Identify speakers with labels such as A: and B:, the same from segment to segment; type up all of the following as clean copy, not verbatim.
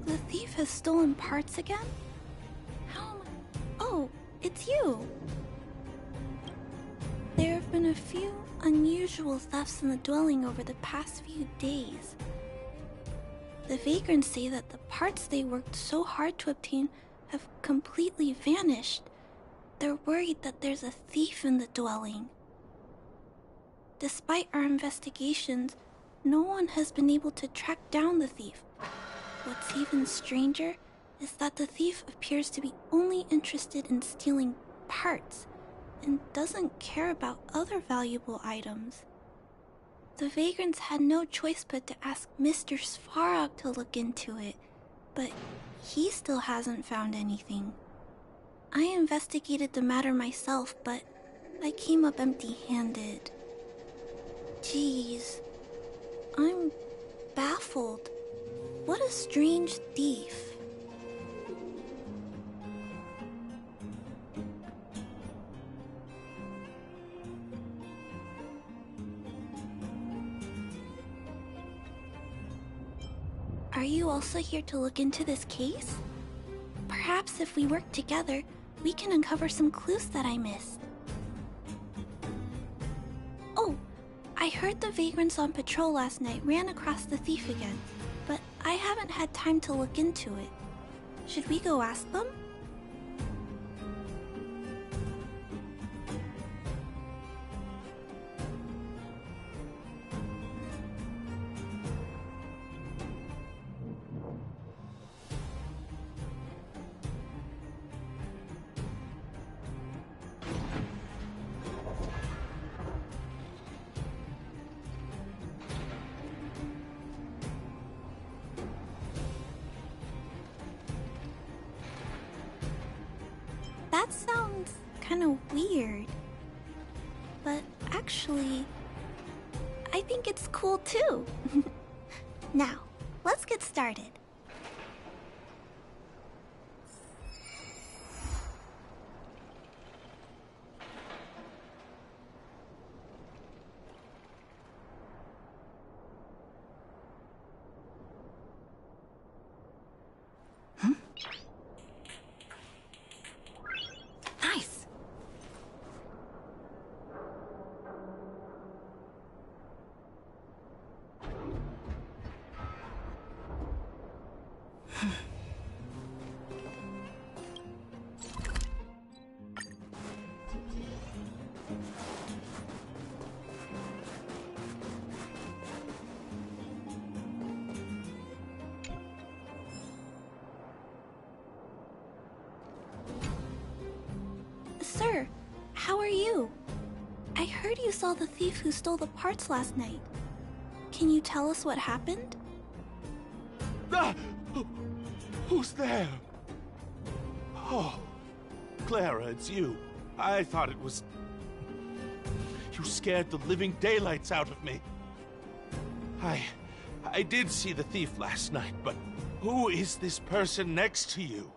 A: The thief has stolen parts again? How am I... Oh, it's you! There have been a few unusual thefts in the dwelling over the past few days. The vagrants say that the parts they worked so hard to obtain have completely vanished. They're worried that there's a thief in the dwelling. Despite our investigations, no one has been able to track down the thief. What's even stranger is that the thief appears to be only interested in stealing parts and doesn't care about other valuable items. The vagrants had no choice but to ask Mr. Svarog to look into it, but he still hasn't found anything. I investigated the matter myself, but I came up empty-handed. Jeez, I'm baffled. What a strange thief. Are you also here to look into this case? Perhaps if we work together, we can uncover some clues that I missed. Oh, I heard the vagrants on patrol last night ran across the thief again, but I haven't had time to look into it. Should we go ask them? That sounds kind of weird. But actually, I think it's cool too. Now, let's get started.
B: Nice.
A: Sir, how are you? I heard you saw the thief who stole the parts last night. Can you tell us what happened?
C: Ah! Who's there? Oh, Clara, it's you. I thought it was... You scared the living daylights out of me. I did see the thief last night, but who is this person next to you?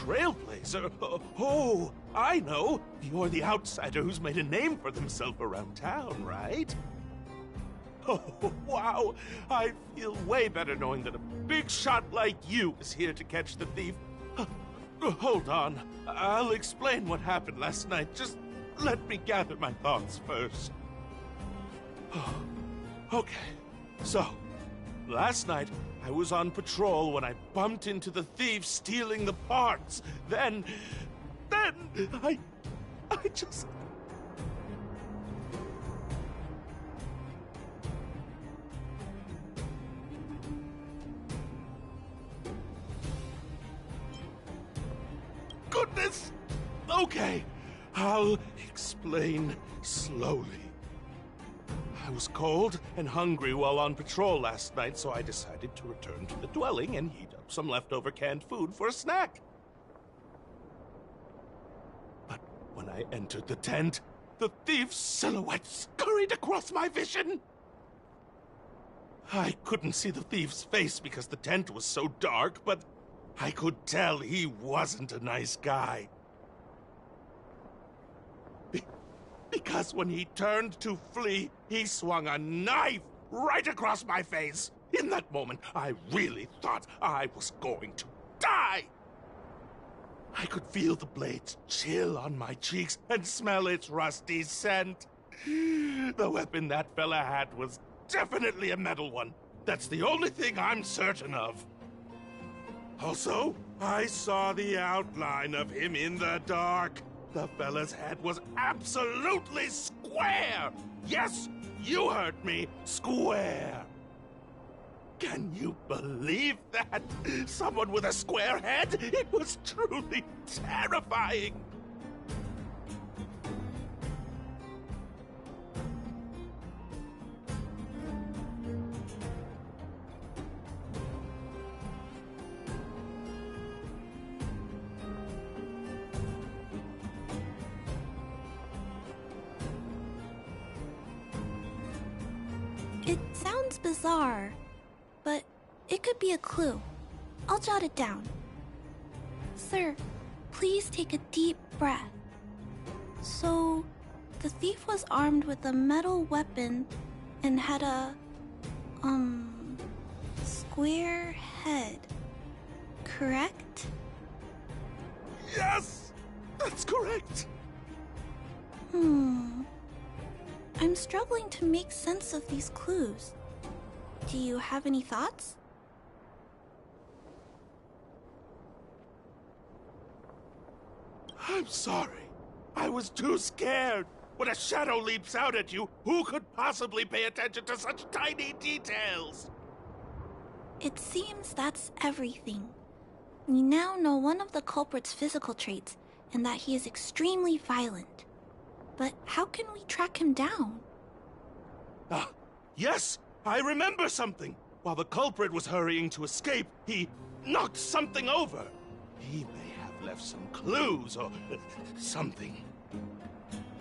C: Trailblazer? Oh, I know. You're the outsider who's made a name for themselves around town, right? Oh, wow. I feel way better knowing that a big shot like you is here to catch the thief. Hold on. I'll explain what happened last night. Just let me gather my thoughts first. Okay, so, last night I was on patrol when I bumped into the thief stealing the parts. Then I just... Goodness! Okay, I'll explain slowly. I was cold and hungry while on patrol last night, so I decided to return to the dwelling and heat up some leftover canned food for a snack. But when I entered the tent, the thief's silhouette scurried across my vision. I couldn't see the thief's face because the tent was so dark, but I could tell he wasn't a nice guy. Because when he turned to flee, he swung a knife right across my face. In that moment, I really thought I was going to die. I could feel the blades chill on my cheeks and smell its rusty scent. The weapon that fella had was definitely a metal one. That's the only thing I'm certain of. Also, I saw the outline of him in the dark. The fella's head was absolutely square! Yes, you heard me, square! Can you believe that? Someone with a square head? It was truly terrifying!
A: It sounds bizarre, but it could be a clue. I'll jot it down. Sir, please take a deep breath. So, the thief was armed with a metal weapon and had a, square head, correct?
C: Yes! That's correct!
A: I'm struggling to make sense of these clues. Do you have any thoughts?
C: I'm sorry. I was too scared. When a shadow leaps out at you, who could possibly pay attention to such tiny details?
A: It seems that's everything. We now know one of the culprit's physical traits, and that he is extremely violent. But how can we track him down?
C: Yes! I remember something! While the culprit was hurrying to escape, he knocked something over. He may have left some clues or something.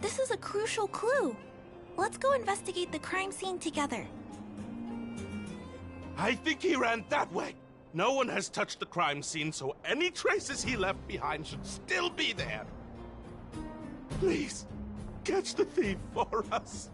A: This is a crucial clue. Let's go investigate the crime scene together.
C: I think he ran that way. No one has touched the crime scene, so any traces he left behind should still be there. Please, catch the thief for us.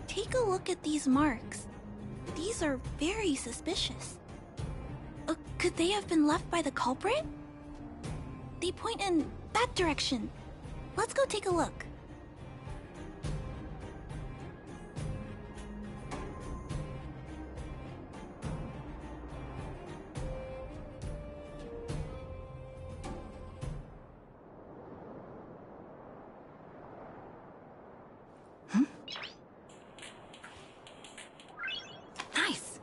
A: Take a look at these marks. These are very suspicious. Could they have been left by the culprit? They point in that direction. Let's go take a look. Nice.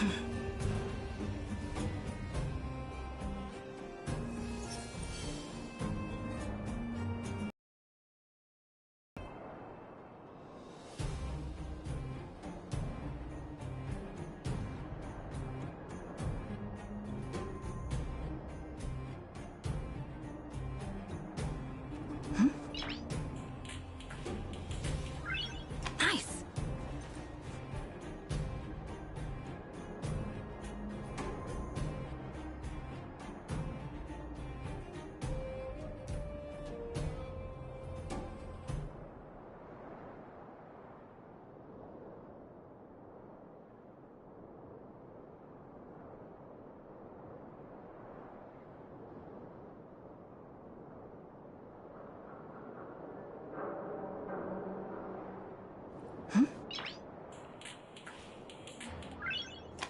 A: Nice.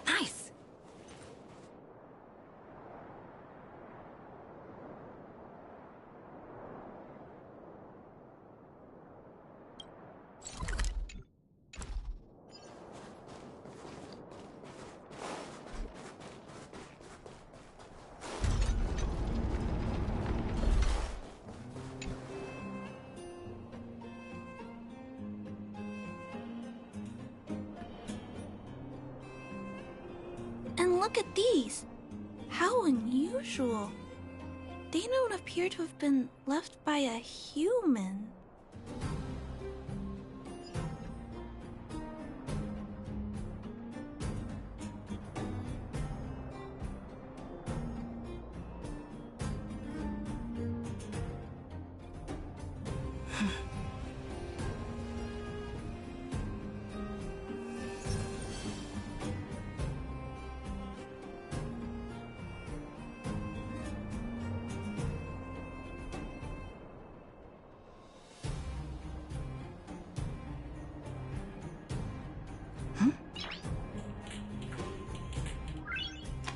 A: Nice. And look at these! How unusual! They don't appear to have been left by a human.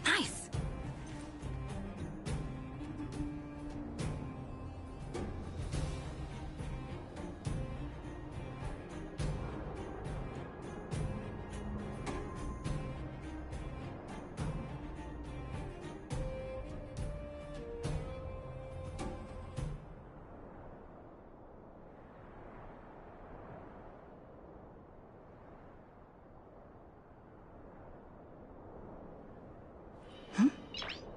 A: Nice!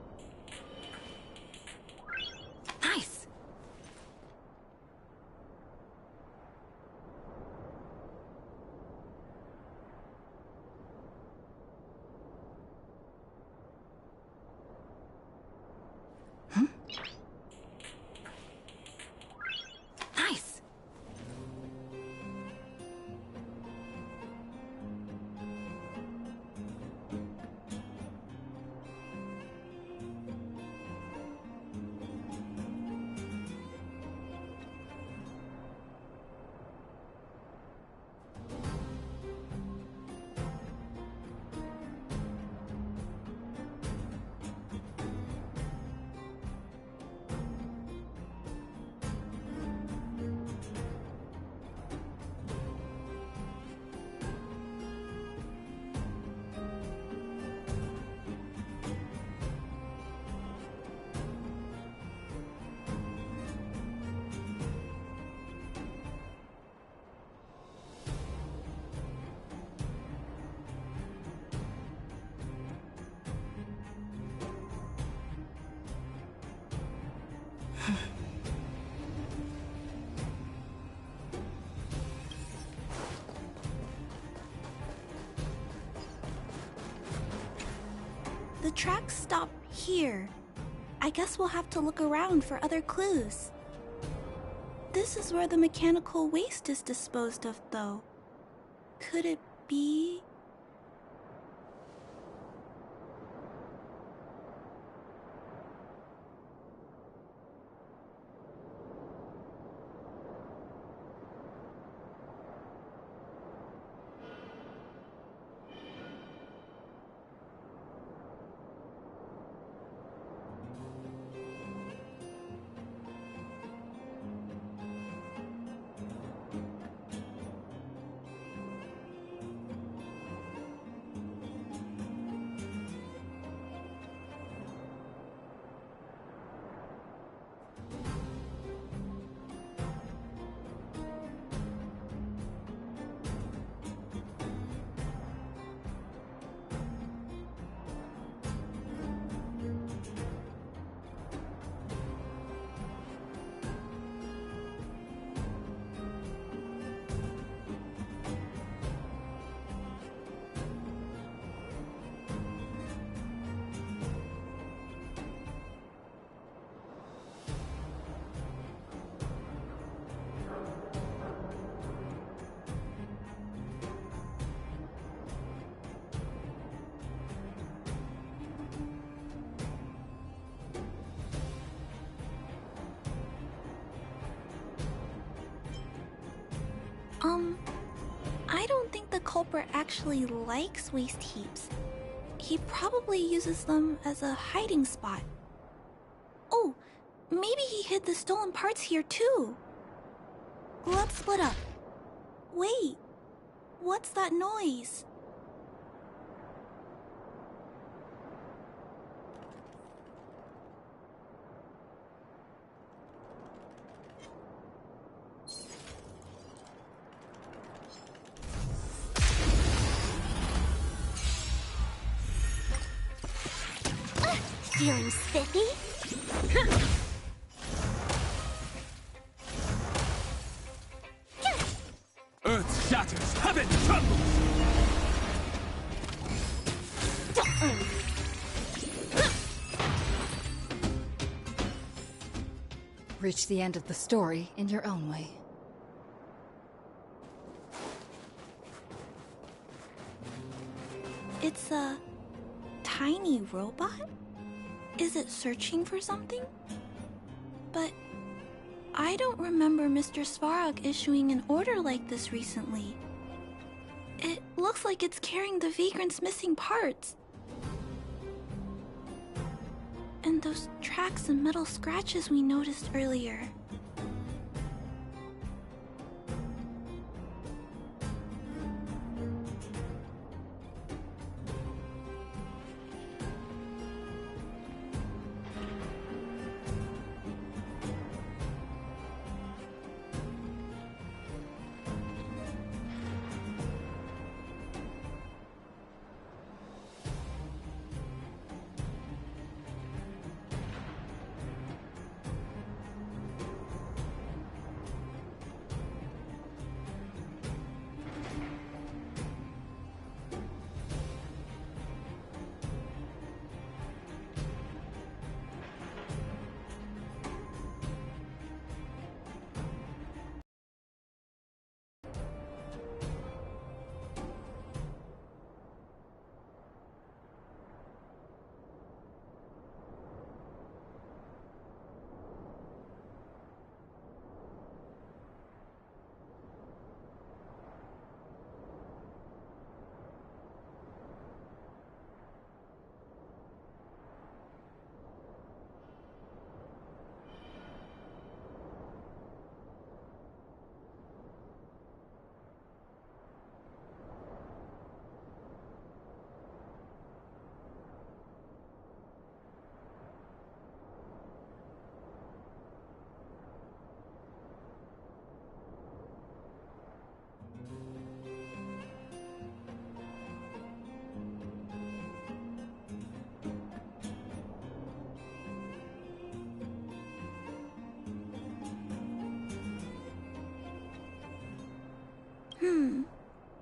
A: Nice! Nice! The tracks stop here. I guess we'll have to look around for other clues. This is where the mechanical waste is disposed of, though. Could it be? I don't think the culprit actually likes waste heaps. He probably uses them as a hiding spot. Oh, maybe he hid the stolen parts here too. Let's split up. Wait, what's that noise?
B: Feeling spiffy?
D: Earth shatters, heaven trembles!
E: Reach the end of the story in your own way.
A: It's a tiny robot? Is it searching for something? But I don't remember Mr. Svarog issuing an order like this recently. It looks like it's carrying the vagrant's missing parts. And those tracks and metal scratches we noticed earlier.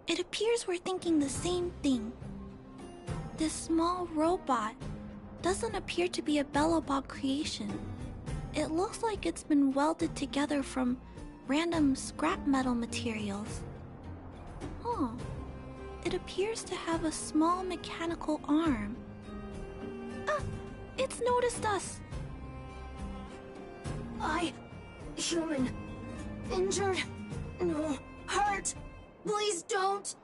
A: It appears we're thinking the same thing. This small robot doesn't appear to be a Belobog creation. It looks like it's been welded together from random scrap metal materials. Huh. It appears to have a small mechanical arm. Ah! It's noticed us!
B: Human. Injured. No. Hurt. Please don't.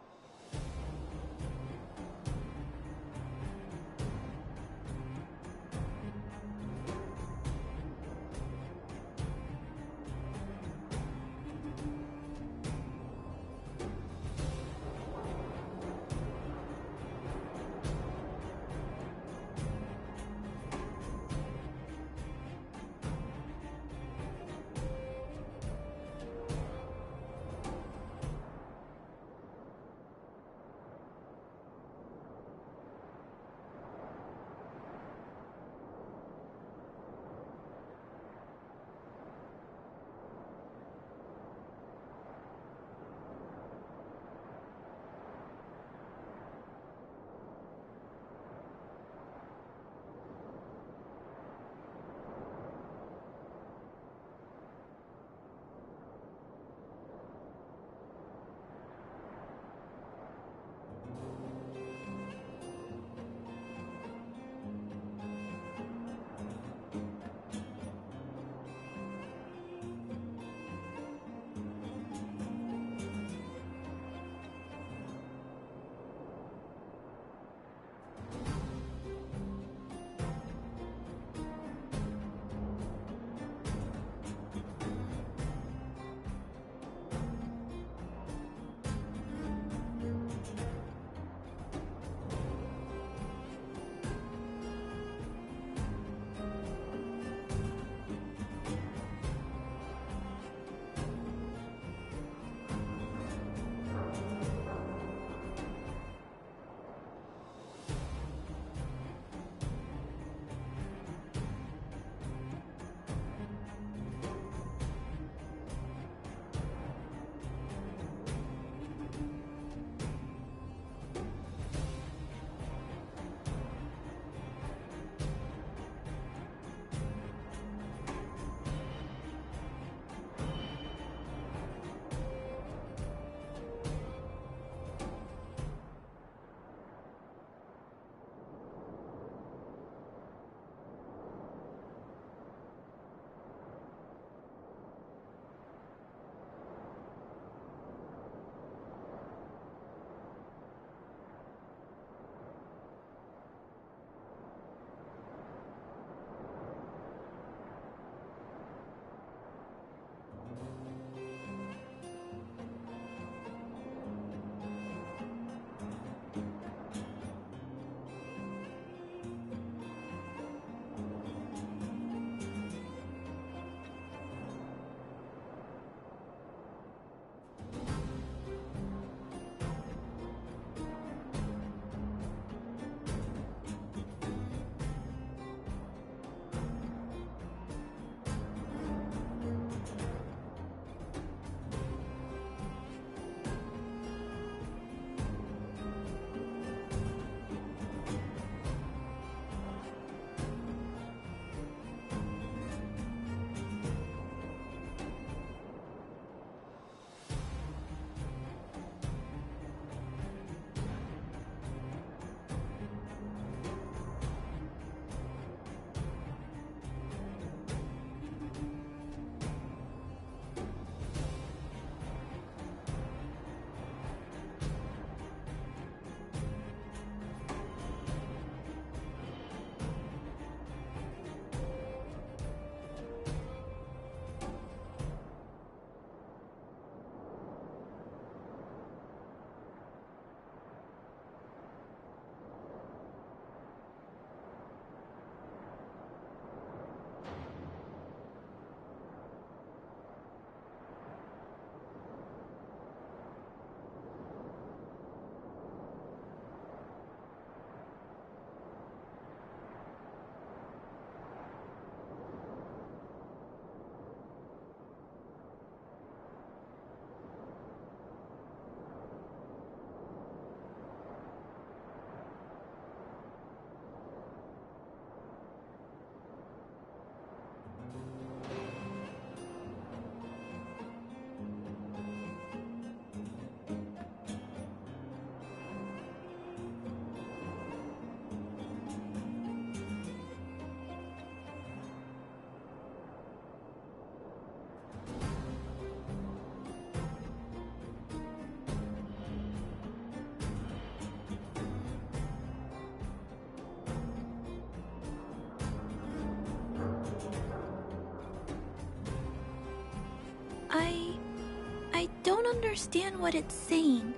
A: I don't understand what it's saying,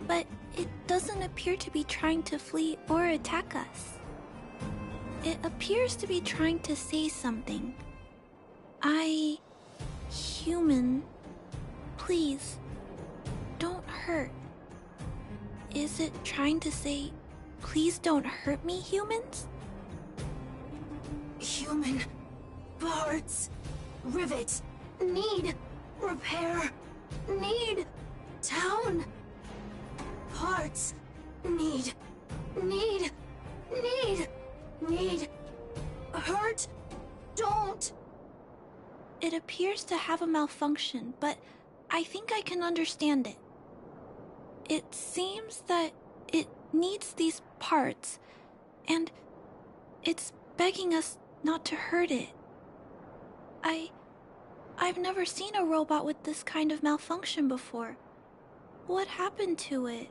A: but it doesn't appear to be trying to flee or attack us. It appears to be trying to say something. Human, please, don't hurt. Is it trying to say, please don't hurt me, humans?
B: Human parts. Rivet. Need. Repair. Need. Town. Parts. Need. Need. Need. Need. Hurt. Don't.
A: It appears to have a malfunction, but I think I can understand it. It seems that it needs these parts, and it's begging us not to hurt it. I've never seen a robot with this kind of malfunction before. What happened to it?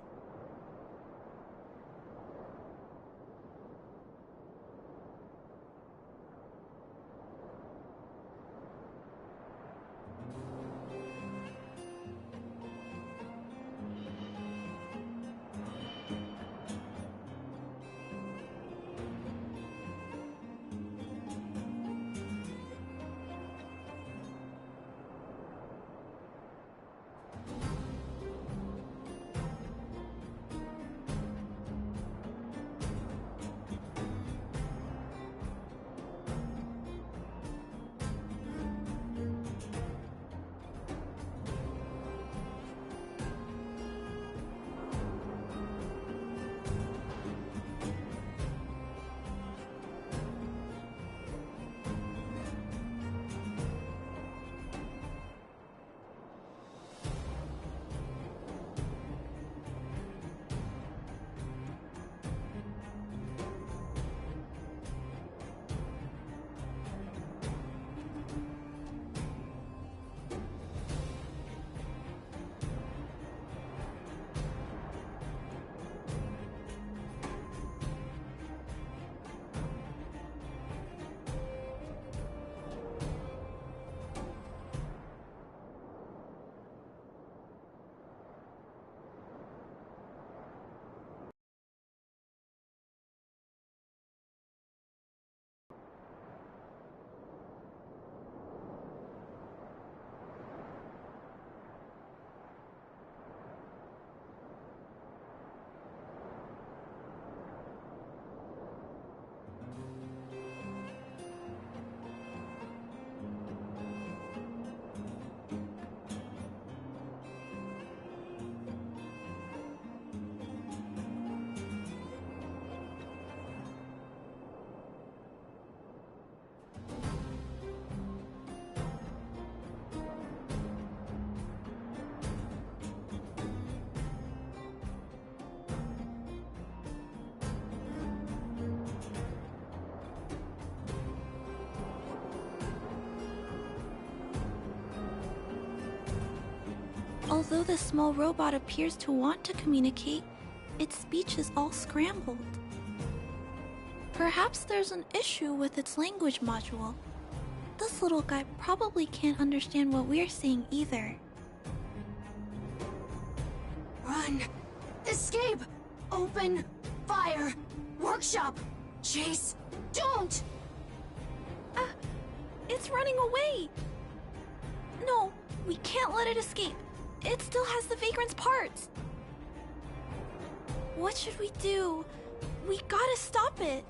A: Although the small robot appears to want to communicate, its speech is all scrambled. Perhaps there's an issue with its language module. This little guy probably can't understand what we're saying either.
B: Run. Escape. Open. Fire. Workshop. Chase. Don't.
A: It's running away! No, we can't let it escape. It still has the Vagrant's parts. What should we do? We gotta stop it.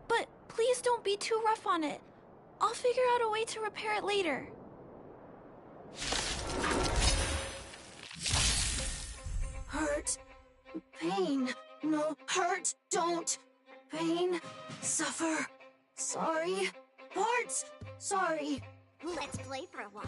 A: But please don't be too rough on it. I'll figure out a way to repair it later.
B: Hurt. Pain. No. Hurt. Don't. Pain. Suffer. Sorry. Parts. Sorry.
F: Let's play for a while.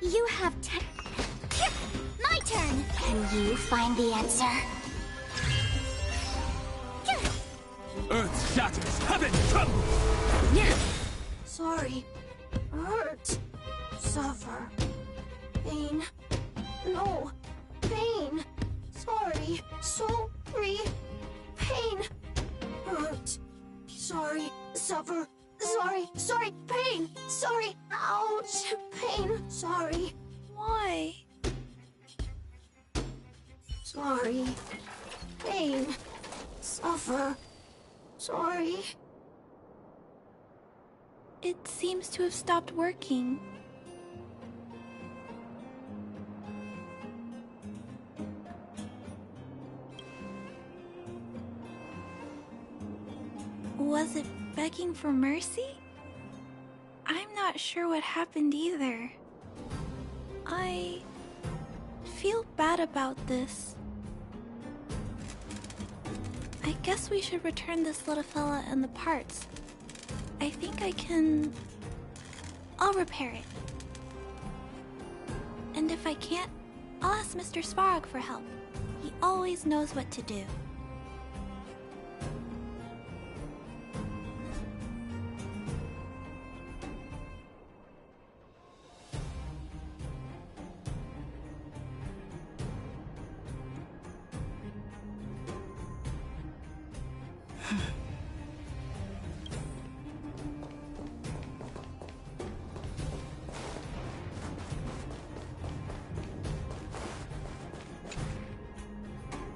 F: You have my turn! Can you find the answer?
D: Earth shatters, heaven trembles!
B: Sorry. Hurt. Suffer. Pain. no. Pain. Sorry. Sorry. Pain. Hurt. Sorry. Suffer. Sorry. Sorry. Pain. Sorry. Ouch. Pain. Sorry.
A: Why?
B: Sorry. Pain. Suffer. Sorry.
A: It seems to have stopped working. Was it begging for mercy? I'm not sure what happened either. I feel bad about this. I guess we should return this little fella and the parts. I think I can... I'll repair it. And if I can't, I'll ask Mr. Svarog for help. He always knows what to do.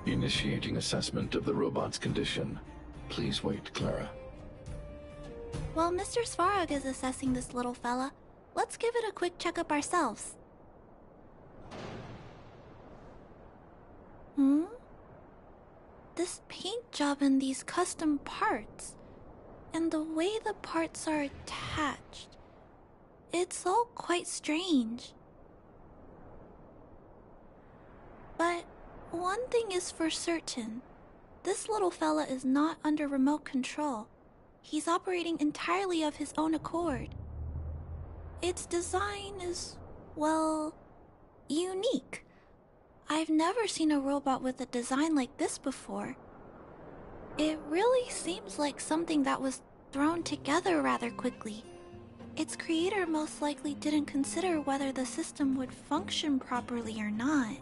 G: Initiating assessment of the robot's condition. Please wait, Clara.
A: While Mr. Svarog is assessing this little fella, let's give it a quick checkup ourselves. This paint job and these custom parts, and the way the parts are attached, it's all quite strange. But one thing is for certain, this little fella is not under remote control. He's operating entirely of his own accord. Its design is, well, unique. I've never seen a robot with a design like this before. It really seems like something that was thrown together rather quickly. Its creator most likely didn't consider whether the system would function properly or not.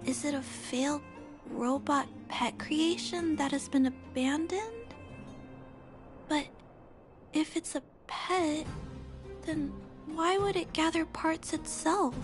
A: Is it a failed robot pet creation that has been abandoned? But if it's a pet, then why would it gather parts itself?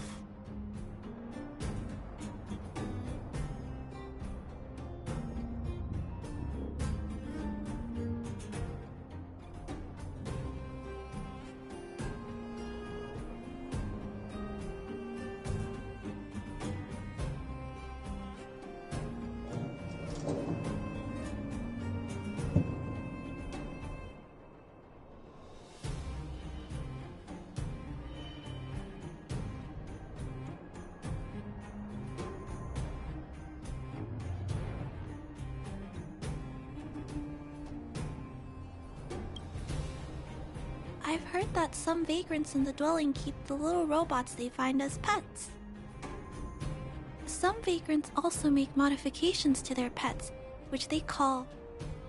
A: I've heard that some vagrants in the dwelling keep the little robots they find as pets. Some vagrants also make modifications to their pets, which they call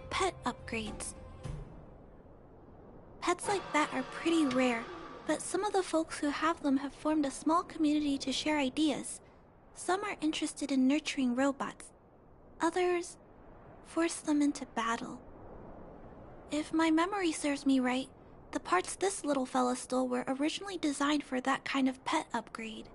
A: pet upgrades. Pets like that are pretty rare, but some of the folks who have them have formed a small community to share ideas. Some are interested in nurturing robots. Others force them into battle. If my memory serves me right, the parts this little fella stole were originally designed for that kind of pet upgrade.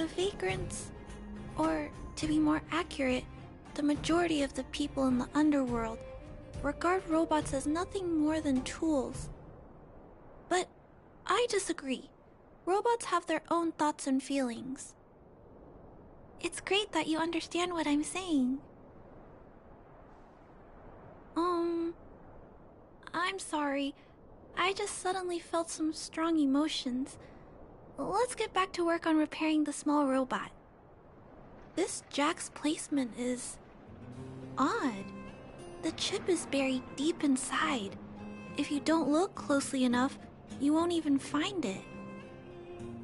A: The vagrants, or to be more accurate, the majority of the people in the underworld, regard robots as nothing more than tools. But I disagree. Robots have their own thoughts and feelings. It's great that you understand what I'm saying. I'm sorry. I just suddenly felt some strong emotions. Let's get back to work on repairing the small robot. This jack's placement is odd. The chip is buried deep inside. If you don't look closely enough, you won't even find it.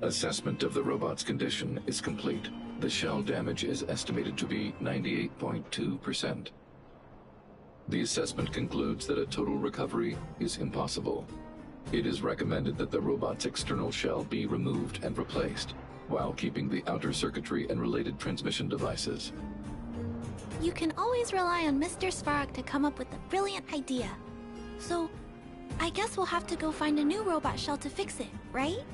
G: Assessment of the robot's condition is complete. The shell damage is estimated to be 98.2%. The assessment concludes that a total recovery is impossible. It is recommended that the robot's external shell be removed and replaced, while keeping the outer circuitry and related transmission devices.
A: You can always rely on Mr. Svarog to come up with a brilliant idea. So, I guess we'll have to go find a new robot shell to fix it, right?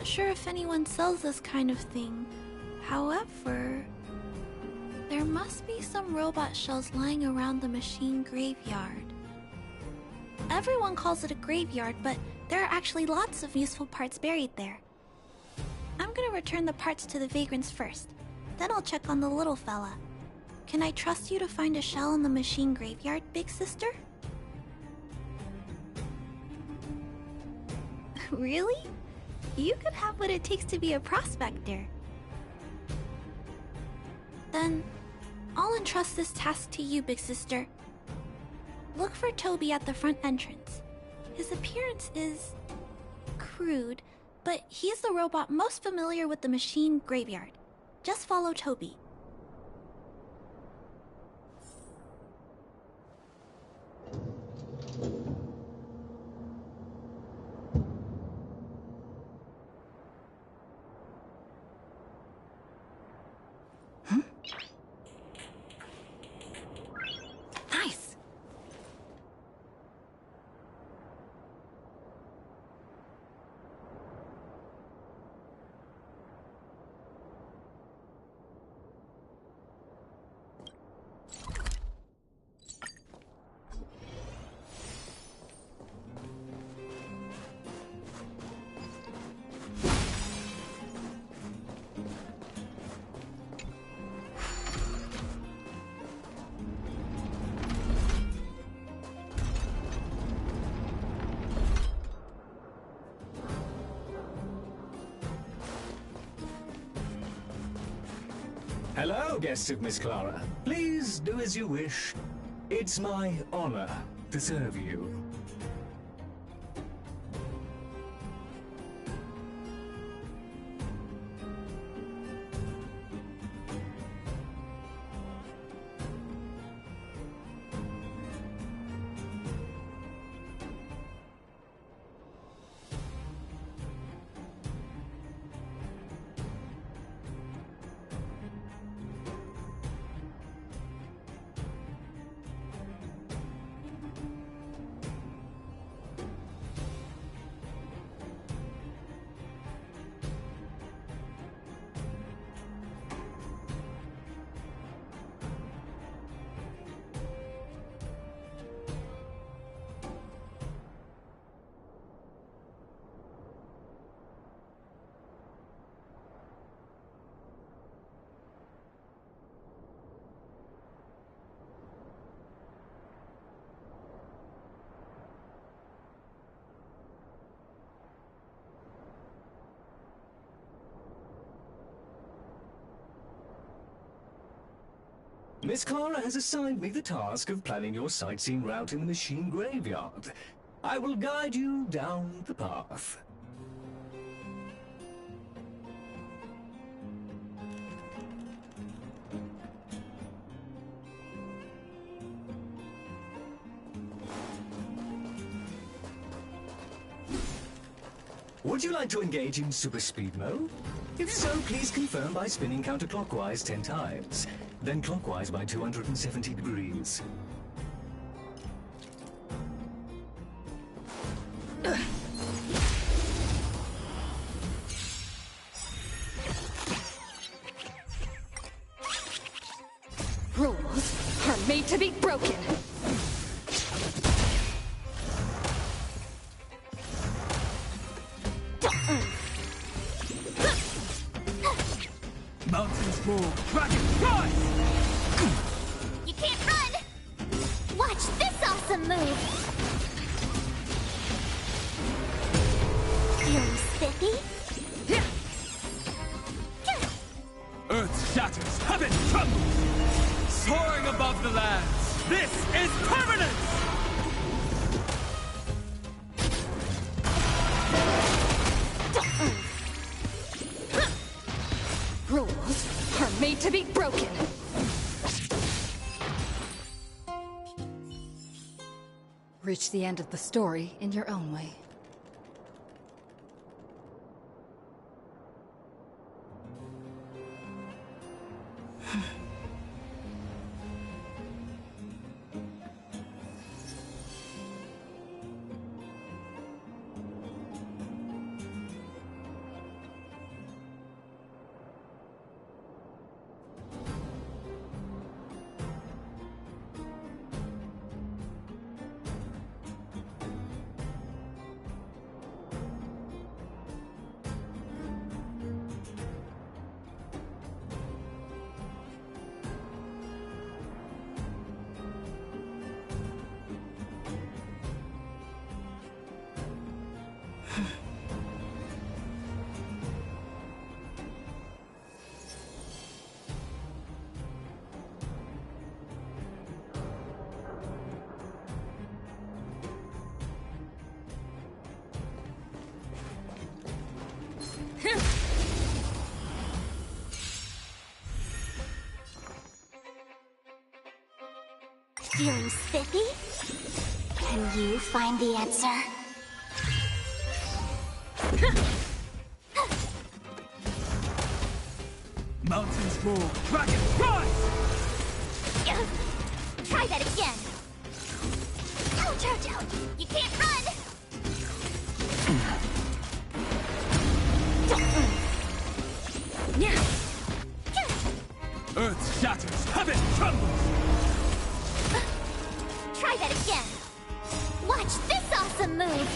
A: not sure if anyone sells this kind of thing. However, there must be some robot shells lying around the machine graveyard. Everyone calls it a graveyard, but there are actually lots of useful parts buried there. I'm gonna return the parts to the vagrants first. Then I'll check on the little fella. Can I trust you to find a shell in the machine graveyard, big sister? Really? You could have what it takes to be a prospector. Then, I'll entrust this task to you, big sister. Look for Toby at the front entrance. His appearance is crude, but he's the robot most familiar with the machine graveyard. Just follow Toby.
E: Nice!
D: Hello, guests of Miss Clara. Please do as you wish. It's my honor to serve you. Miss Clara has assigned me the task of planning your sightseeing route in the machine graveyard. I will guide you down the path. Would you like to engage in super speed mode? If so, please confirm by spinning counterclockwise 10 times, then clockwise by 270 degrees.
E: Rules are made to be broken.
D: Mountains move, dragon fly!
F: You can't run! Watch this awesome move! Feeling spiffy?
D: Earth shatters, heaven trembles! Soaring above the lands, this is permanence!
E: Rules are made to be broken. Reach the end of the story in your own way.
F: Feeling spiffy? Can you find the answer?
H: Mountains fall, dragons rise!
F: Try that again. Ouch, ouch, ouch! You can't run!
H: Earth shatters, heaven trembles!
F: Try that again. Watch this awesome move!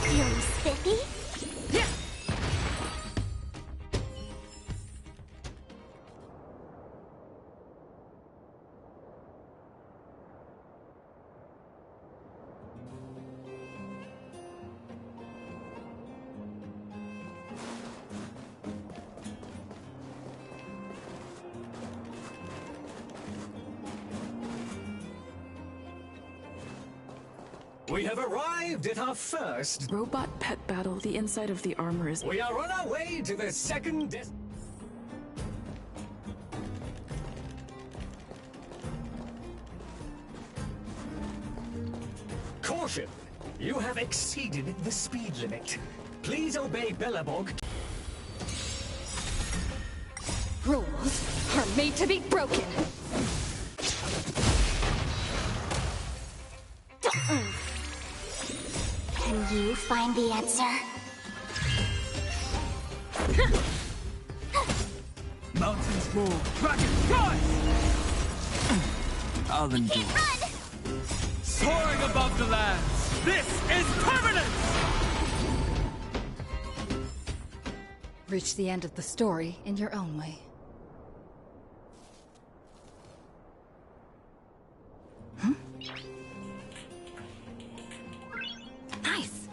F: Feeling spiffy?
D: We have arrived at our first...
I: Robot pet battle. The inside of the armor is...
D: We are on our way to the second... Caution! You have exceeded the speed limit. Please obey Bellabog.
E: Rules are made to be broken.
F: Can you find the answer?
H: Mountains fall, dragons rise! I'll endure.
F: Run!
H: Soaring above the lands, this is permanence!
E: Reach the end of the story in your own way.
I: nice.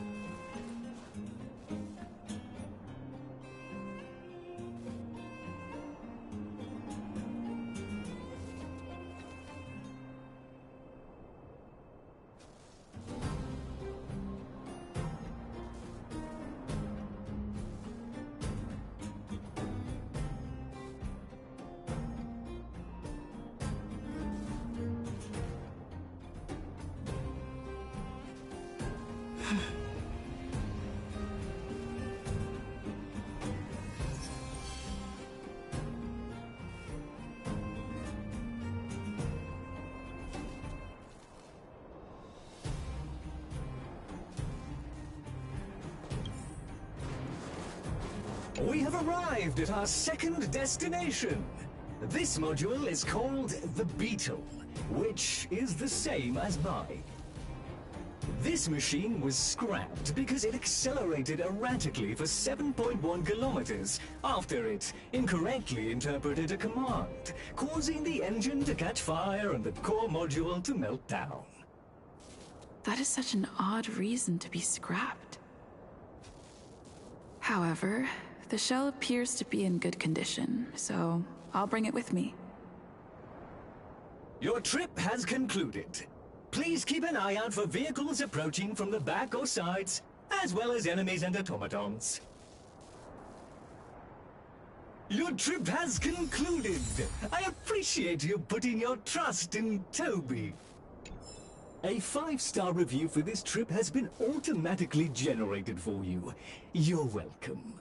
D: We have arrived at our second destination. This module is called the Beetle, which is the same as mine. This machine was scrapped because it accelerated erratically for 7.1 kilometers after it incorrectly interpreted a command, causing the engine to catch fire and the core module to melt down.
I: That is such an odd reason to be scrapped. However, the shell appears to be in good condition, so I'll bring it with me.
D: Your trip has concluded. Please keep an eye out for vehicles approaching from the back or sides, as well as enemies and automatons. Your trip has concluded. I appreciate you putting your trust in Toby. A 5-star review for this trip has been automatically generated for you. You're welcome.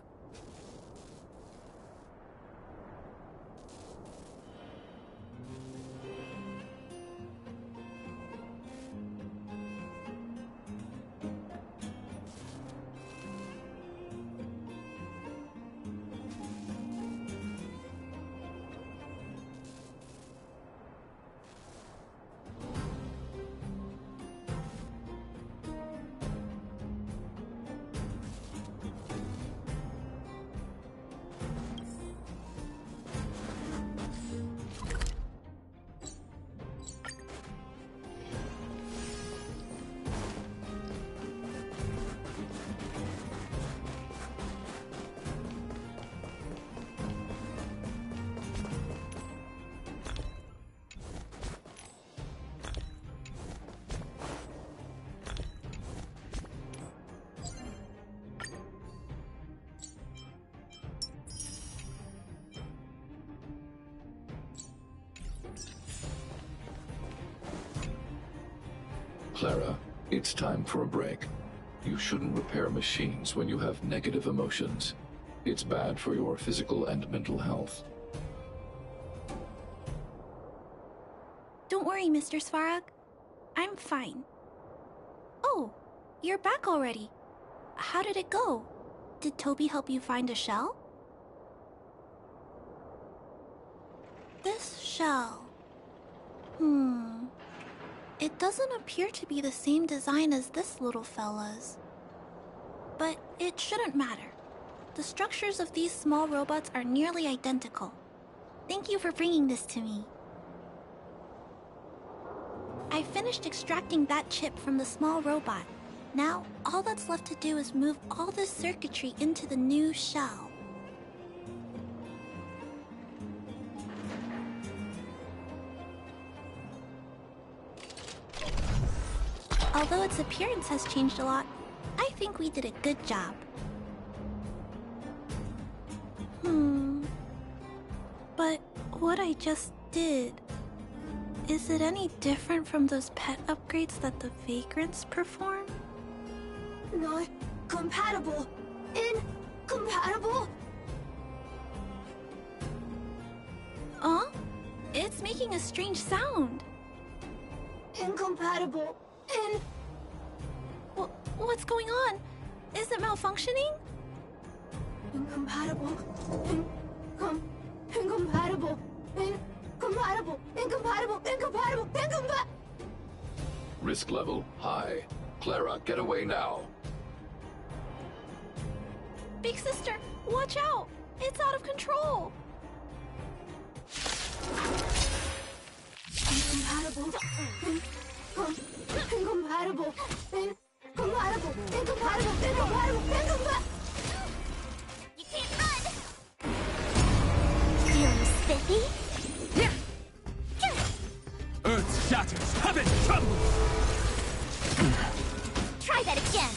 G: Clara, it's time for a break. You shouldn't repair machines when you have negative emotions. It's bad for your physical and mental health.
A: Don't worry, Mr. Svarog. I'm fine. Oh, you're back already. How did it go? Did Toby help you find a shell? This shell... It doesn't appear to be the same design as this little fella's. But it shouldn't matter. The structures of these small robots are nearly identical. Thank you for bringing this to me. I finished extracting that chip from the small robot. Now, all that's left to do is move all this circuitry into the new shell. Although its appearance has changed a lot, I think we did a good job. But what I just did... Is it any different from those pet upgrades that the Vagrants perform?
B: Not compatible. Incompatible?
A: It's making a strange sound.
B: Incompatible.
A: What's going on? Is it malfunctioning?
B: Incompatible. Incompatible.
G: Risk level high. Clara, get away now.
A: Big sister, watch out! It's out of control!
B: Incompatible.
F: You can't run! Feeling spiffy?
H: Earth shatters, heaven trembles!
F: Try that again!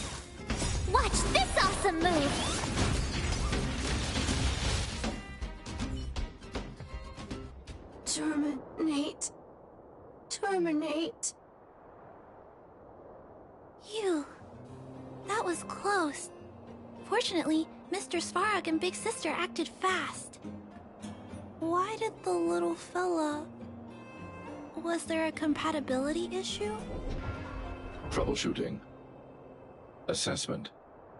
F: Watch this awesome move!
B: Terminate.
A: That was close. Fortunately, Mr. Svarog and Big Sister acted fast. Why did the little fella... Was there a compatibility issue?
G: Troubleshooting. Assessment.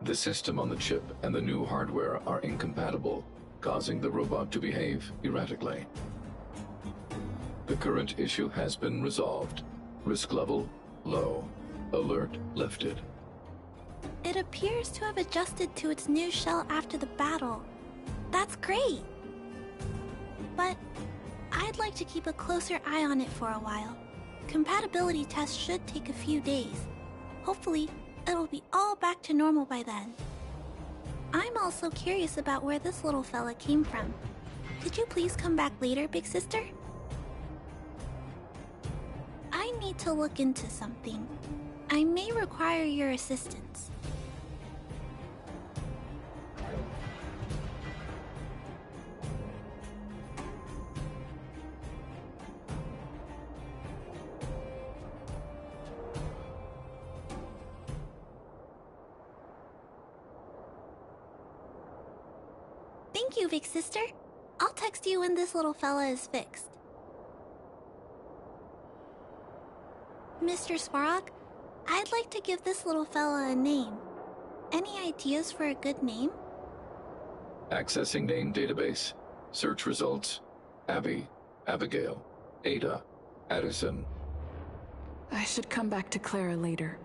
G: The system on the chip and the new hardware are incompatible, causing the robot to behave erratically. The current issue has been resolved. Risk level low. Alert lifted.
A: It appears to have adjusted to its new shell after the battle. That's great! But I'd like to keep a closer eye on it for a while. Compatibility tests should take a few days. Hopefully, it'll be all back to normal by then. I'm also curious about where this little fella came from. Could you please come back later, Big Sister? I need to look into something. I may require your assistance. Thank you, Big Sister. I'll text you when this little fella is fixed. Mr. Svarog, I'd like to give this little fella a name. Any ideas for a good name?
G: Accessing name database. Search results. Abby, Abigail, Ada, Addison.
I: I should come back to Clara later.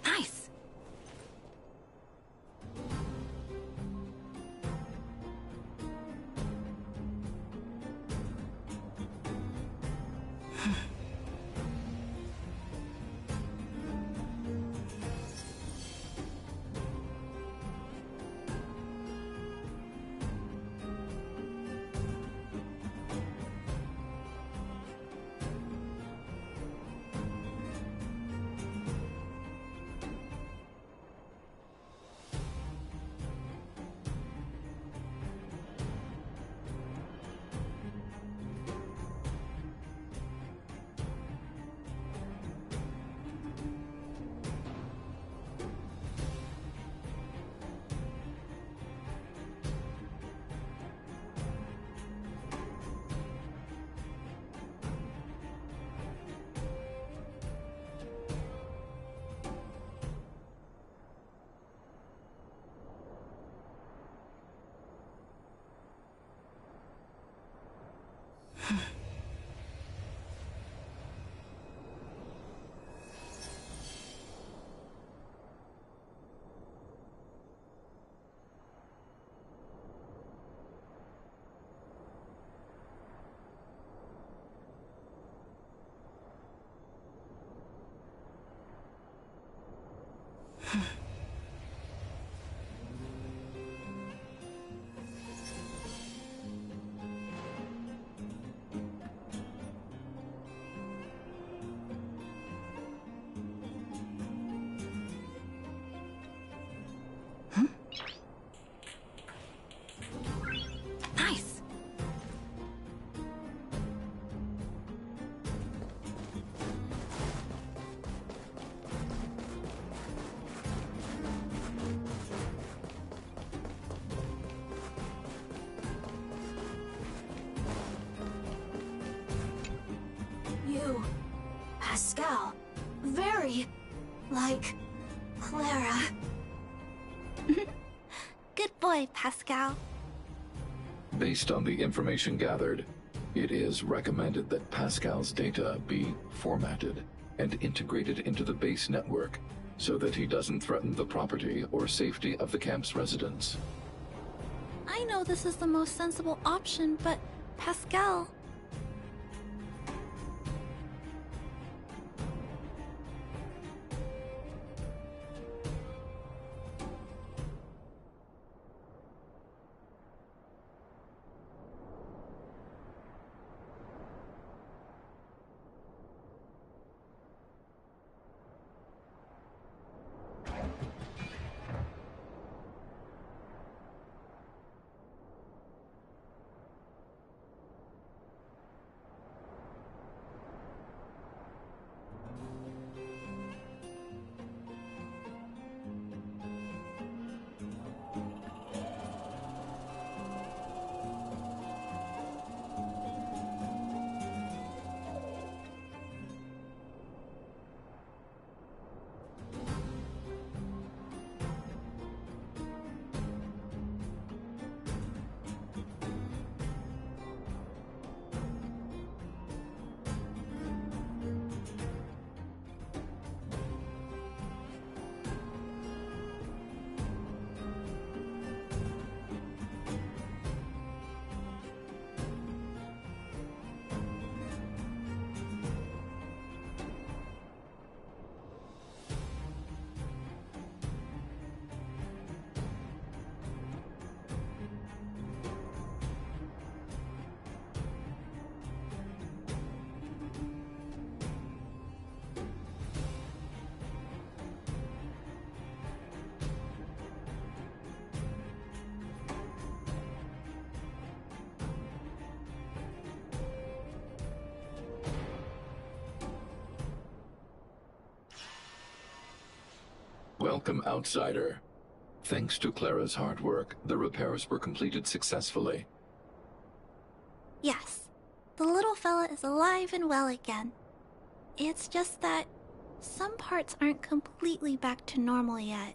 E: Nice. Nice.
B: You, Pascal, very like Clara.
A: Good boy, Pascal.
G: Based on the information gathered, it is recommended that Pascal's data be formatted and integrated into the base network so that he doesn't threaten the property or safety of the camp's residents.
A: I know this is the most sensible option, but Pascal...
G: Welcome, outsider. Thanks to Clara's hard work, the repairs were completed successfully.
A: Yes, the little little fella is alive and well again. It's just that some parts aren't completely back to normal yet.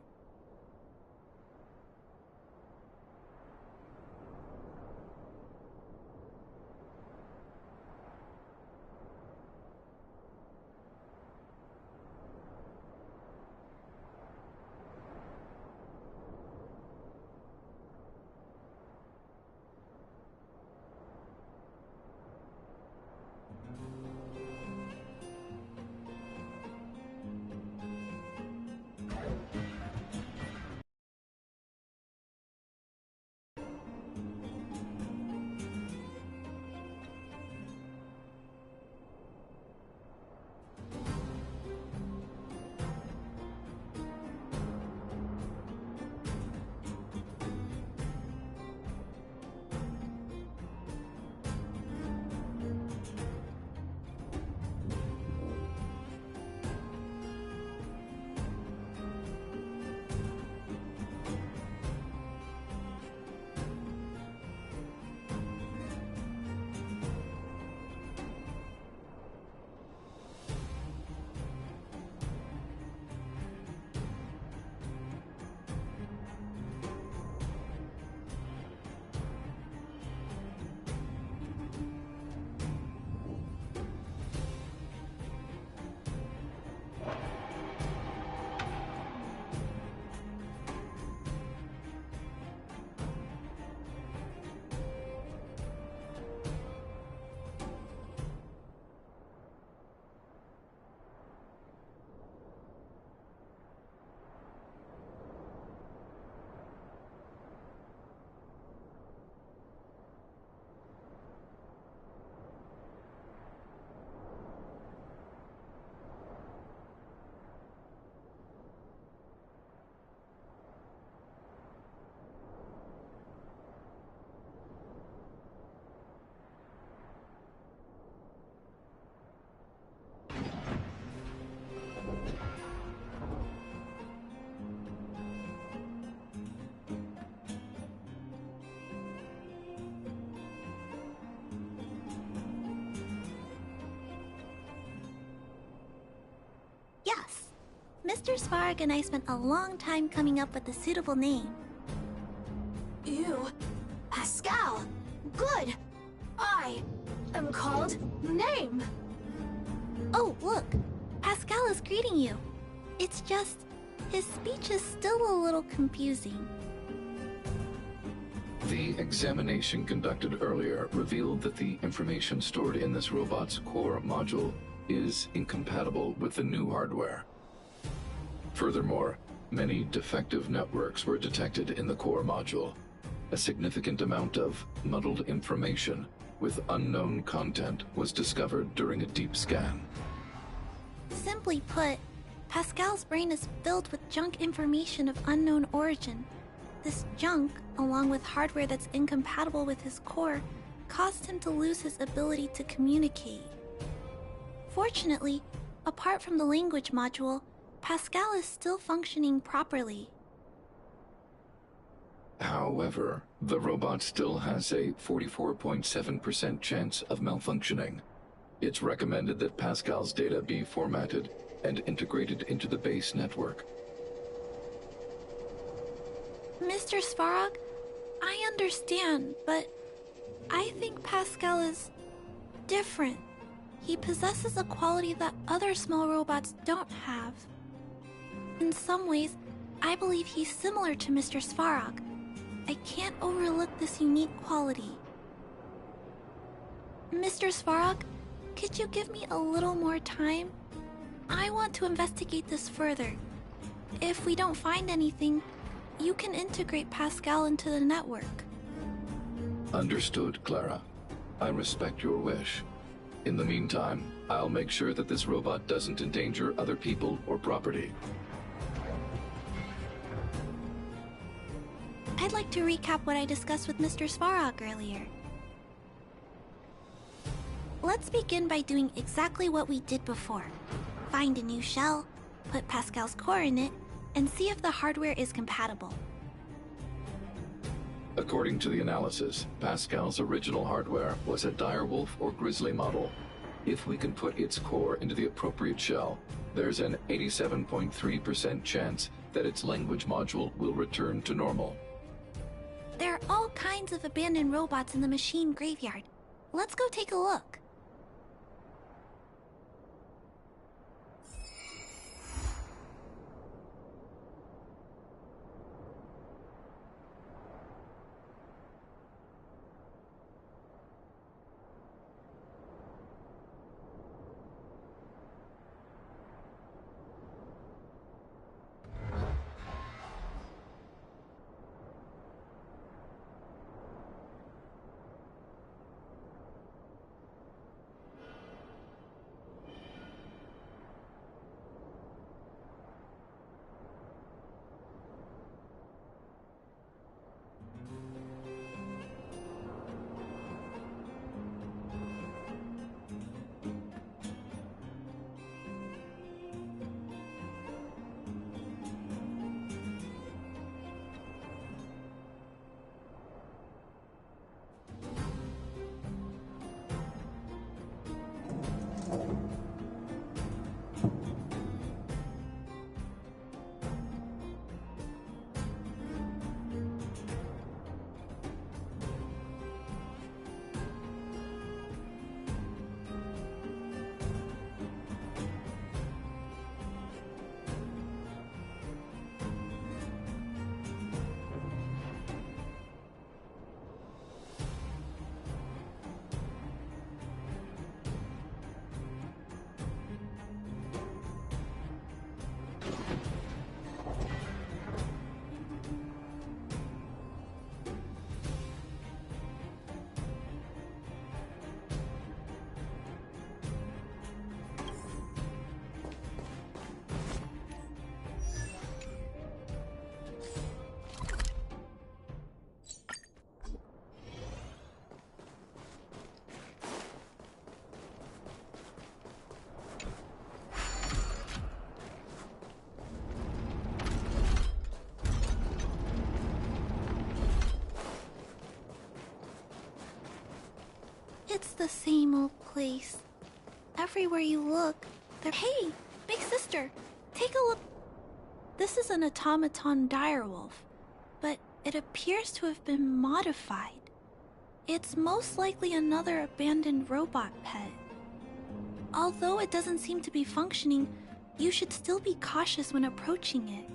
A: Yes, Mr. Svarg and I spent a long time coming up with a suitable name.
B: You, Pascal. Good. I am called Name.
A: Oh, look, Pascal is greeting you. It's just, his speech is still a little confusing.
G: The examination conducted earlier revealed that the information stored in this robot's core module is incompatible with the new hardware. Furthermore, many defective networks were detected in the core module. A significant amount of muddled information with unknown content was discovered during a deep scan.
A: Simply put, Pascal's brain is filled with junk information of unknown origin. This junk, along with hardware that's incompatible with his core, caused him to lose his ability to communicate. Fortunately, apart from the language module, Pascal is still functioning properly.
G: However, the robot still has a 44.7% chance of malfunctioning. It's recommended that Pascal's data be formatted and integrated into the base network.
A: Mr. Svarog, I understand, but I think Pascal is different. He possesses a quality that other small robots don't have. In some ways, I believe he's similar to Mr. Svarog. I can't overlook this unique quality. Mr. Svarog, could you give me a little more time? I want to investigate this further. If we don't find anything, you can integrate Pascal into the network.
G: Understood, Clara. I respect your wish. In the meantime, I'll make sure that this robot doesn't endanger other people or property.
A: I'd like to recap what I discussed with Mr. Svarog earlier. Let's begin by doing exactly what we did before. Find a new shell, put Pascal's core in it, and see if the hardware is compatible.
G: According to the analysis, Pascal's original hardware was a direwolf or grizzly model. If we can put its core into the appropriate shell, there's an 87.3% chance that its language module will return to normal.
A: There are all kinds of abandoned robots in the machine graveyard. Let's go take a look. It's the same old place. Everywhere you look, Hey, big sister, take a look. This is an automaton direwolf, but it appears to have been modified. It's most likely another abandoned robot pet. Although it doesn't seem to be functioning, you should still be cautious when approaching it.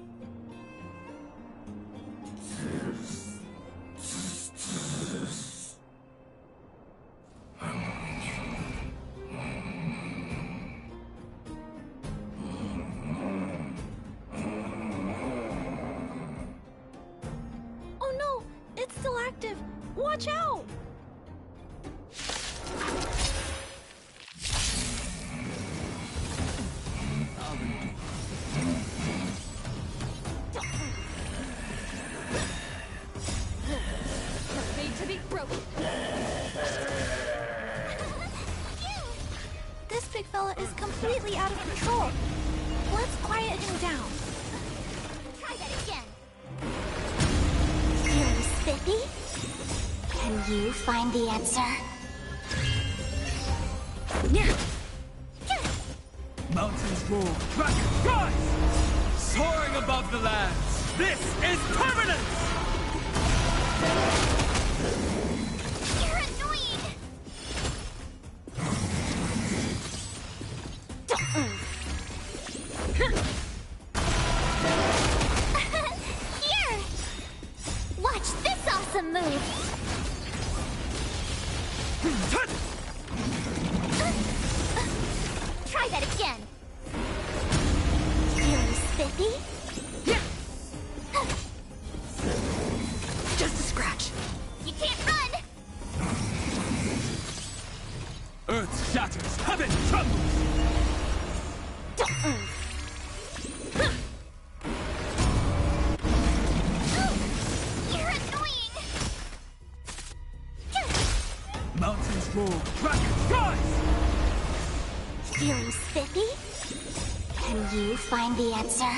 A: Oh no, it's still active. Watch out!
F: Made to be broken.
A: This big fella is completely out of control. Let's quiet him down.
F: Try that again. Feeling spiffy? Can you find the answer?
H: Mountains roar, dragons rise! Soaring above the lands, this is permanence!
F: You're annoying! Here! Watch this awesome move! Try that again! Feeling spiffy? Just a scratch. You can't run!
H: Earth shatters, heaven trembles!
F: You're annoying!
H: Mountains roar, dragons rise!
F: Feeling spiffy? Can you find the answer?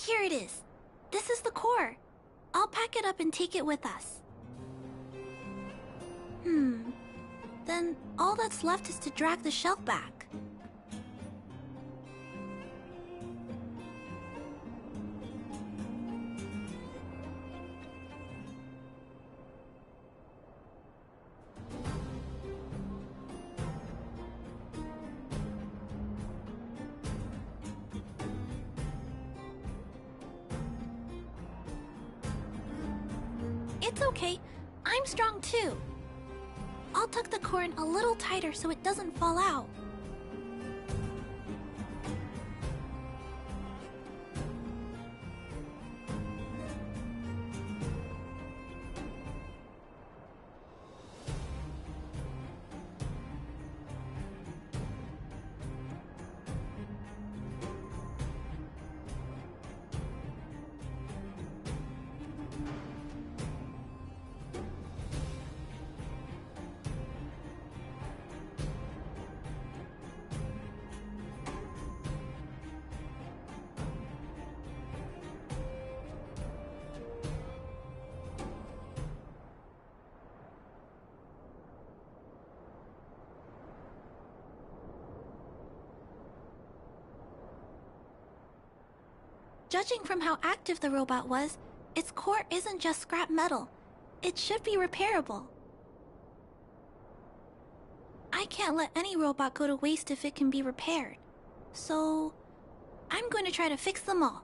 A: Here it is. This is the core. I'll pack it up and take it with us. Then all that's left is to drag the shell back. It's okay. I'm strong too. I'll tuck the core in a little tighter so it doesn't fall out. Judging from how active the robot was, its core isn't just scrap metal. It should be repairable. I can't let any robot go to waste if it can be repaired. So, I'm going to try to fix them all.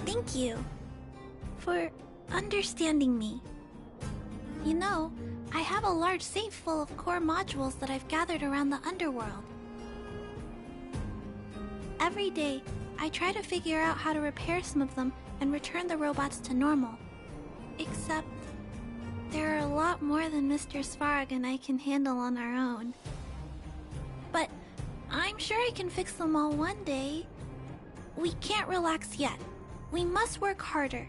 A: Thank you for understanding me. You know, I have a large safe full of core modules that I've gathered around the underworld. Every day, I try to figure out how to repair some of them and return the robots to normal. Except, there are a lot more than Mr. Svarg and I can handle on our own. But I'm sure I can fix them all one day. We can't relax yet. We must work harder.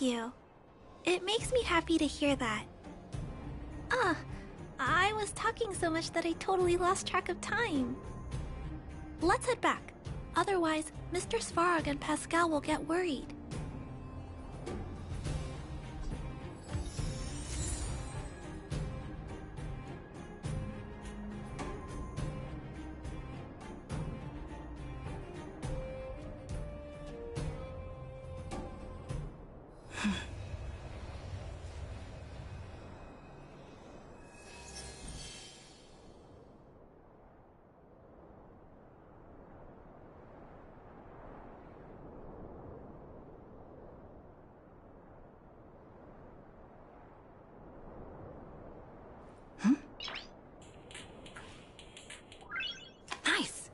A: Thank you. It makes me happy to hear that. I was talking so much that I totally lost track of time. Let's head back. Otherwise, Mr. Svarog and Pascal will get worried.
E: Nice!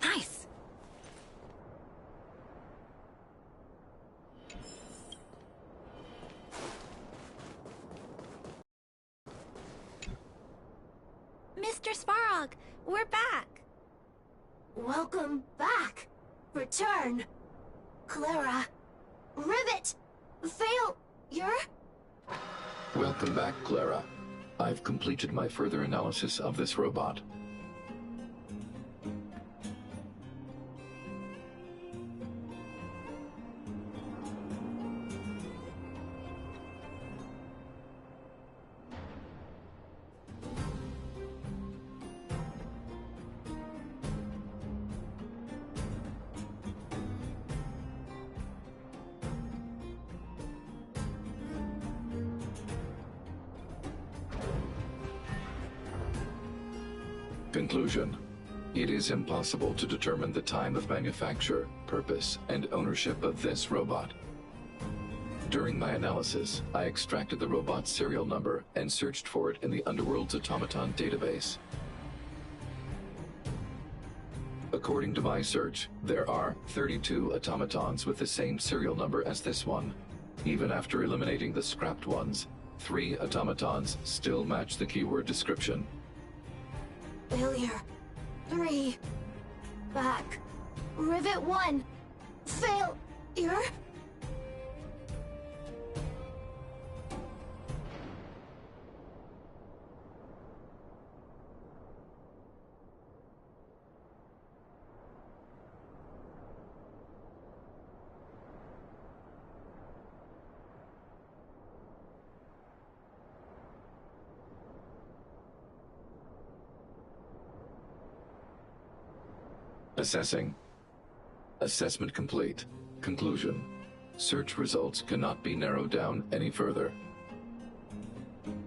E: Nice!
A: Mr. Svarog, we're back!
B: Welcome back. Return. Clara. Rivet. Failure?
G: Welcome back, Clara. I've completed my further analysis of this robot. Conclusion. It is impossible to determine the time of manufacture, purpose, and ownership of this robot. During my analysis, I extracted the robot's serial number and searched for it in the Underworld's automaton database. According to my search, there are 32 automatons with the same serial number as this one. Even after eliminating the scrapped ones, 3 automatons still match the keyword description.
B: Failure. 3. Back. Rivet 1. Failure?
G: Assessing. Assessment complete. Conclusion. Search results cannot be narrowed down any further.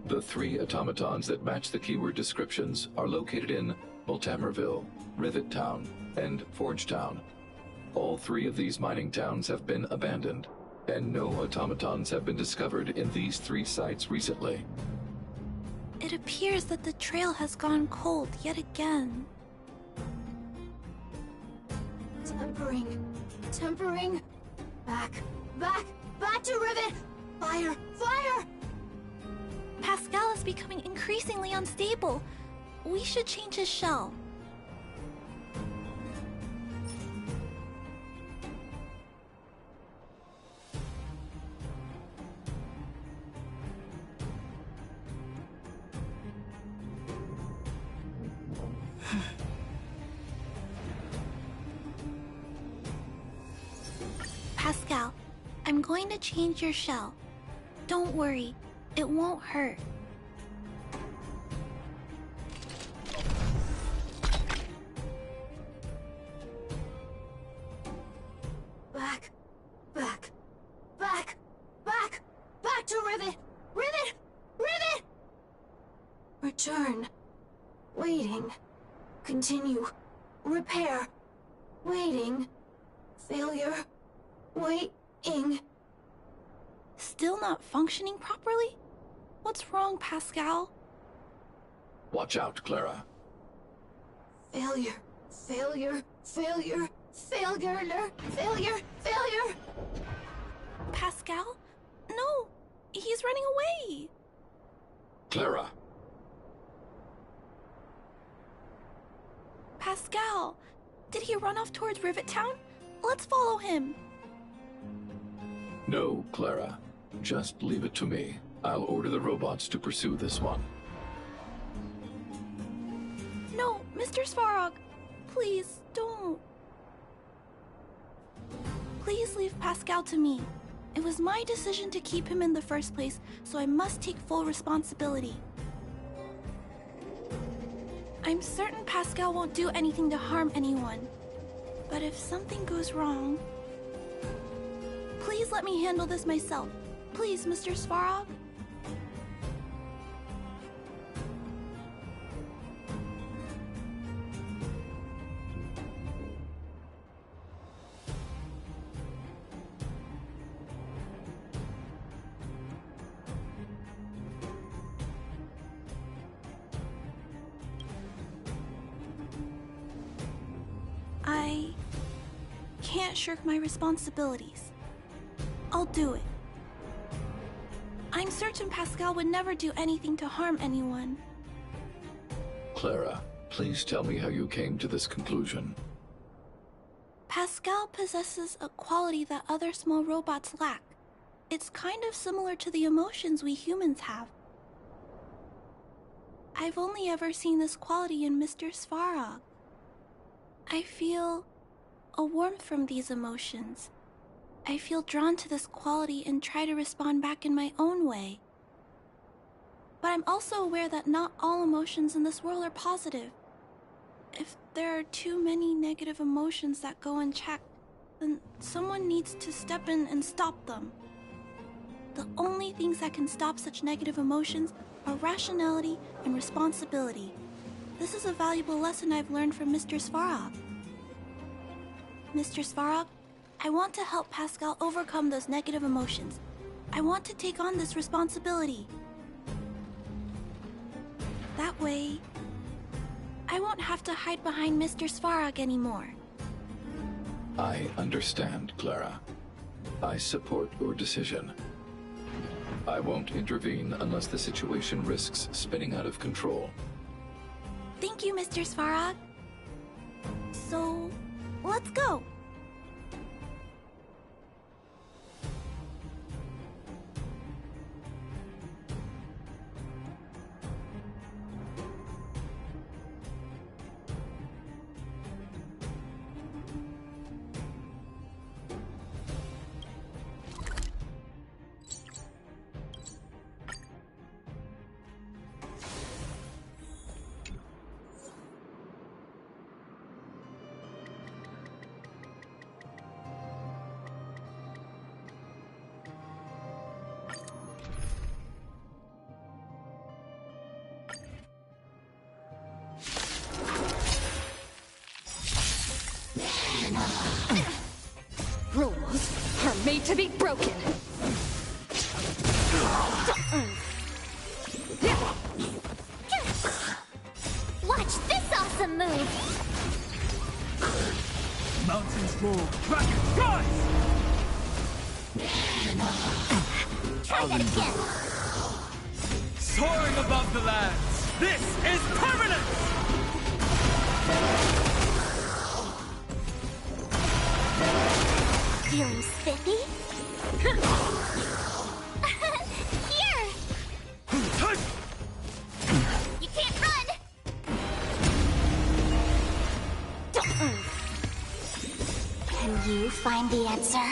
G: The 3 automatons that match the keyword descriptions are located in Multamerville, Rivet Town, and Forge Town. All 3 of these mining towns have been abandoned, and no automatons have been discovered in these 3 sites recently.
A: It appears that the trail has gone cold yet again.
B: Tempering. Back to Rivet! Fire!
A: Pascal is becoming increasingly unstable. We should change his shell. Pascal, I'm going to change your shell. Don't worry, it won't hurt.
B: Back to Rivet! Return. Waiting. Continue. Repair. Waiting. Failure. Waiting.
A: Still not functioning properly? What's wrong, Pascal?
G: Watch out, Clara.
B: Failure.
A: Pascal? No! He's running away!
G: Clara!
A: Pascal! Did he run off towards Rivet Town? Let's follow him!
G: No, Clara. Just leave it to me. I'll order the robots to pursue this one.
A: No, Mr. Svarog! Please, don't. Please leave Pascal to me. It was my decision to keep him in the first place, so I must take full responsibility. I'm certain Pascal won't do anything to harm anyone. But if something goes wrong... Please let me handle this myself. Please, Mr. Svarog. I can't shirk my responsibilities. I'll do it. I'm certain Pascal would never do anything to harm anyone.
G: Clara, please tell me how you came to this conclusion.
A: Pascal possesses a quality that other small robots lack. It's kind of similar to the emotions we humans have. I've only ever seen this quality in Mr. Svarog. I feel a warmth from these emotions. I feel drawn to this quality and try to respond back in my own way. But I'm also aware that not all emotions in this world are positive. If there are too many negative emotions that go unchecked, then someone needs to step in and stop them. The only things that can stop such negative emotions are rationality and responsibility. This is a valuable lesson I've learned from Mr. Svarog. Mr. Svarog, I want to help Pascal overcome those negative emotions. I want to take on this responsibility. That way, I won't have to hide behind Mr. Svarog anymore.
G: I understand, Clara. I support your decision. I won't intervene unless the situation risks spinning out of control.
A: Thank you, Mr. Svarog. So, let's go.
E: Rules are made to be broken.
F: awesome move!
H: Mountains roar, dragon rise!
F: Try that again!
H: Soaring above the lands, this is permanent!
F: Feeling spiffy? Here! You can't run! Can you find the answer?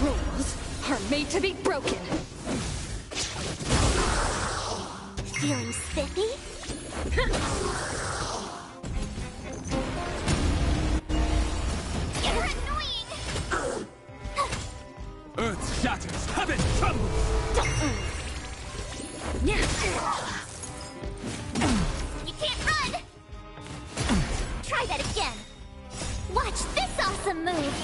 E: Rules are made to be broken.
F: Feeling spiffy? You're annoying!
H: Earth shatters, heaven trembles!
F: You can't run! Try that again! Watch this awesome move!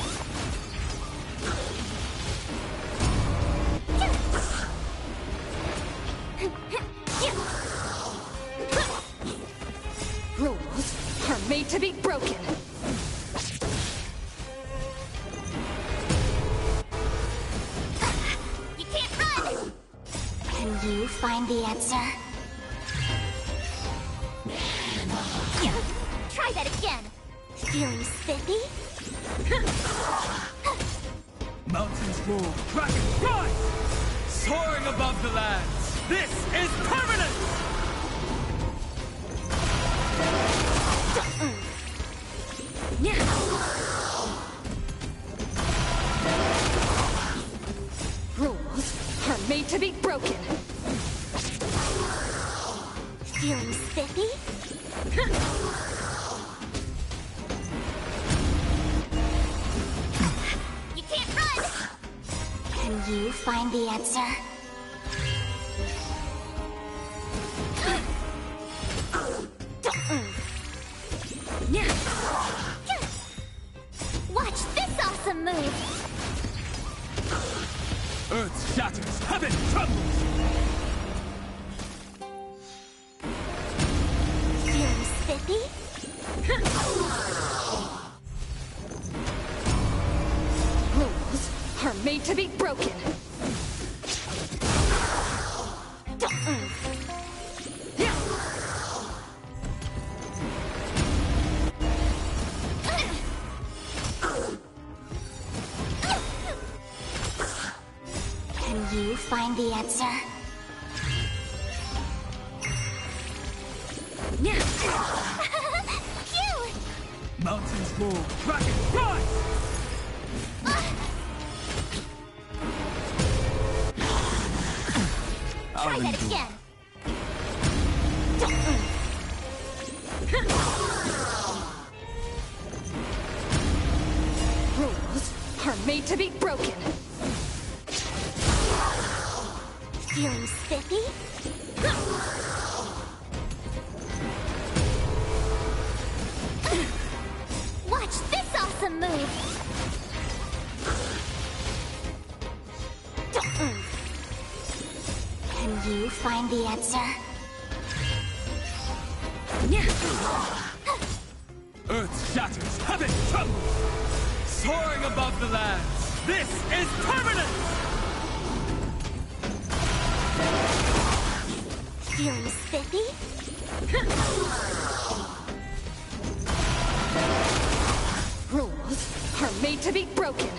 E: Rules are made to be broken.
F: You can't run! Can you find the answer? Try that again! Feeling spiffy?
H: Mountains roar, dragon rise! Soaring above the lands, this is permanent!
E: Rules are made to be broken.
F: Feeling spiffy? You can't run! Can you find the answer? Watch this awesome move!
H: Earth shatters, heaven trembles!
F: Feeling spiffy?
E: Rules are made to be broken.
F: Can you find the answer? Phew!
H: Mountains roar, dragon rise!
F: Try that again!
E: Rules are made to be broken.
F: Feeling spiffy? Watch this awesome move! Can you find the answer?
H: Earth shatters, heaven trembles! Soaring above the lands, this is permanent!
F: Feeling spiffy?
E: Rules are made to be broken.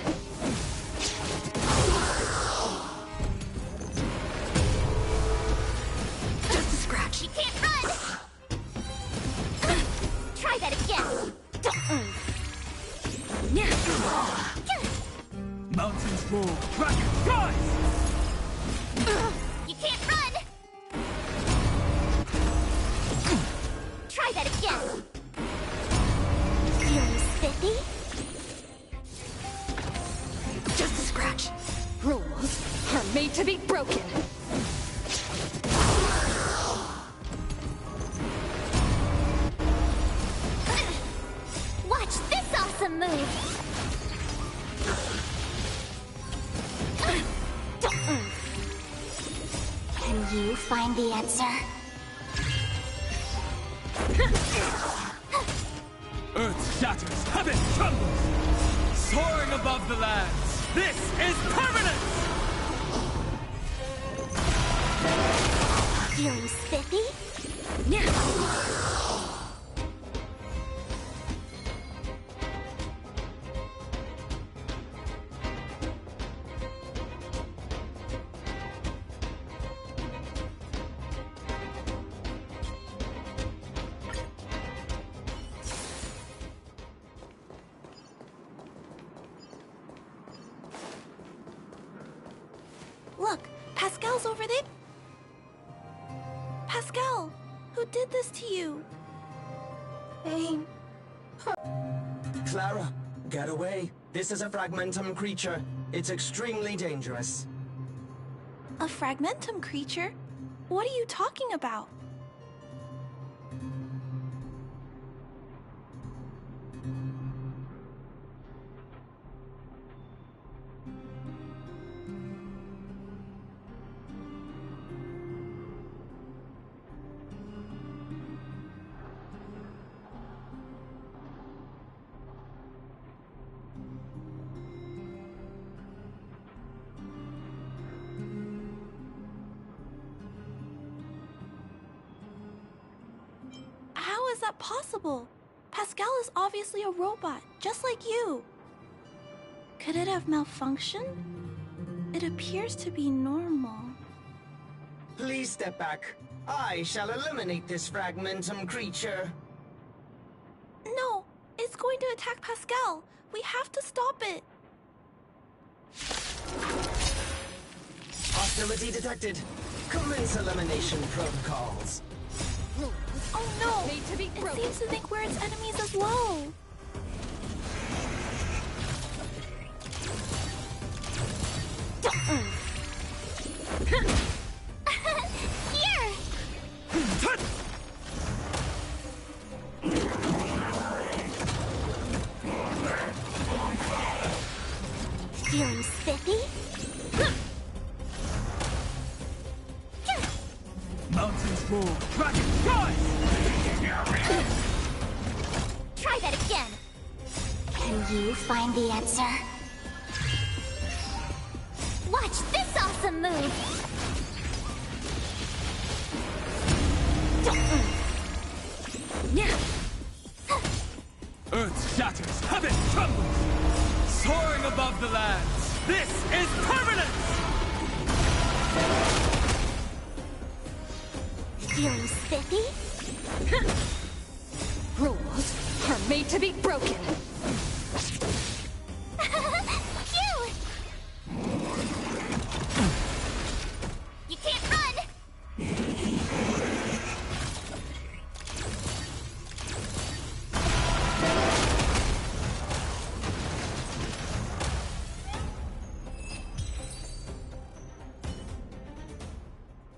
F: Just a scratch. You can't run! Try that again!
H: Mountains roar, dragon rise!
F: You can't run! Try that again! Feeling spiffy?
E: Just a scratch. Rules are made to be broken.
F: Watch this awesome move! you find the answer?
H: Earth shatters, heaven trembles! Soaring above the lands, this is permanence!
F: Feeling spiffy?
A: Look, Pascal's over there. Pascal, who did this to you?
B: Pain.
J: Clara, get away. This is a fragmentum creature. It's extremely dangerous.
A: A fragmentum creature? What are you talking about? How is that possible? Pascal is obviously a robot, just like you. Could it have malfunctioned? It appears to be normal.
J: Please step back. I shall eliminate this fragmentum creature.
A: No, it's going to attack Pascal. We have to stop it.
J: Hostility detected. Commence elimination protocols.
A: Oh no!
E: Made to be
A: It
E: broken.
A: seems to think we're its enemies as well.
F: Here! Feeling spiffy?
H: Mountains roar, dragon rise!
F: Try that again. Can you find the answer? Watch this awesome move!
H: Earth shatters, heaven trembles! Soaring above the lands, this is permanence!
F: Feeling spiffy?
E: Rules are made to be broken.
F: Phew! You can't run!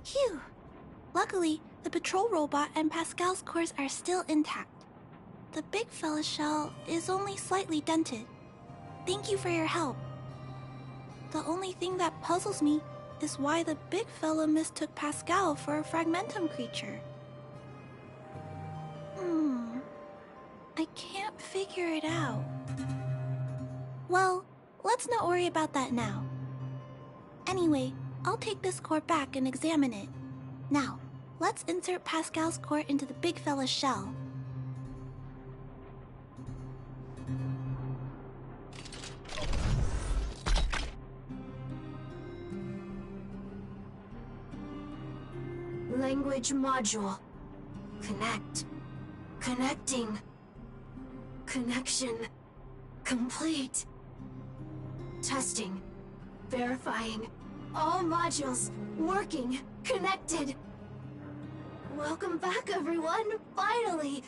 A: Phew. Luckily, the patrol robot and Pascal's cores are still intact. The big fella's shell is only slightly dented. Thank you for your help. The only thing that puzzles me is why the big fella mistook Pascal for a fragmentum creature. I can't figure it out. Well, let's not worry about that now. Anyway, I'll take this core back and examine it. Now, let's insert Pascal's core into the big fella's shell.
B: Language module. Connect. Connecting. Connection. Complete. Testing. Verifying. All modules working. Connected. Welcome back, everyone. Finally.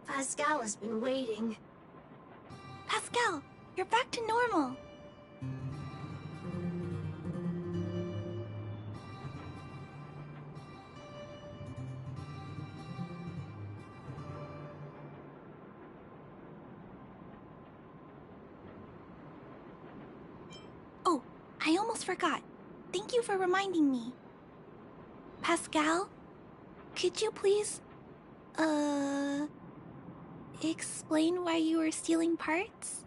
B: Pascal has been waiting.
A: Pascal, you're back to normal. Oh, I almost forgot. Thank you for reminding me. Pascal, could you please, explain why you were stealing parts?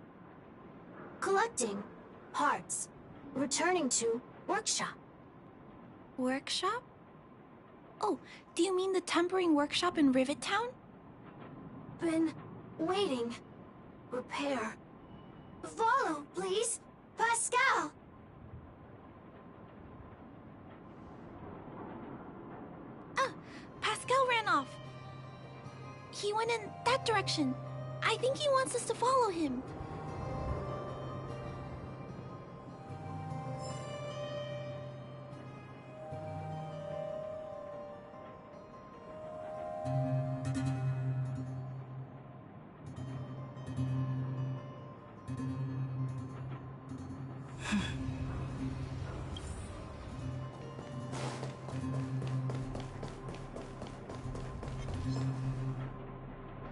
B: Collecting parts, returning to workshop.
A: Workshop? Oh, do you mean the tempering workshop in Rivet Town?
B: Been waiting. Repair. Follow, please, Pascal!
A: Ah, Pascal ran off. He went in that direction. I think he wants us to follow him.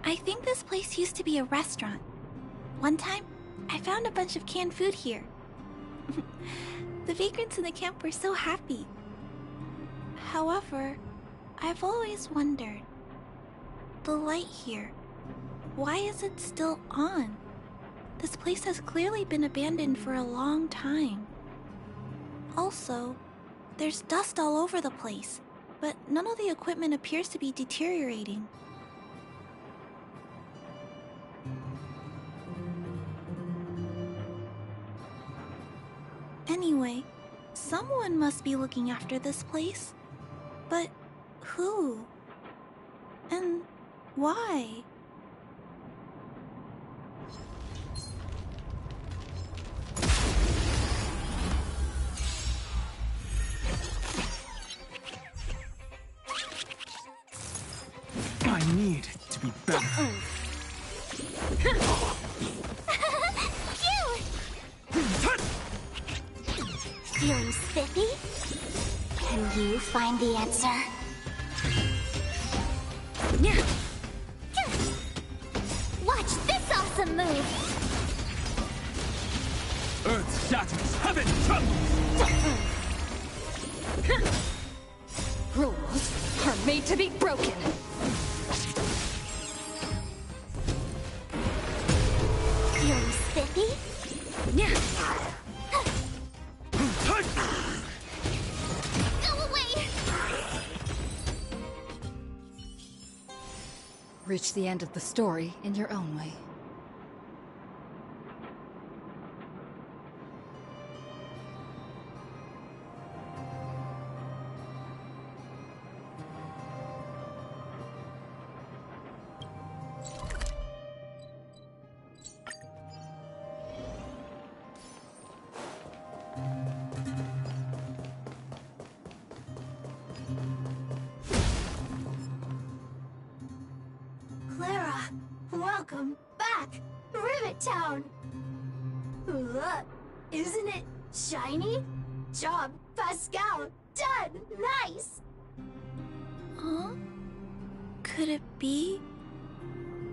A: I think this place used to be a restaurant. One time, I found a bunch of canned food here. The vagrants in the camp were so happy. However, I've always wondered, the light here, why is it still on? This place has clearly been abandoned for a long time. Also, there's dust all over the place, but none of the equipment appears to be deteriorating. Anyway, someone must be looking after this place. But who? And why?
H: I need to be better.
F: Feeling spiffy? Can you find the answer? Watch this awesome move!
H: Earth shatters, heaven trembles!
E: Rules are made to be broken.
F: Feeling spiffy? Go away!
E: Reach the end of the story in your own way.
B: Clara, welcome back, Rivet Town. Look, isn't it shiny? Job, Pascal, done, nice.
A: Huh? Could it be?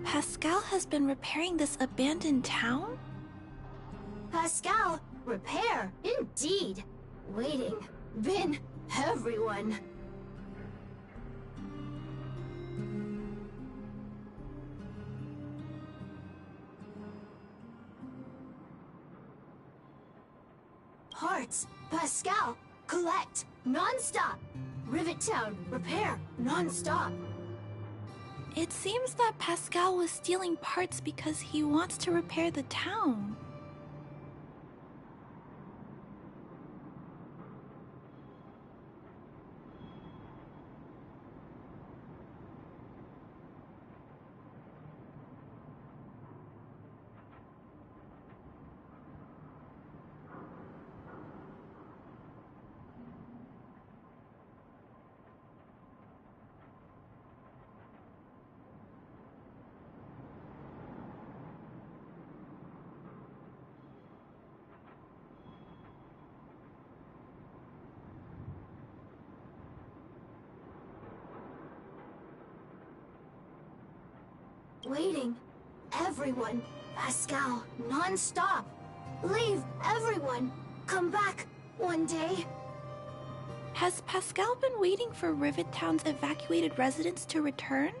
A: Pascal has been repairing this abandoned town?
B: Pascal, repair, indeed. Waiting, been everyone. Parts, Pascal, collect, non-stop. Rivet Town, repair, non-stop.
A: It seems that Pascal was stealing parts because he wants to repair the town.
B: Waiting, everyone, Pascal, non-stop. Leave, everyone, come back one day.
A: Has Pascal been waiting for Rivet Town's evacuated residents to return?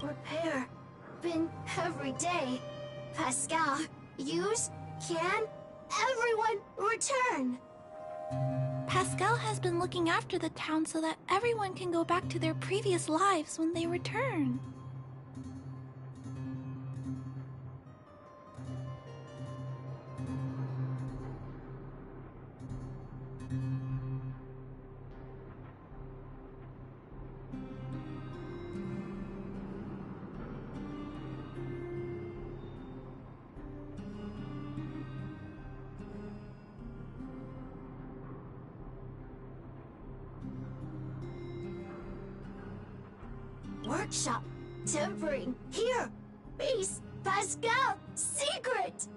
B: Repair. Been every day. Pascal, use, can, everyone return!
A: Pascal has been looking after the town so that everyone can go back to their previous lives when they return.
B: Workshop. Tempering. Here. Base. Pascal. Secret.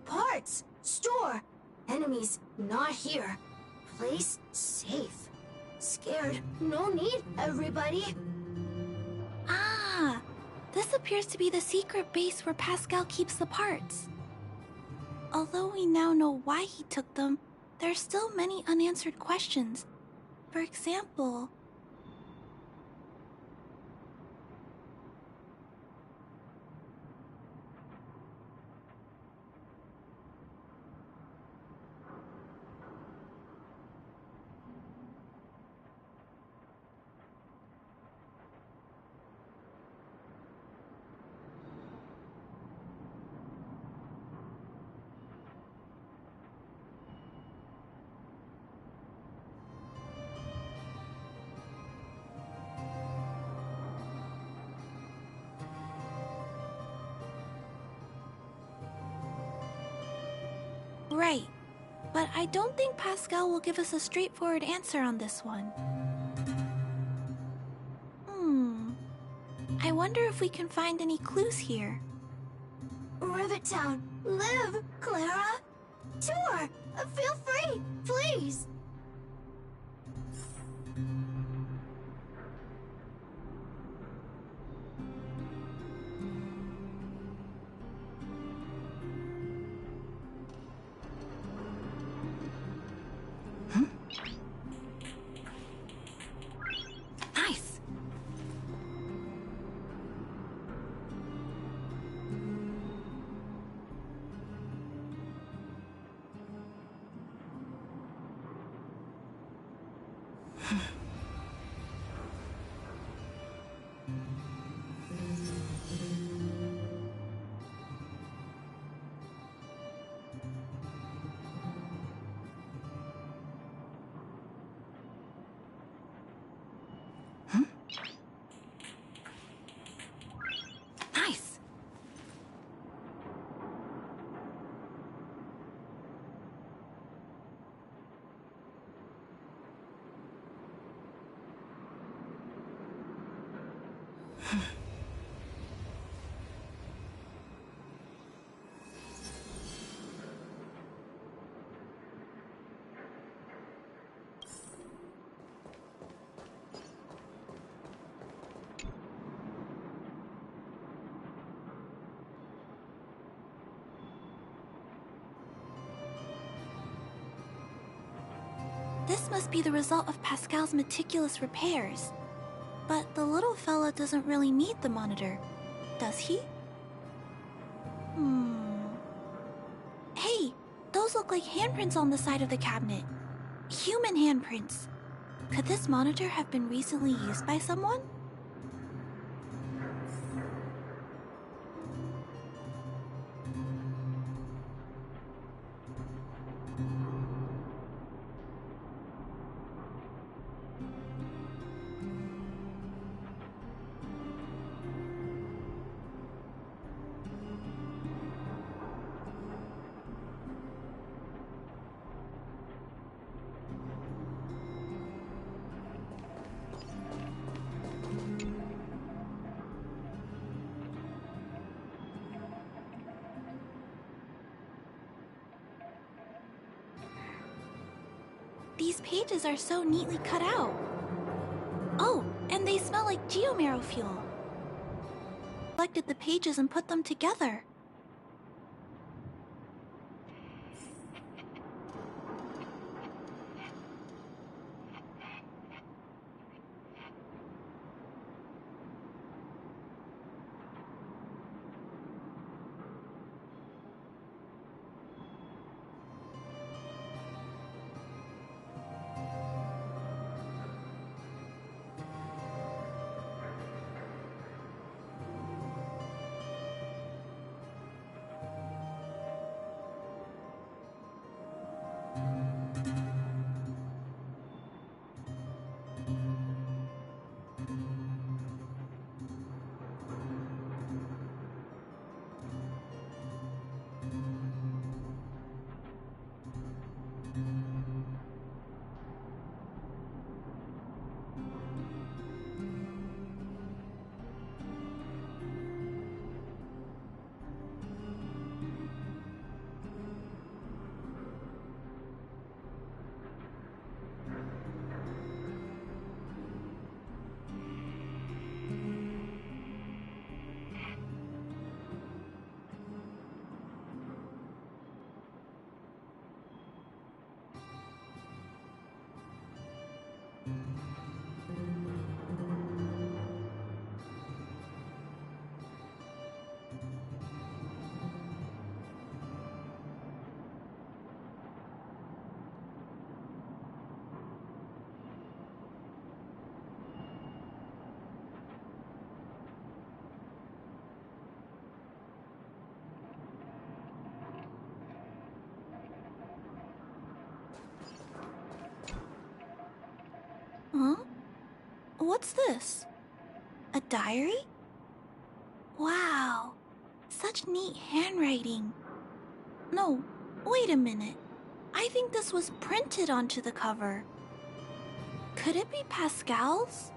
B: Parts. Store. Enemies. Not here. Place. Safe. Scared. No need, everybody.
A: Ah! This appears to be the secret base where Pascal keeps the parts. Although we now know why he took them, there are still many unanswered questions. For example... Right. But I don't think Pascal will give us a straightforward answer on this one. I wonder if we can find any clues here.
B: Rivet Town. Live, Clara. Tour. Feel free, please.
A: Nice! Nice! This must be the result of Pascal's meticulous repairs. But the little fella doesn't really need the monitor, does he? Hey, those look like handprints on the side of the cabinet. Human handprints. Could this monitor have been recently used by someone? These pages are so neatly cut out. Oh, and they smell like geomarrow fuel. Collected the pages and put them together. Huh? What's this? A diary? Wow, such neat handwriting. No, wait a minute. I think this was printed onto the cover. Could it be Pascal's?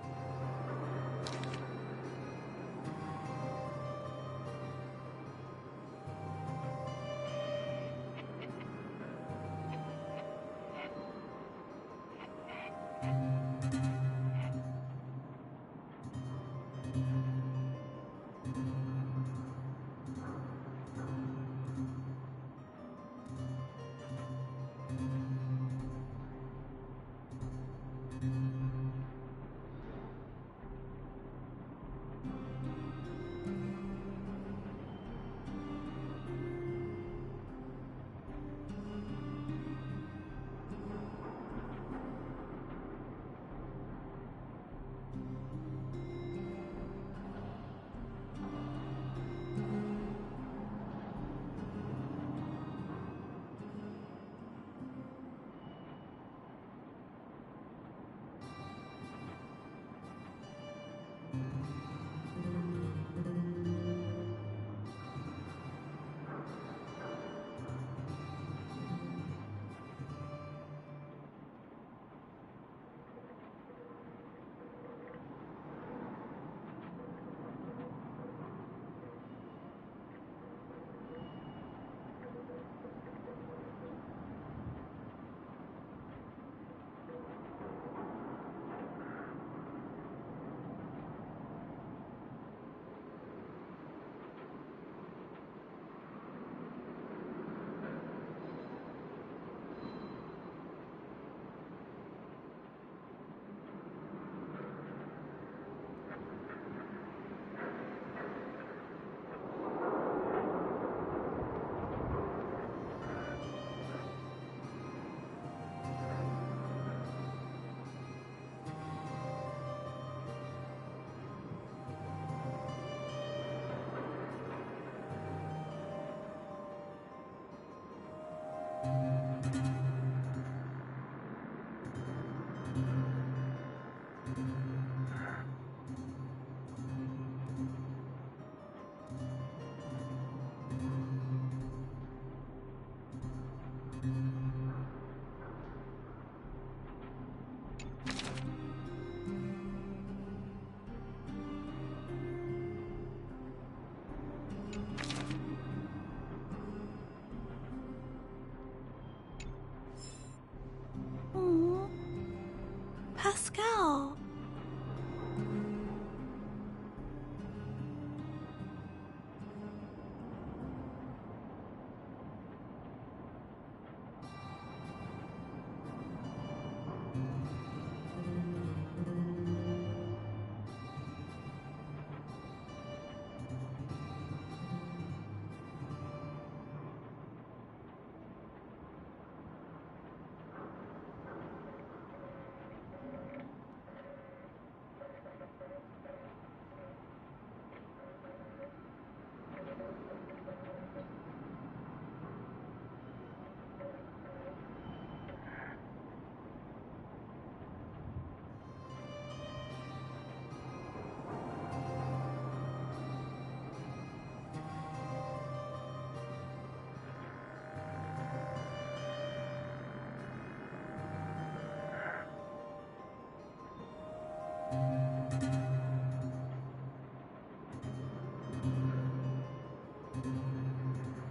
A: Pascal.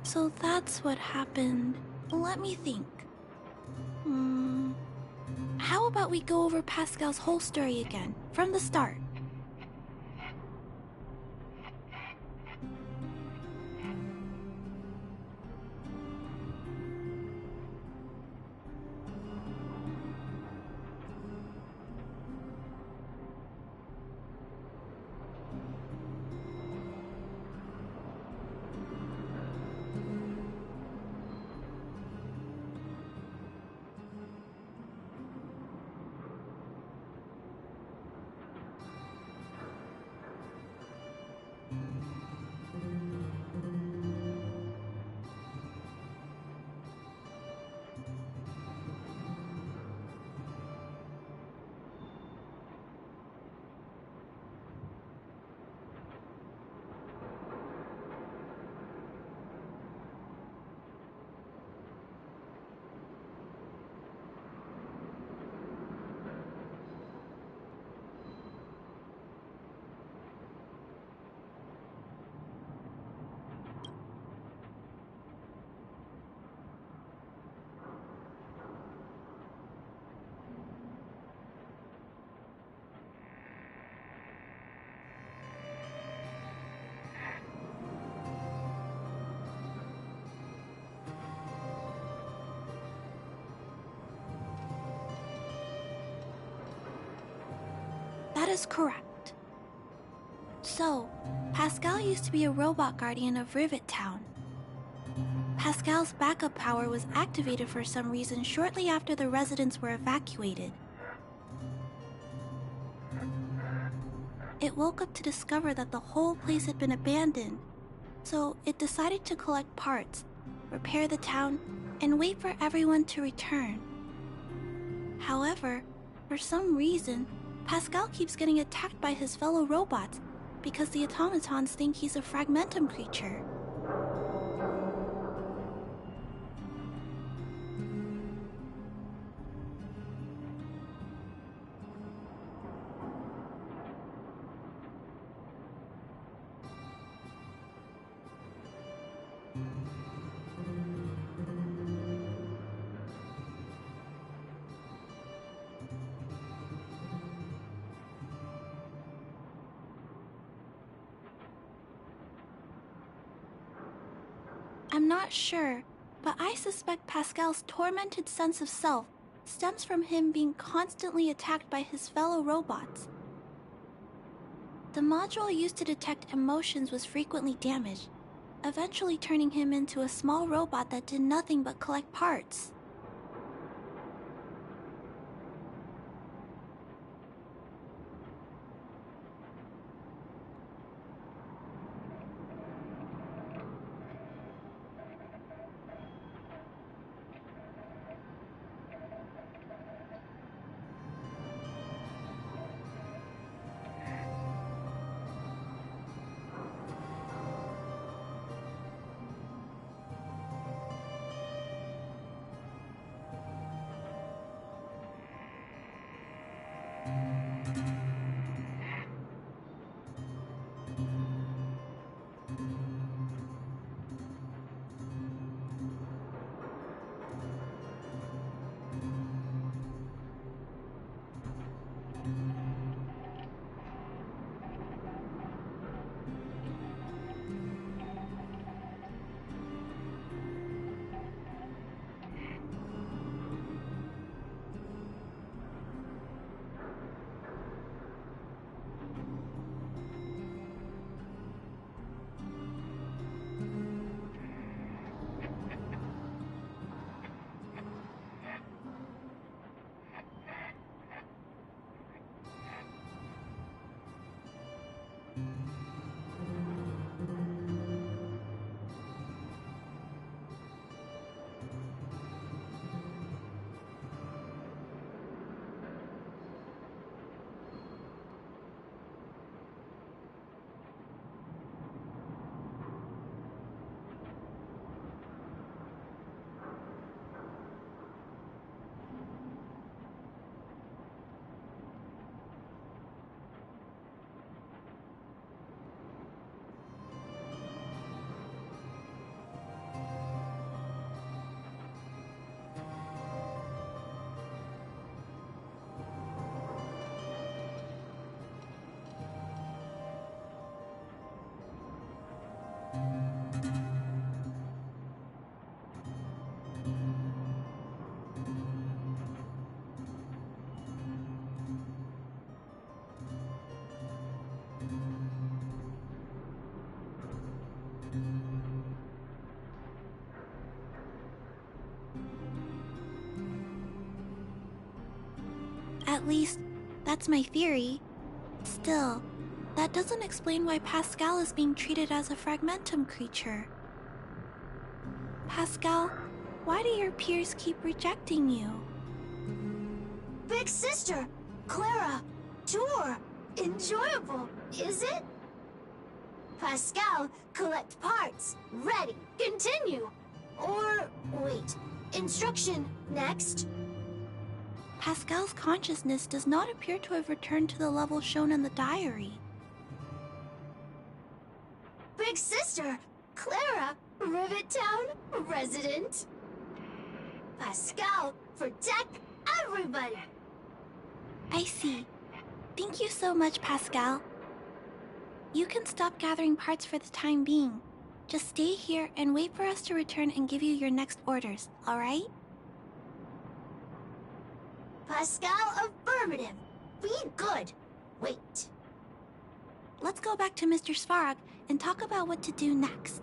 A: So that's what happened. Let me think. How about we go over Pascal's whole story again, from the start? That is correct. So, Pascal used to be a robot guardian of Rivet Town. Pascal's backup power was activated for some reason shortly after the residents were evacuated. It woke up to discover that the whole place had been abandoned, so it decided to collect parts, repair the town, and wait for everyone to return. However, for some reason, Pascal keeps getting attacked by his fellow robots because the automatons think he's a fragmentum creature. I'm not sure, but I suspect Pascal's tormented sense of self stems from him being constantly attacked by his fellow robots. The module used to detect emotions was frequently damaged, eventually turning him into a small robot that did nothing but collect parts. At least, that's my theory. Still, that doesn't explain why Pascal is being treated as a fragmentum creature. Pascal, why do your peers keep rejecting you?
B: Big sister, Clara, tour, enjoyable, is it? Pascal, collect parts, ready, continue. Or, wait, instruction, next.
A: Pascal's consciousness does not appear to have returned to the level shown in the diary.
B: Big sister, Clara, Rivet Town resident. Pascal, protect everybody.
A: I see. Thank you so much, Pascal. You can stop gathering parts for the time being. Just stay here and wait for us to return and give you your next orders, alright?
B: Pascal, affirmative. Be good. Wait.
A: Let's go back to Mr. Svarog and talk about what to do next.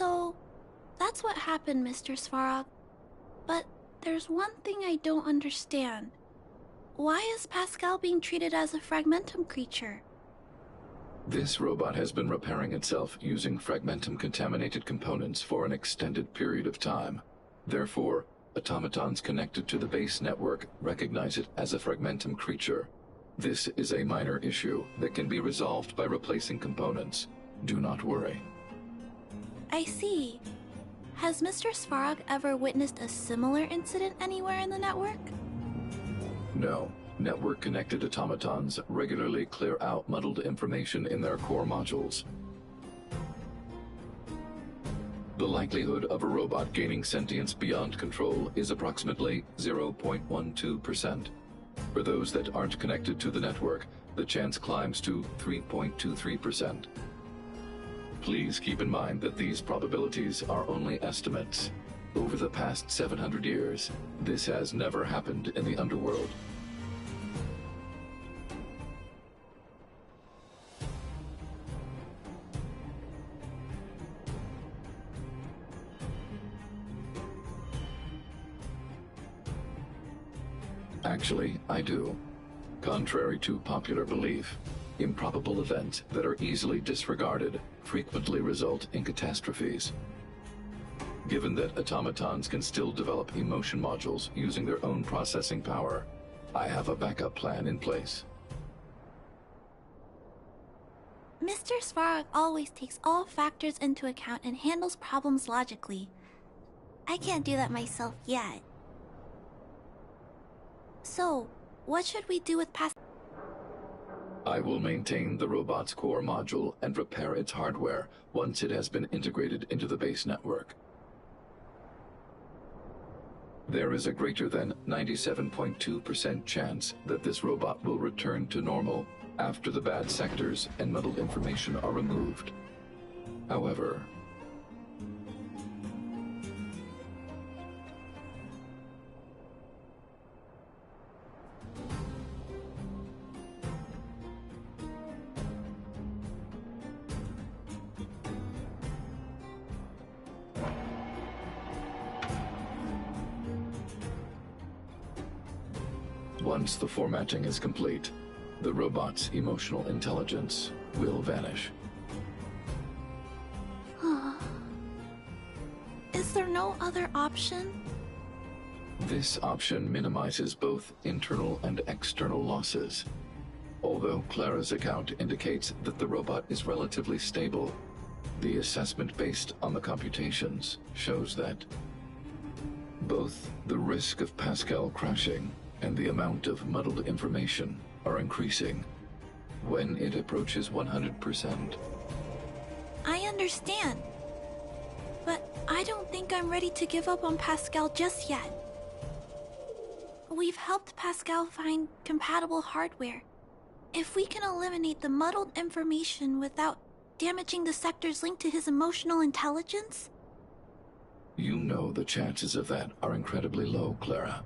A: So, that's what happened, Mr. Svarog. But there's one thing I don't understand. Why is Pascal being treated as a fragmentum creature?
G: This robot has been repairing itself using fragmentum-contaminated components for an extended period of time. Therefore, automatons connected to the base network recognize it as a fragmentum creature. This is a minor issue that can be resolved by replacing components. Do not worry.
A: I see. Has Mr. Svarog ever witnessed a similar incident anywhere in the network?
G: No. Network-connected automatons regularly clear out muddled information in their core modules. The likelihood of a robot gaining sentience beyond control is approximately 0.12%. For those that aren't connected to the network, the chance climbs to 3.23%. Please keep in mind that these probabilities are only estimates. Over the past 700 years, this has never happened in the underworld. Actually, I do. Contrary to popular belief, improbable events that are easily disregarded frequently result in catastrophes. Given that automatons can still develop emotion modules using their own processing power, I have a backup plan in place.
A: Mr. Svarog always takes all factors into account and handles problems logically. I can't do that myself yet. So, what should we do with Pascal?
G: I will maintain the robot's core module and repair its hardware once it has been integrated into the base network. There is a greater than 97.2% chance that this robot will return to normal after the bad sectors and muddled information are removed. However, once the formatting is complete, the robot's emotional intelligence will vanish.
A: Is there no other option?
G: This option minimizes both internal and external losses. Although Clara's account indicates that the robot is relatively stable, the assessment based on the computations shows that both the risk of Pascal crashing and the amount of muddled information are increasing when it approaches 100%.
A: I understand. But I don't think I'm ready to give up on Pascal just yet. We've helped Pascal find compatible hardware. If we can eliminate the muddled information without damaging the sectors linked to his emotional intelligence...
G: You know the chances of that are incredibly low, Clara.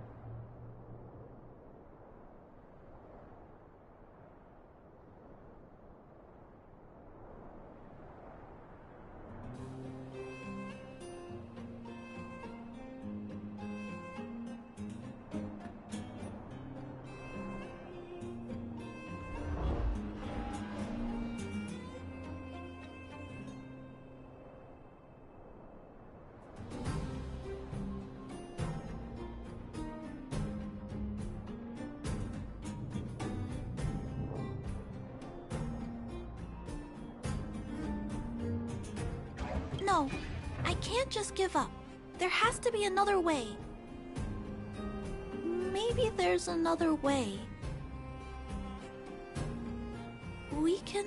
A: No, I can't just give up. There has to be another way. Maybe there's another way. We can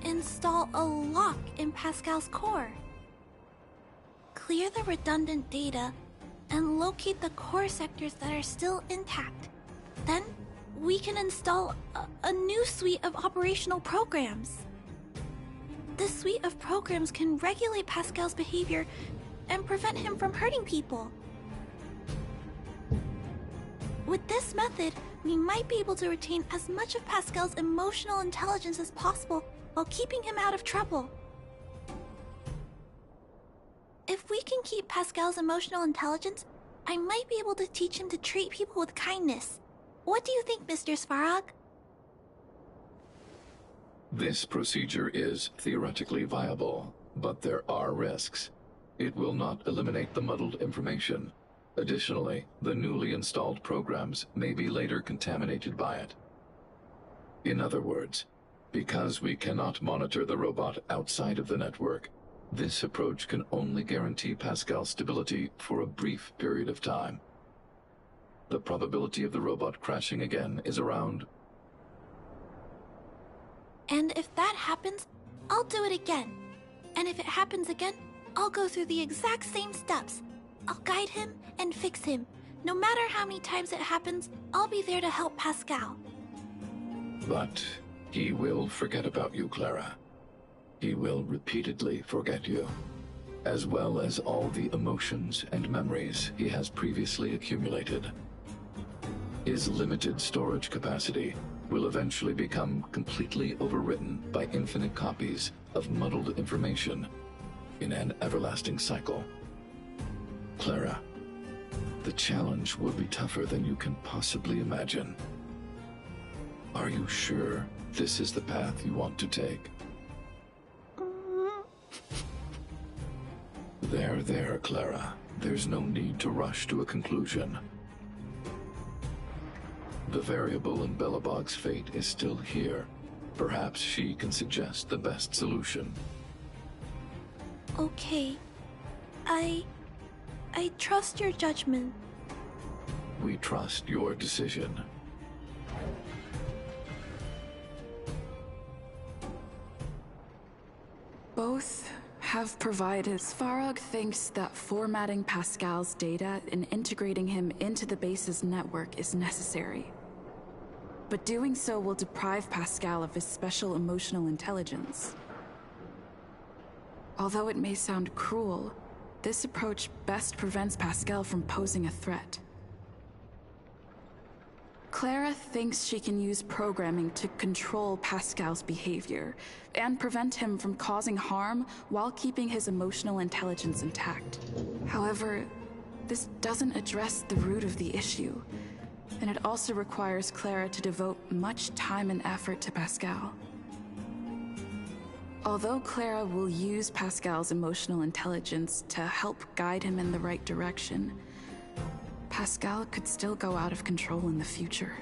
A: install a lock in Pascal's core. Clear the redundant data and locate the core sectors that are still intact. Then we can install a new suite of operational programs. This suite of programs can regulate Pascal's behavior and prevent him from hurting people. With this method, we might be able to retain as much of Pascal's emotional intelligence as possible while keeping him out of trouble. If we can keep Pascal's emotional intelligence, I might be able to teach him to treat people with kindness. What do you think, Mr. Svarog?
G: This procedure is theoretically viable, but there are risks. It will not eliminate the muddled information. Additionally, the newly installed programs may be later contaminated by it. In other words, because we cannot monitor the robot outside of the network, this approach can only guarantee Pascal's stability for a brief period of time. The probability of the robot crashing again is around...
A: And if that happens, I'll do it again. And if it happens again, I'll go through the exact same steps. I'll guide him and fix him. No matter how many times it happens, I'll be there to help Pascal.
G: But he will forget about you, Clara. He will repeatedly forget you, as well as all the emotions and memories he has previously accumulated. His limited storage capacity will eventually become completely overwritten by infinite copies of muddled information in an everlasting cycle. Clara, The challenge will be tougher than you can possibly imagine. Are you sure this is the path you want to take? There, Clara. There's no need to rush to a conclusion. The variable in Belobog's fate is still here. Perhaps she can suggest the best solution.
A: Okay. I trust your judgment.
G: We trust your decision.
I: Both have provided. Svarog thinks that formatting Pascal's data and integrating him into the base's network is necessary. But doing so will deprive Pascal of his special emotional intelligence. Although it may sound cruel, this approach best prevents Pascal from posing a threat. Clara thinks she can use programming to control Pascal's behavior and prevent him from causing harm while keeping his emotional intelligence intact. However, this doesn't address the root of the issue, and it also requires Clara to devote much time and effort to Pascal. Although Clara will use Pascal's emotional intelligence to help guide him in the right direction, Pascal could still go out of control in the future.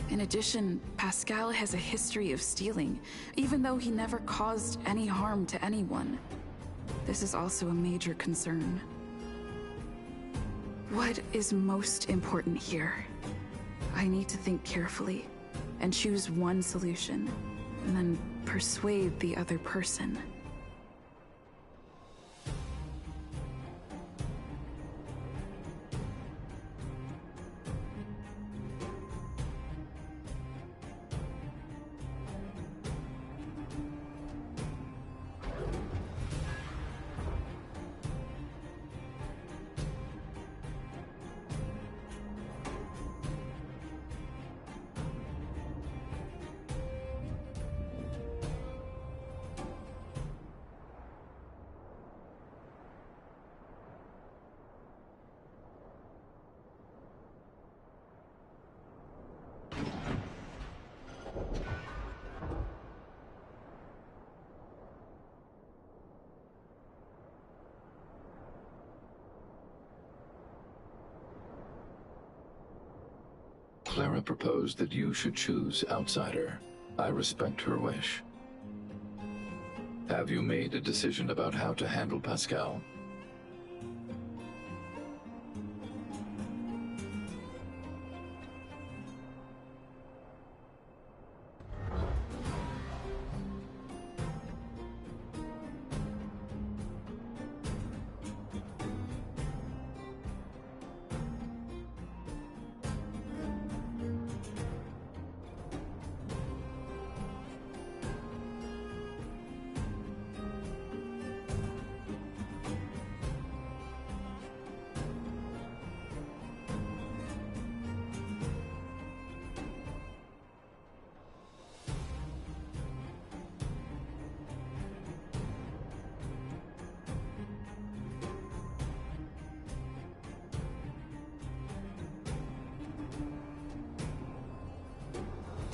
I: In addition, Pascal has a history of stealing, even though he never caused any harm to anyone. This is also a major concern. What is most important here? I need to think carefully and choose one solution, and then persuade the other person.
G: Clara proposed that you should choose Outsider. I respect her wish. Have you made a decision about how to handle Pascal?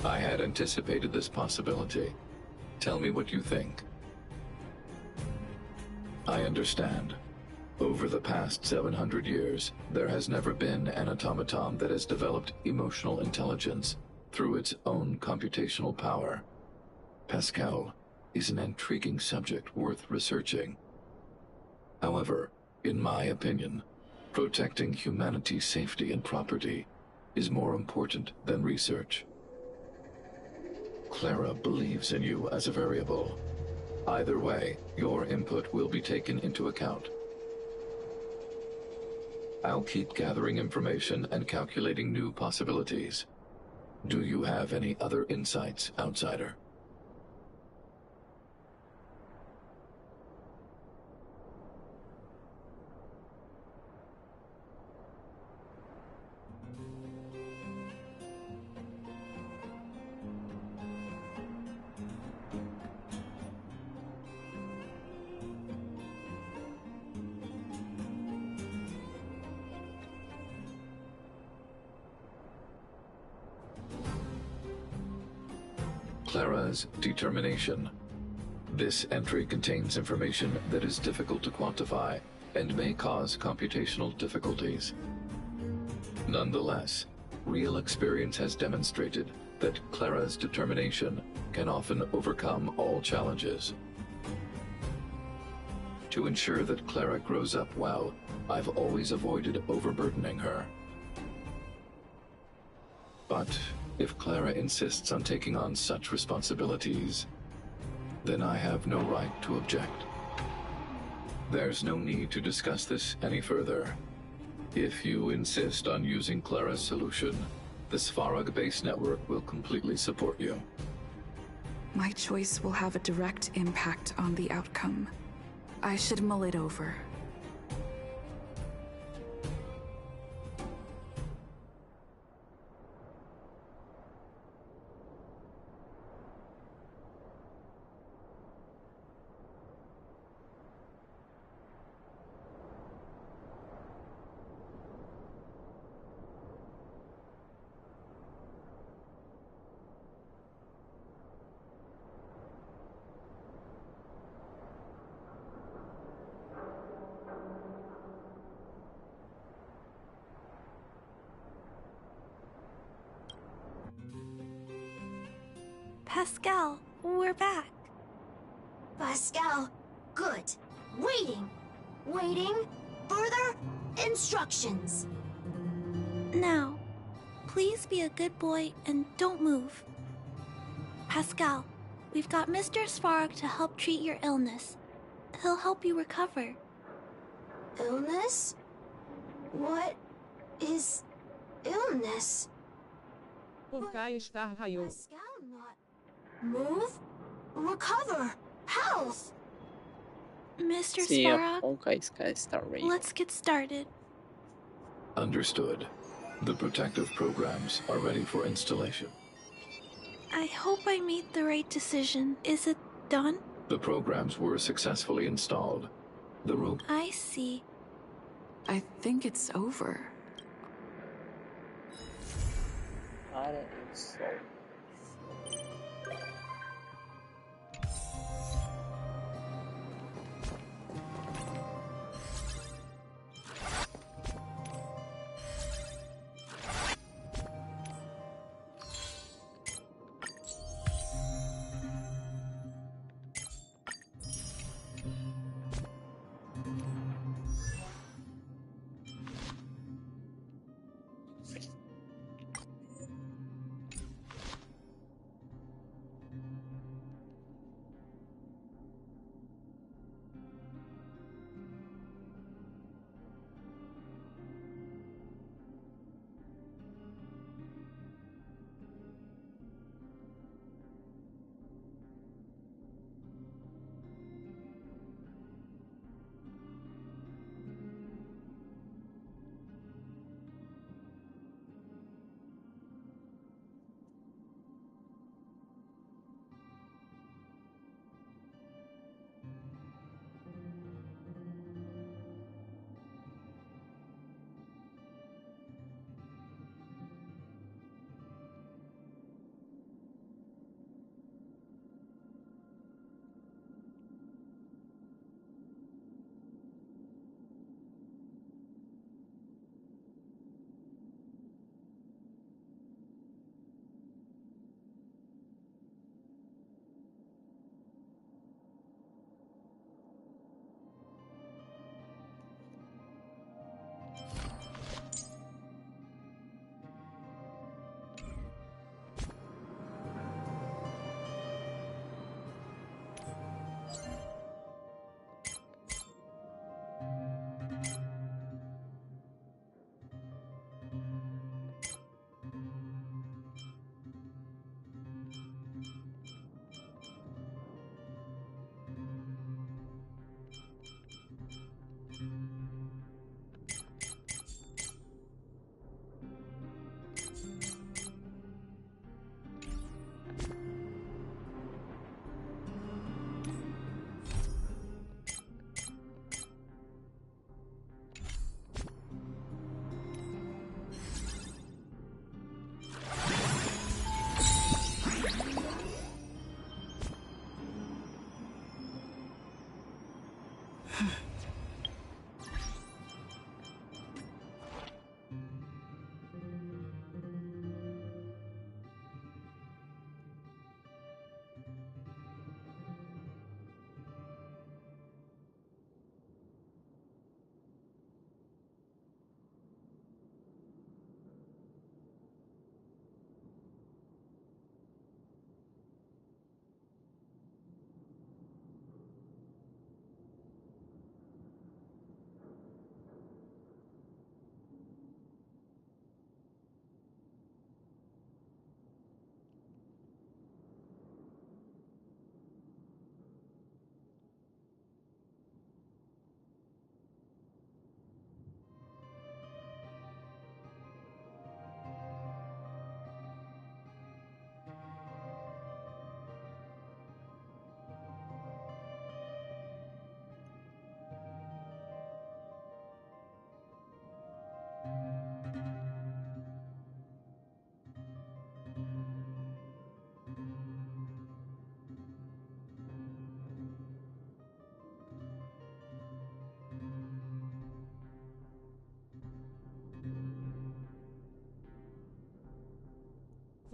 G: I had anticipated this possibility. Tell me what you think. I understand. Over the past 700 years, there has never been an automaton that has developed emotional intelligence through its own computational power. Pascal is an intriguing subject worth researching. However, in my opinion, protecting humanity's safety and property is more important than research. Clara believes in you as a variable. Either way, your input will be taken into account. I'll keep gathering information and calculating new possibilities. Do you have any other insights, Outsider? Clara's determination. This entry contains information that is difficult to quantify and may cause computational difficulties. Nonetheless, real experience has demonstrated that Clara's determination can often overcome all challenges. To ensure that Clara grows up well, I've always avoided overburdening her. But if Clara insists on taking on such responsibilities, then I have no right to object. There's no need to discuss this any further. If you insist on using Clara's solution, the Svarog base network will completely support you.
I: My choice will have a direct impact on the outcome. I should mull it over.
A: Pascal, we're back.
B: Pascal, good. Waiting. Waiting. Further instructions.
A: Now, please be a good boy and don't move. Pascal, we've got Mr. Svarog to help treat your illness. He'll help you recover.
B: Illness? What is illness?
K: Honkai está raio.
B: Pascal not move? Recover. Health.
A: Mr.
L: Sim, a
A: Svarog,
L: Honkai está raio.
A: let's get started.
G: Understood. The protective programs are ready for installation.
A: I hope I made the right decision. Is it done?
G: The programs were successfully installed. The rope.
A: I see.
I: I think it's over.
L: Para eu só.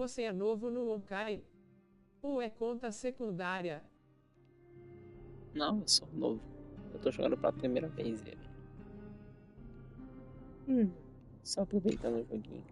K: Você é novo no Honkai? Ou é conta secundária?
L: Não, eu sou novo. Eu tô jogando pela primeira vez ele. Só aproveitando o joguinho.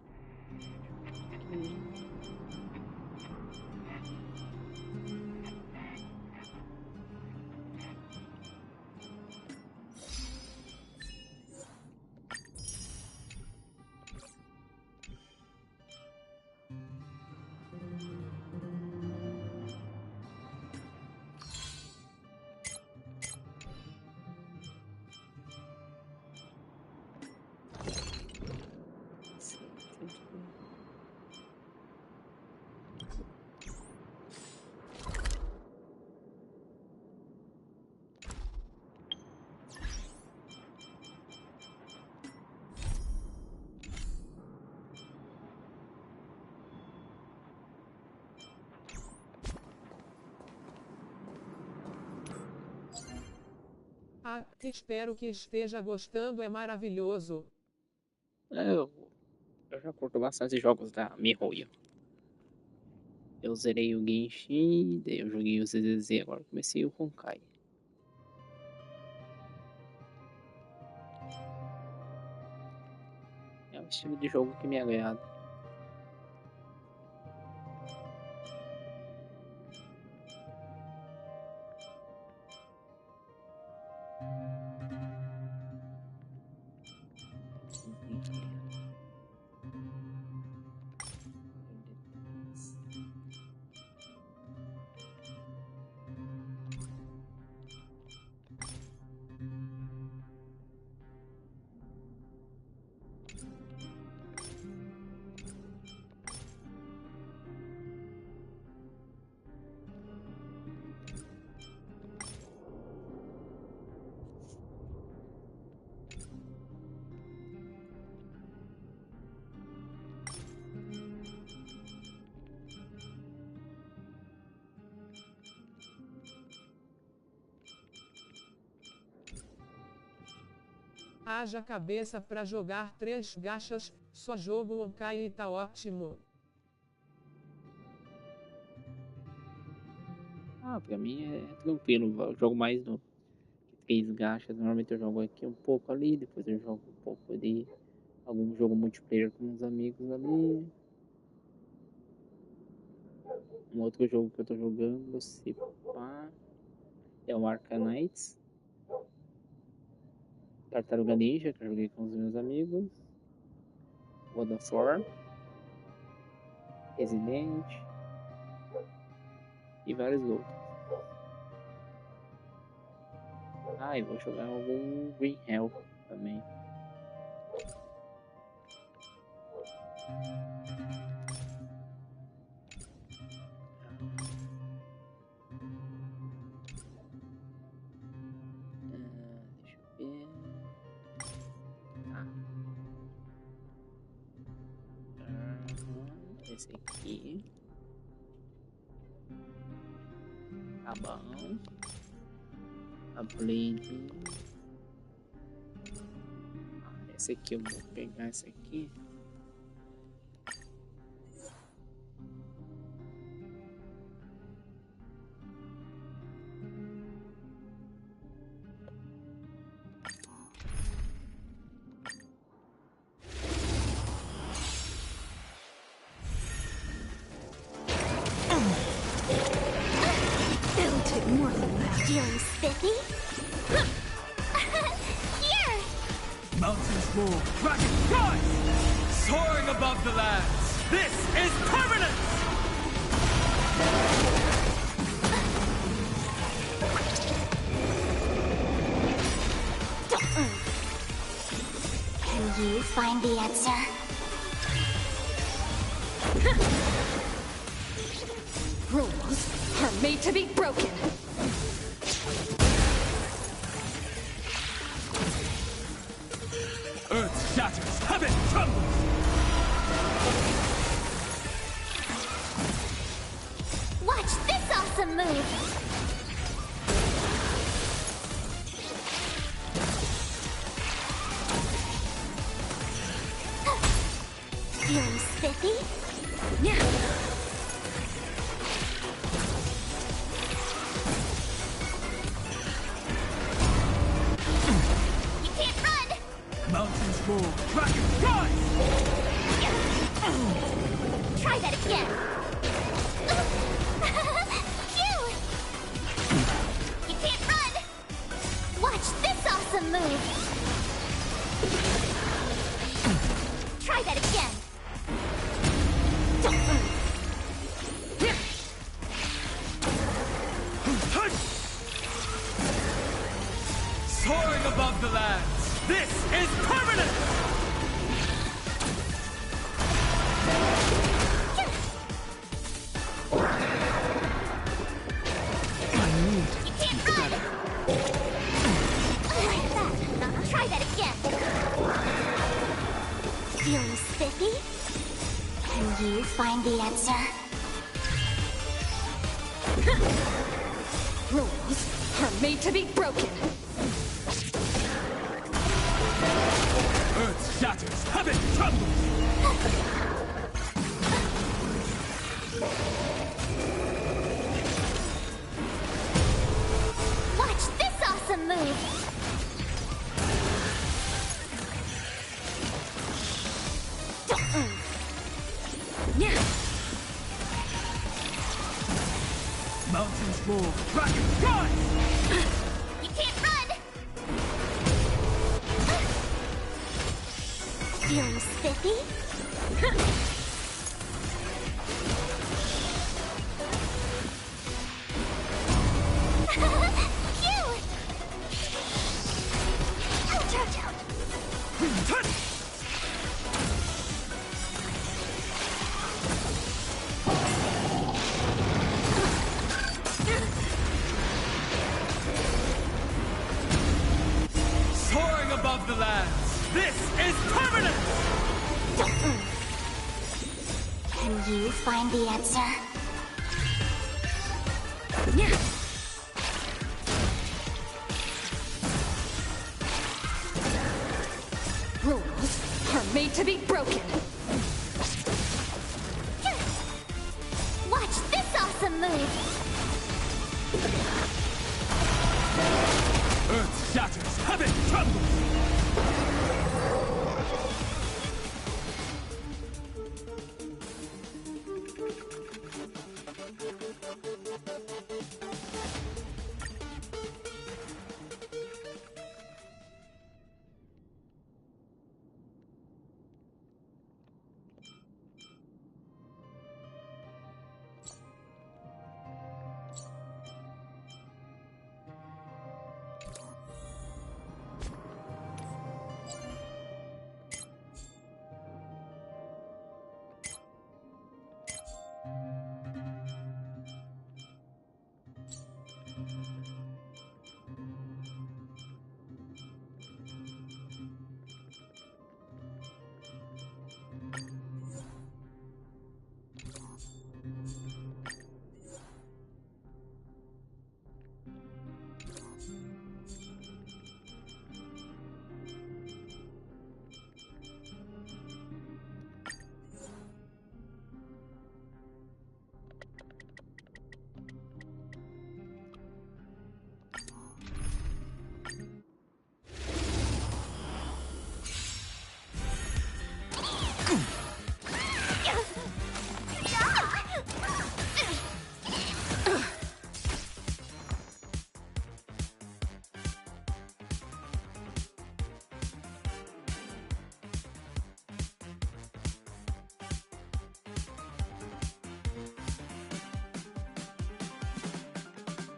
K: Ah, espero que esteja gostando, é maravilhoso.
L: Eu já curto bastante jogos da MiHoYo. Eu zerei o Genshin, daí eu joguei o ZZZ, agora comecei o Honkai. É um estilo de jogo que me agrada.
K: Haja cabeça pra jogar 3 gachas, só jogo Honkai e tá ótimo.
L: Pra mim é tranquilo, eu jogo mais no 3 gachas, normalmente eu jogo aqui um pouco ali, depois eu jogo um pouco ali, algum jogo multiplayer com uns amigos ali. Um outro jogo que eu tô jogando, se pá, é o Arcanites. Tartaruga Ninja, que eu joguei com os meus amigos. God of War. Resident. E vários outros. E vou jogar algum Green Hell também. Deixa eu ver. Esse aqui. Tá bom. A Blade. Esse aqui eu vou pegar esse aqui.
F: It'll take more than that. Feeling spiffy? Here!
H: Mountains move, dragon rise! Soaring above the lands, this is permanence!
F: Can you find the answer?
E: Rules are made to be broken.
H: Earth shatters, heaven trembles!
F: Watch this awesome move! Feeling spiffy?
E: Yeah.
H: more. Dragon rise!
F: Try that again. Phew! You can't run! Watch this awesome move! Try that again. Don't move.
H: Soaring above the lands, this is permanent!
F: You can't run! Like that. Try that again. Feeling spiffy? Can you find the answer?
E: Rules are made to be broken.
H: Earth shatters, heaven trembles!
F: Watch this awesome move! Don't move.
E: Yeah.
H: Mountains roar, dragons rise!
F: You can't run! Feeling spiffy? Phew! Ouch, ouch, ouch!
H: Soaring above the lands, this is permanent!
F: Don't move. Can you find the answer?
E: Yeah. Rules are made to be broken.
F: Watch this awesome move!
H: Earth shatters, heaven trembles!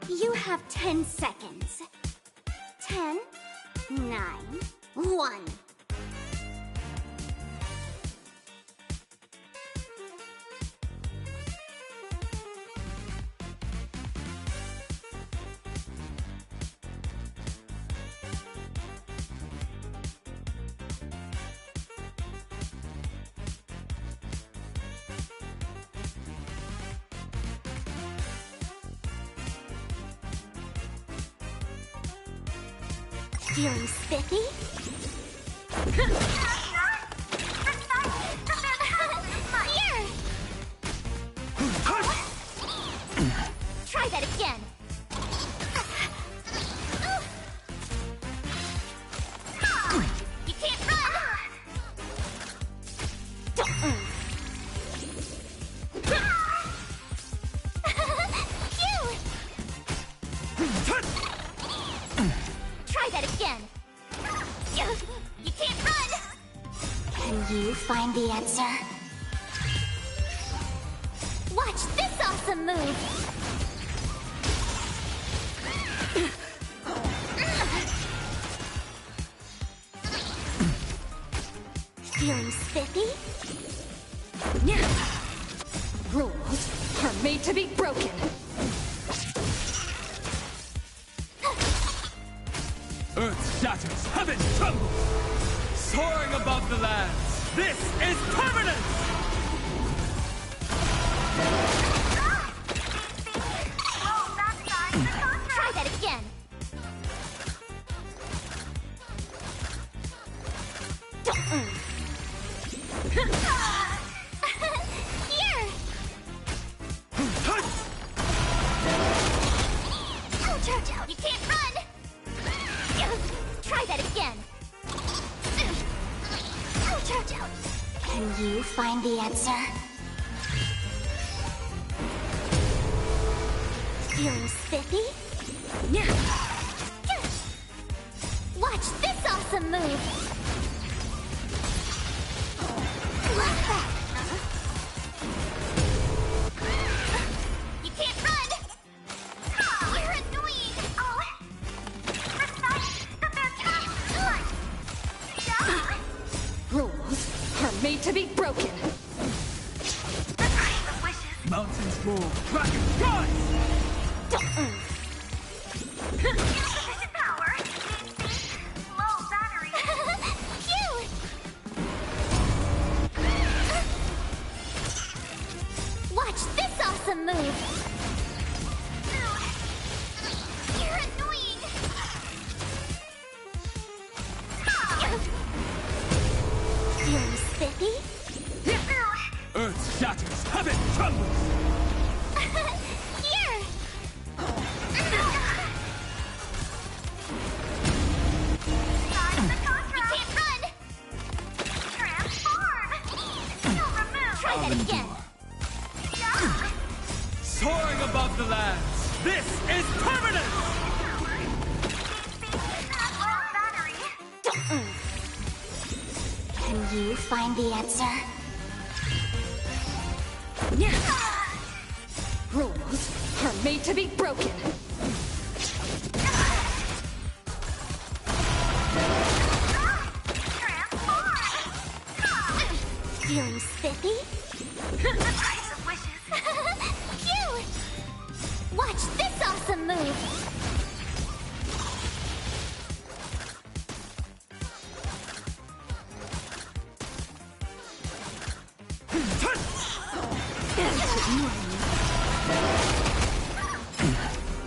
F: You have 10 seconds. 10, 9, 1. Feeling spiffy? Here! Try that again. You can't run! find the answer? Watch this awesome move! Feeling spiffy?
E: Rules are made to be broken.
H: Earth shatters, heaven trembles! Soaring above the lands, this is permanence!
F: Try that again! Here! Ouch, ouch, ouch! You can't run! Try that again! Ouch, ouch, ouch! Can you find the answer? Feeling spiffy? Watch this awesome move! You can't run! You're annoying! Oh! Recite the fantastic!
E: Rules are made to be broken.
H: Mountains roar, dragons rise!
F: Insufficient power! Low battery! Phew! Watch this awesome move! You're annoying! Feeling spiffy?
H: Earth shatters, heaven trembles!
F: Here! You can't run! Transform! Try that again!
H: Soaring above the lands, this is permanence!
F: Can you find the answer?
E: Rules are made to be broken.
F: Feeling spiffy? Phew! Watch this awesome move!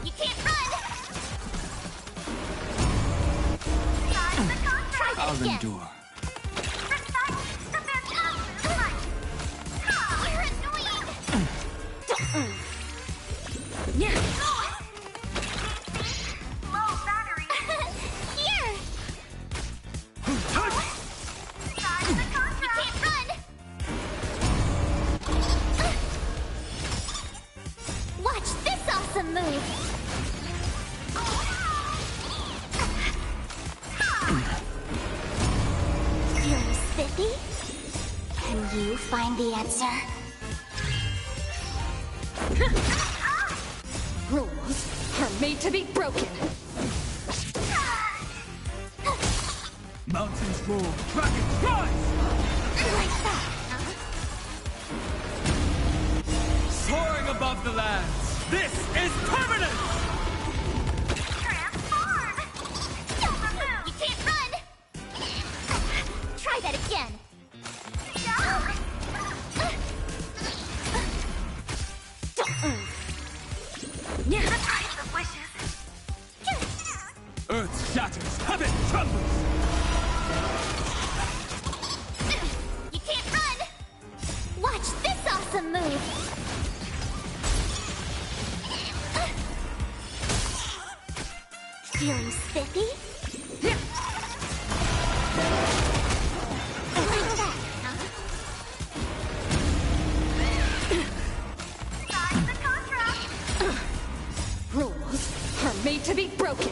F: You can't run! Try that
H: I'll
F: again!
H: endure.
F: You're annoying! Low battery! Here! You can't run! Watch this awesome move! Feeling spiffy? Can you find the answer?
E: Rules are made to be broken.
H: Mountains roar, dragons rise!
F: Like that!
H: Soaring above the lands, this is permanence!
F: Transform! You can't run! Try that again!
H: Earth shatters, heaven trembles!
F: You can't run! Watch this awesome move! Feeling spiffy? Like that,
E: Rules are made to be broken.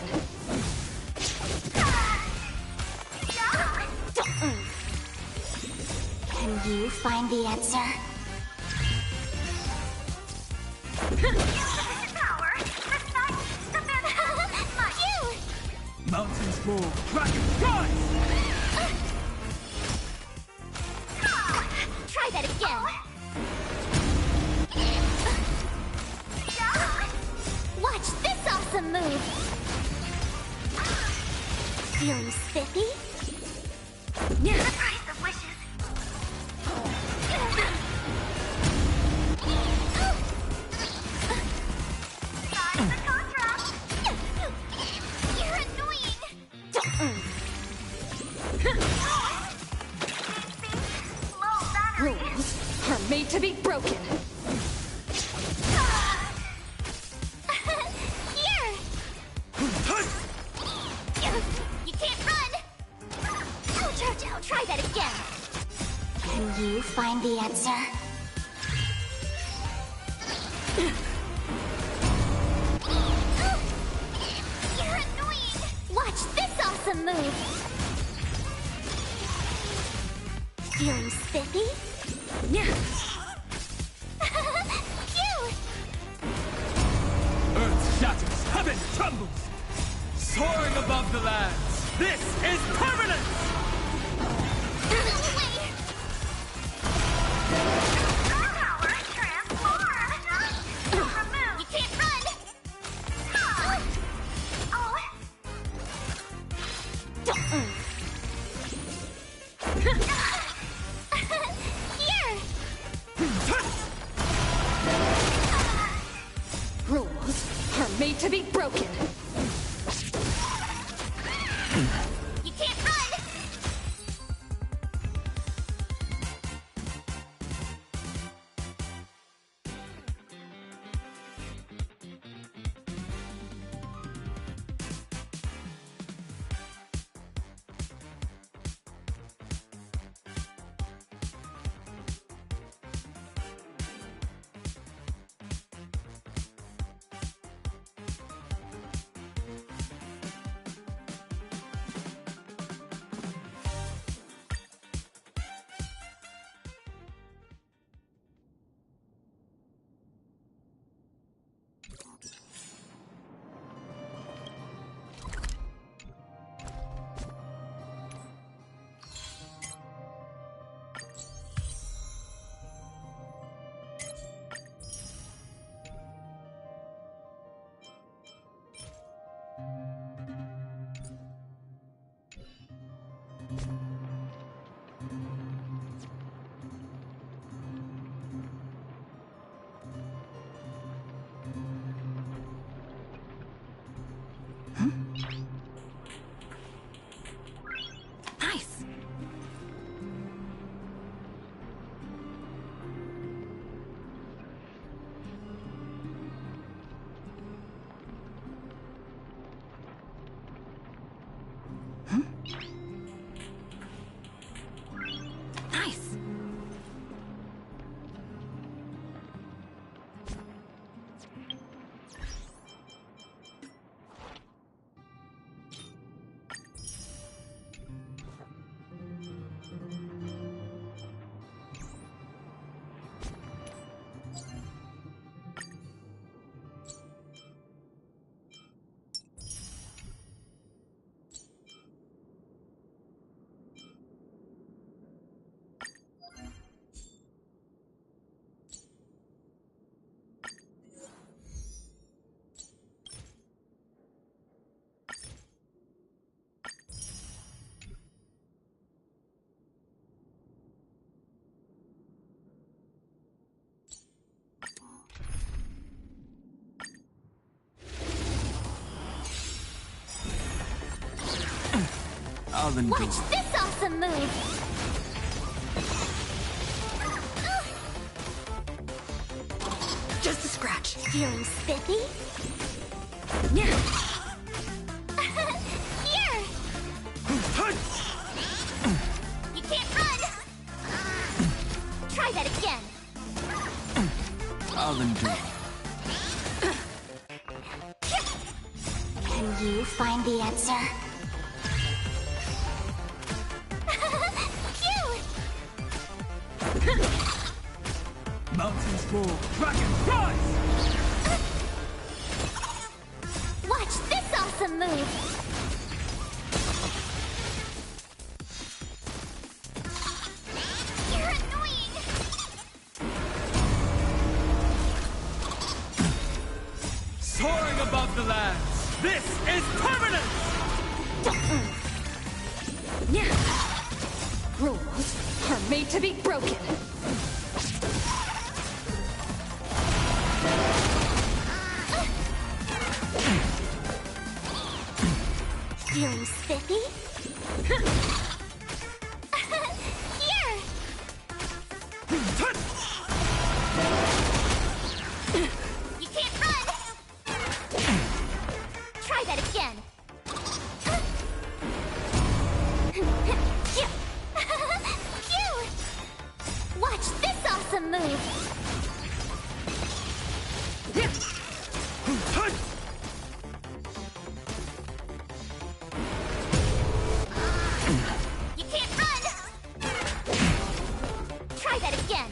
F: Can
B: you find the answer?
H: Mountains roar, dragons rise!
F: Try that again. Watch this awesome move. Feeling spiffy? Surprise of wishes. Sorry the contrast. You're annoying.
E: Rules are made to be broken.
F: Here. You can't run. Ouch, ouch, ouch. Try that again.
B: Can you find the answer?
F: You're annoying. Watch this awesome move. Feeling spiffy?
H: Earth shatters, heaven trembles! Soaring above the lands, this is permanence!
F: You can't run. Here.
E: Rules are made to be broken.
F: You can't run.
E: Nice. Nice.
F: Watch this awesome move.
E: Just a scratch.
F: Feeling spiffy?
E: Yeah.
F: Here. You can't run. Try that again.
H: I'll endure.
B: Can you find the answer?
K: more.
H: Dragon rise!
F: Watch this awesome move! You're annoying!
H: Soaring above the lands, this is permanent!
E: Rules are made to be broken.
F: Feeling spiffy? Here! You can't run! Try that again! Phew! Watch this awesome move! You can't run! Try that again!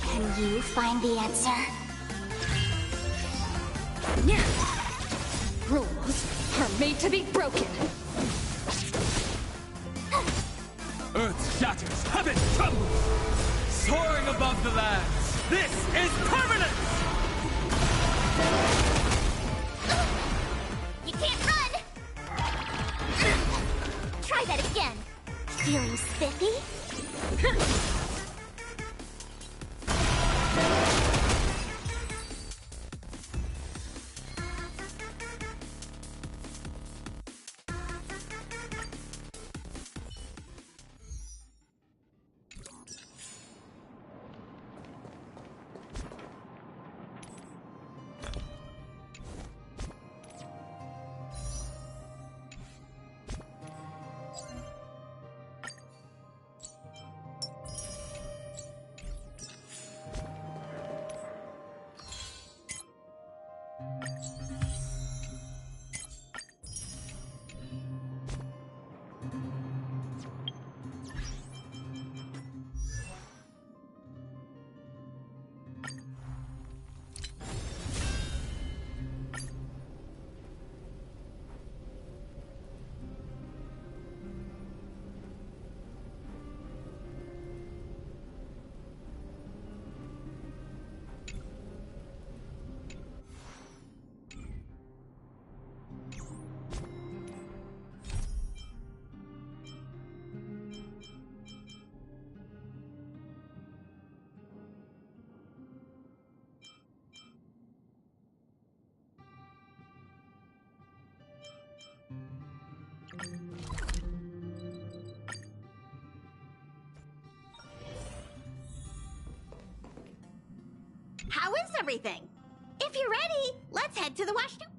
B: Can you find the answer?
E: Rules are made to be broken.
H: Earth shatters, heaven trembles! Soaring above the lands, this is permanent!
F: You can't run! Try that again! Feeling spiffy? How is everything? If you're ready, let's head to the washroom.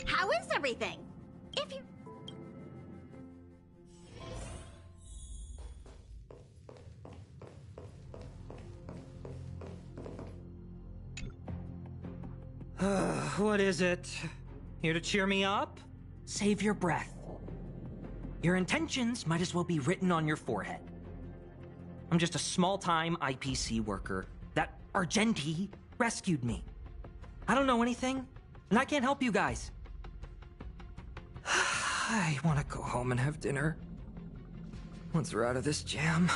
F: How is everything? If you...
M: What is it? Here to cheer me up? Save your breath. Your intentions might as well be written on your forehead. I'm just a small-time IPC worker. That Argenti rescued me. I don't know anything, and I can't help you guys. I want to go home and have dinner. Once we're out of this jam.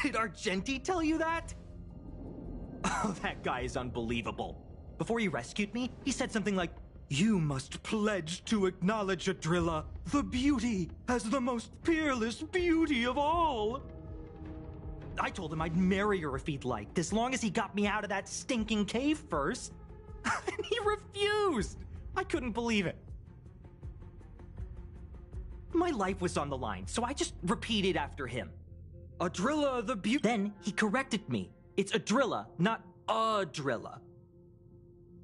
M: Did Argenti tell you that? Oh, that guy is unbelievable. Before he rescued me, he said something like, "You must pledge to acknowledge Adrilla, the beauty, as the most peerless beauty of all." I told him I'd marry her if he'd liked, as long as he got me out of that stinking cave first. And he refused! I couldn't believe it. My life was on the line, so I just repeated after him. Adrilla the beauty. Then he corrected me. It's Adrilla, not Adrilla.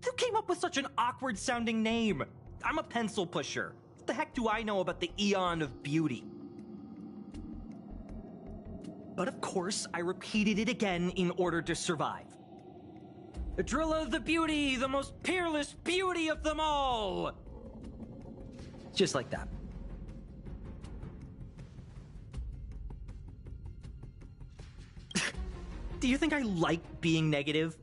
M: Who came up with such an awkward sounding name? I'm a pencil pusher. What the heck do I know about the Eon of Beauty? But of course, I repeated it again in order to survive. Adrilla the beauty, the most peerless beauty of them all! Just like that. Do you think I like being negative?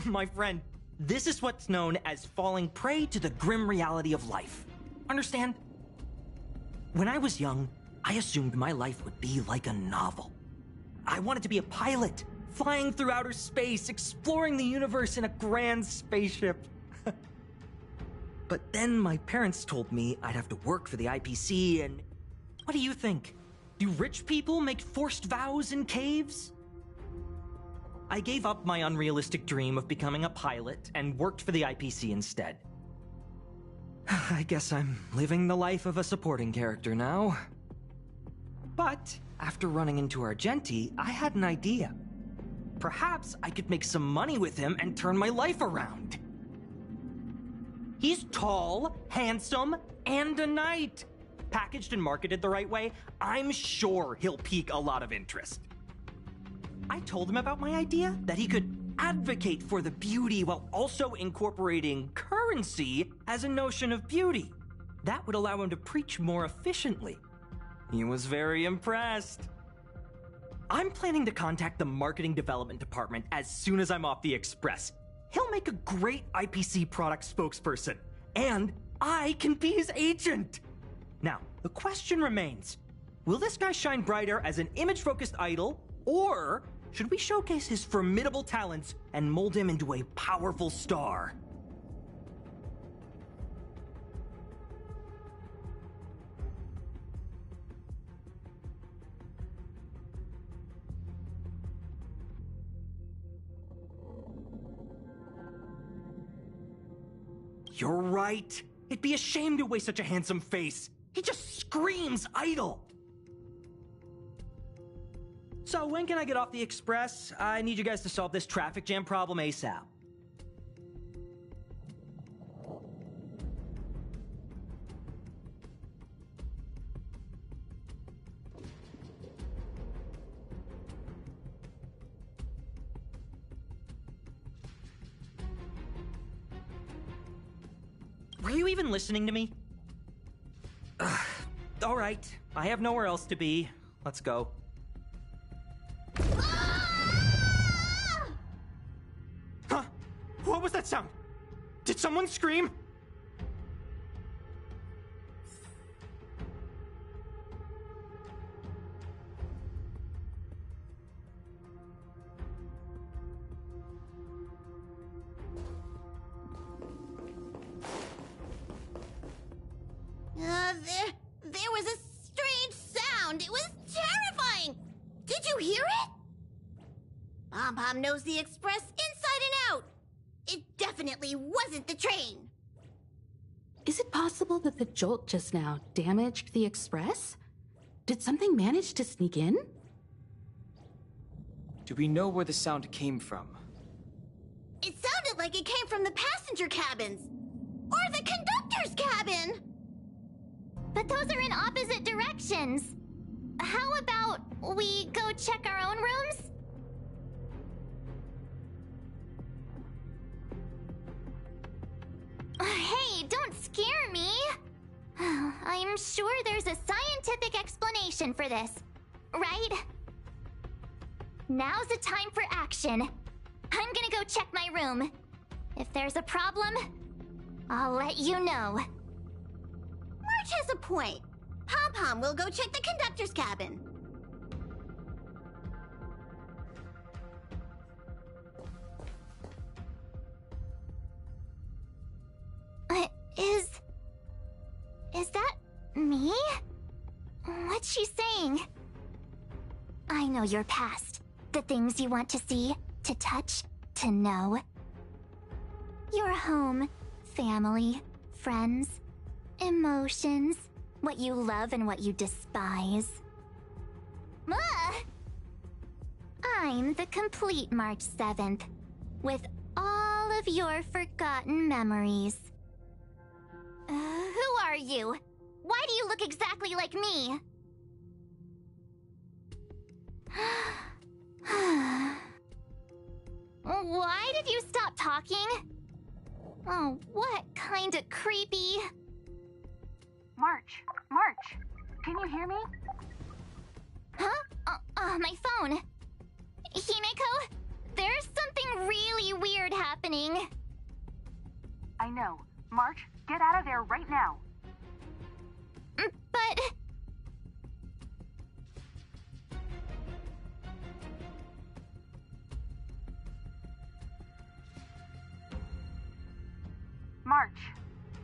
M: My friend, this is what's known as falling prey to the grim reality of life. Understand? When I was young, I assumed my life would be like a novel. I wanted to be a pilot, flying through outer space, exploring the universe in a grand spaceship. But then my parents told me I'd have to work for the IPC, and what do you think? Do rich people make forced vows in caves? I gave up my unrealistic dream of becoming a pilot and worked for the IPC instead. I guess I'm living the life of a supporting character now. But after running into Argenti, I had an idea. Perhaps I could make some money with him and turn my life around. He's tall, handsome, and a knight. Packaged and marketed the right way, I'm sure he'll pique a lot of interest. I told him about my idea, that he could advocate for the beauty while also incorporating currency as a notion of beauty. That would allow him to preach more efficiently. He was very impressed. I'm planning to contact the marketing development department as soon as I'm off the express. He'll make a great IPC product spokesperson, and I can be his agent. Now, the question remains, will this guy shine brighter as an image-focused idol, or should we showcase his formidable talents and mold him into a powerful star? You're right. It'd be a shame to waste such a handsome face. He just screams idol. So when can I get off the express? I need you guys to solve this traffic jam problem ASAP. Were you even listening to me? All right, I have nowhere else to be. Let's go. Huh? What was that sound? Did someone scream?
F: There was a strange sound. It was terrifying. Did you hear it? Pom-Pom knows the express inside and out. It definitely wasn't the train.
I: Is it possible that the jolt just now damaged the express? Did something manage to sneak in?
N: Do we know where the sound came from?
F: It sounded like it came from the passenger cabins. Or the conductor's cabin.
B: But those are in opposite directions. How about we go check our own rooms? Hey, don't scare me. I'm sure there's a scientific explanation for this, right? Now's the time for action. I'm gonna go check my room. If there's a problem, I'll let you know.
F: March has a point. Pom-Pom will go check the conductor's cabin.
B: Is that me? What's she saying? I know your past. The things you want to see, to touch, to know. Your home, family, friends, emotions, what you love and what you despise. I'm the complete March 7th, with all of your forgotten memories. Who are you? Why do you look exactly like me? Why did you stop talking? Oh, what kind of creepy...
I: March, can you hear me?
B: Huh? My phone. Himeko, there's something really weird happening.
I: I know. March, get out of there right now.
B: But...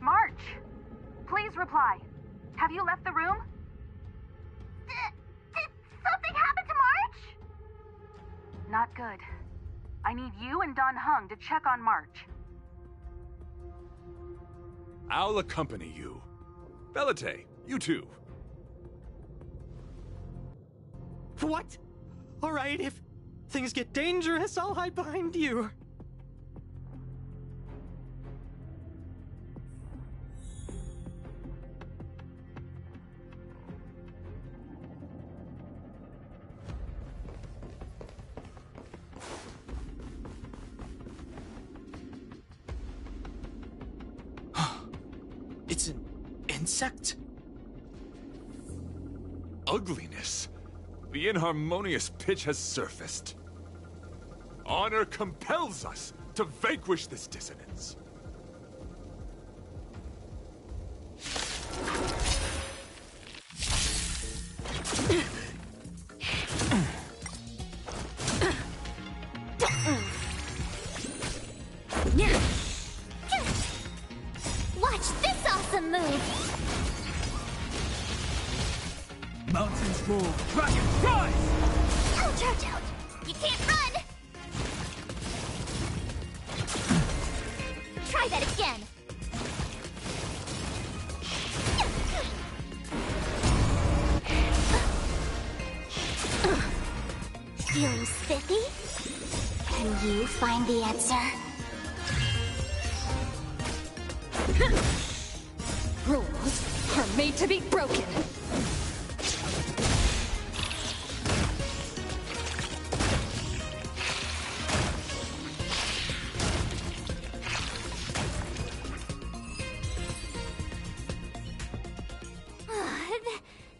I: March! Please reply. Have you left the room?
B: Did something happen to March?
I: Not good. I need you and Don Hung to check on March.
O: I'll accompany you. Belate, you too.
M: What? Alright, if things get dangerous, I'll hide behind you.
C: It's an insect?
O: Ugliness. The inharmonious pitch has surfaced. Honor compels us to vanquish this dissonance.
B: Watch this awesome move!
H: Mountains roar, dragons rise!
B: Ouch, ouch, ouch! You can't run! Try that again! Feeling spiffy?
F: Can you find the answer?
E: Rules are made to be broken.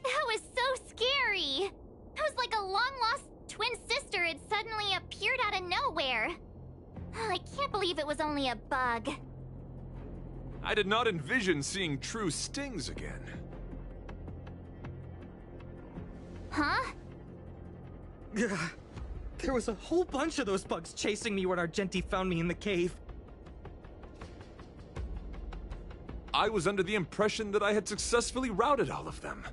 B: That was so scary! It was like a long-lost twin sister had suddenly appeared out of nowhere. I can't believe it was only a bug.
O: I did not envision seeing true stings again.
B: Huh?
M: There was a whole bunch of those bugs chasing me when Argenti found me in the cave.
O: I was under the impression that I had successfully routed all of them.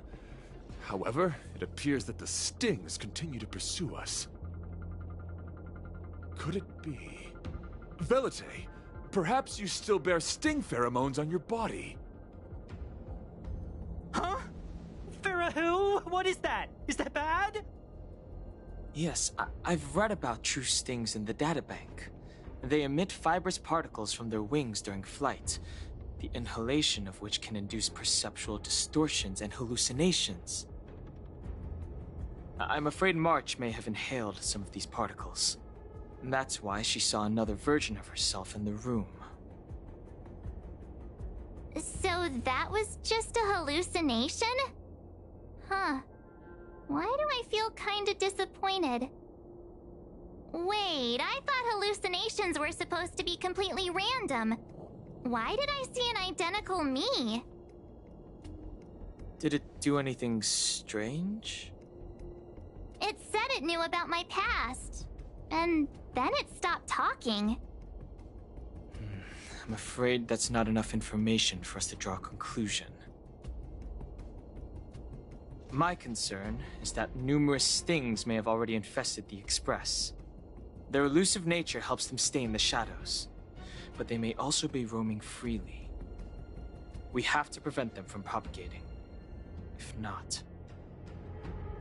O: However, it appears that the stings continue to pursue us. Could it be? Velite, perhaps you still bear sting pheromones on your body.
M: What is that? Is that bad?
N: Yes, I've read about true stings in the databank. They emit fibrous particles from their wings during flight, the inhalation of which can induce perceptual distortions and hallucinations. I'm afraid March may have inhaled some of these particles. That's why she saw another version of herself in the room.
B: So that was just a hallucination? Huh. Why do I feel kinda disappointed? Wait, I thought hallucinations were supposed to be completely random. Why did I see an identical me?
N: Did it do anything strange?
B: It said it knew about my past. And then it stopped talking.
N: I'm afraid that's not enough information for us to draw a conclusion. My concern is that numerous stings may have already infested the Express. Their elusive nature helps them stay in the shadows, but they may also be roaming freely. We have to prevent them from propagating. If not...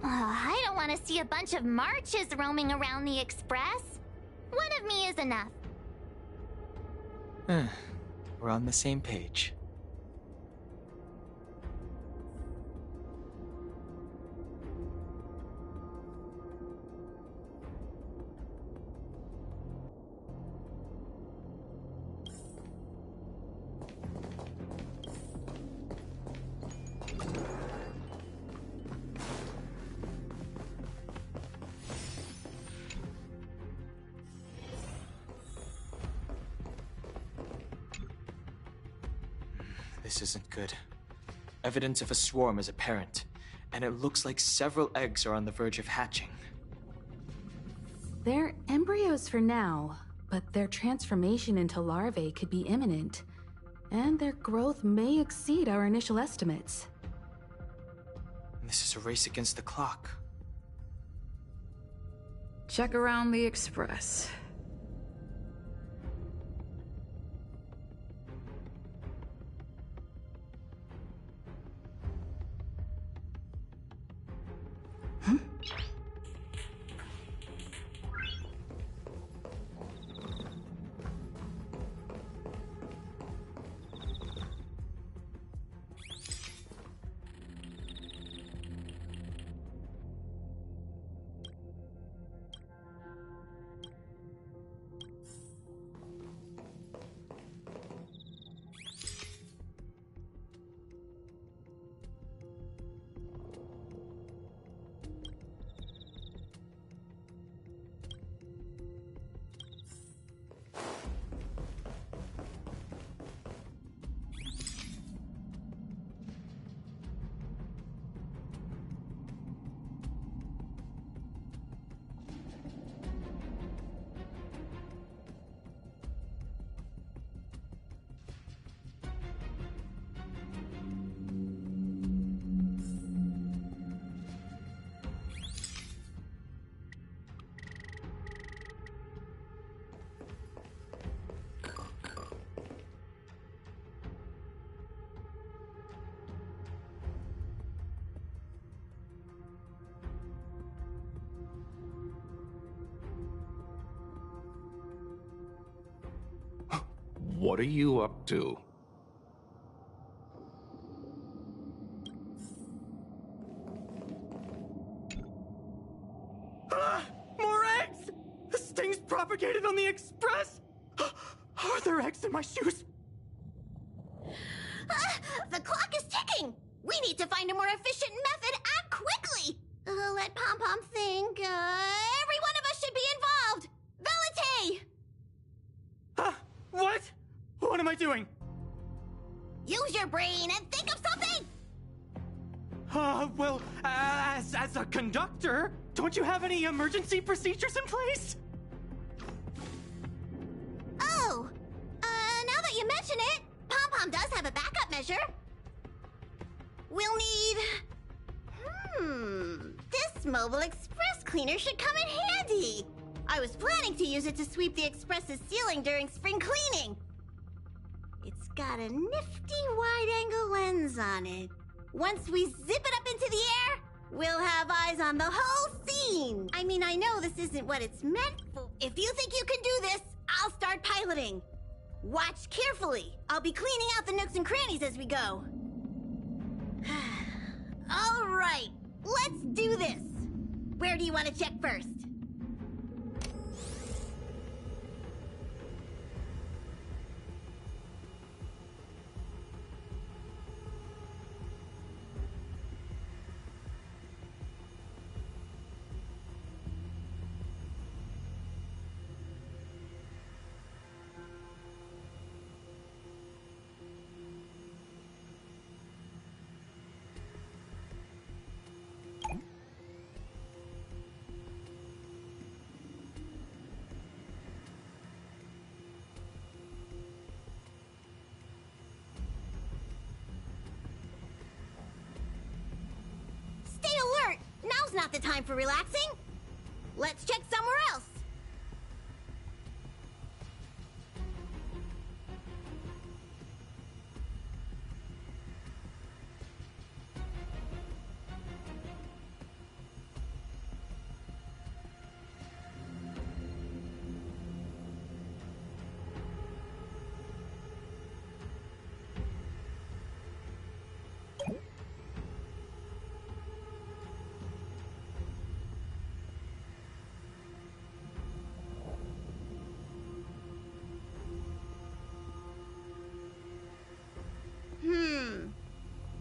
B: I don't want to see a bunch of marches roaming around the Express. One of me is enough.
N: We're on the same page. This isn't good. Evidence of a swarm is apparent, and it looks like several eggs are on the verge of hatching.
I: They're embryos for now, but their transformation into larvae could be imminent, and their growth may exceed our initial estimates.
N: This is a race against the clock.
E: Check around the Express.
G: What are you up to?
M: More eggs! The stings propagated on the Express! Are there eggs in my shoes?
F: The clock is ticking! We need to find a more efficient method and quickly! Let Pom-Pom think. Every one of us should be involved! Valete!
M: What? What am I doing?
F: Use your brain and think of something!
M: Well, as a conductor, don't you have any emergency procedures in place?
F: Oh! Now that you mention it, Pom-Pom does have a backup measure. We'll need... This mobile express cleaner should come in handy. I was planning to use it to sweep the Express's ceiling during spring cleaning. It's got a nifty wide-angle lens on it. Once we zip it up into the air, We'll have eyes on the whole scene. I mean, I know this isn't what it's meant for. If you think you can do this, I'll start piloting. Watch carefully. I'll be cleaning out the nooks and crannies as we go. All right, let's do this. Where do you want to check first? Stay alert! Now's not the time for relaxing. Let's check somewhere else.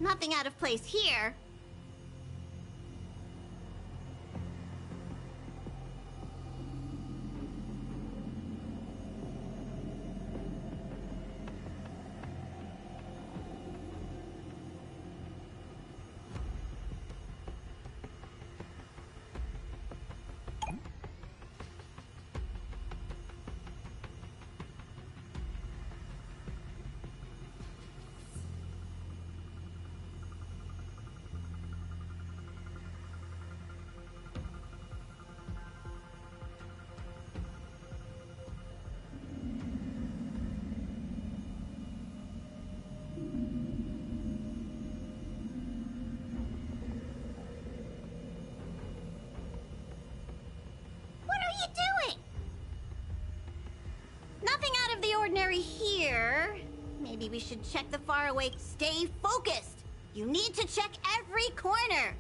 F: Nothing out of place here. Nothing out of the ordinary here. Maybe we should check the faraway. Stay focused. You need to check every corner.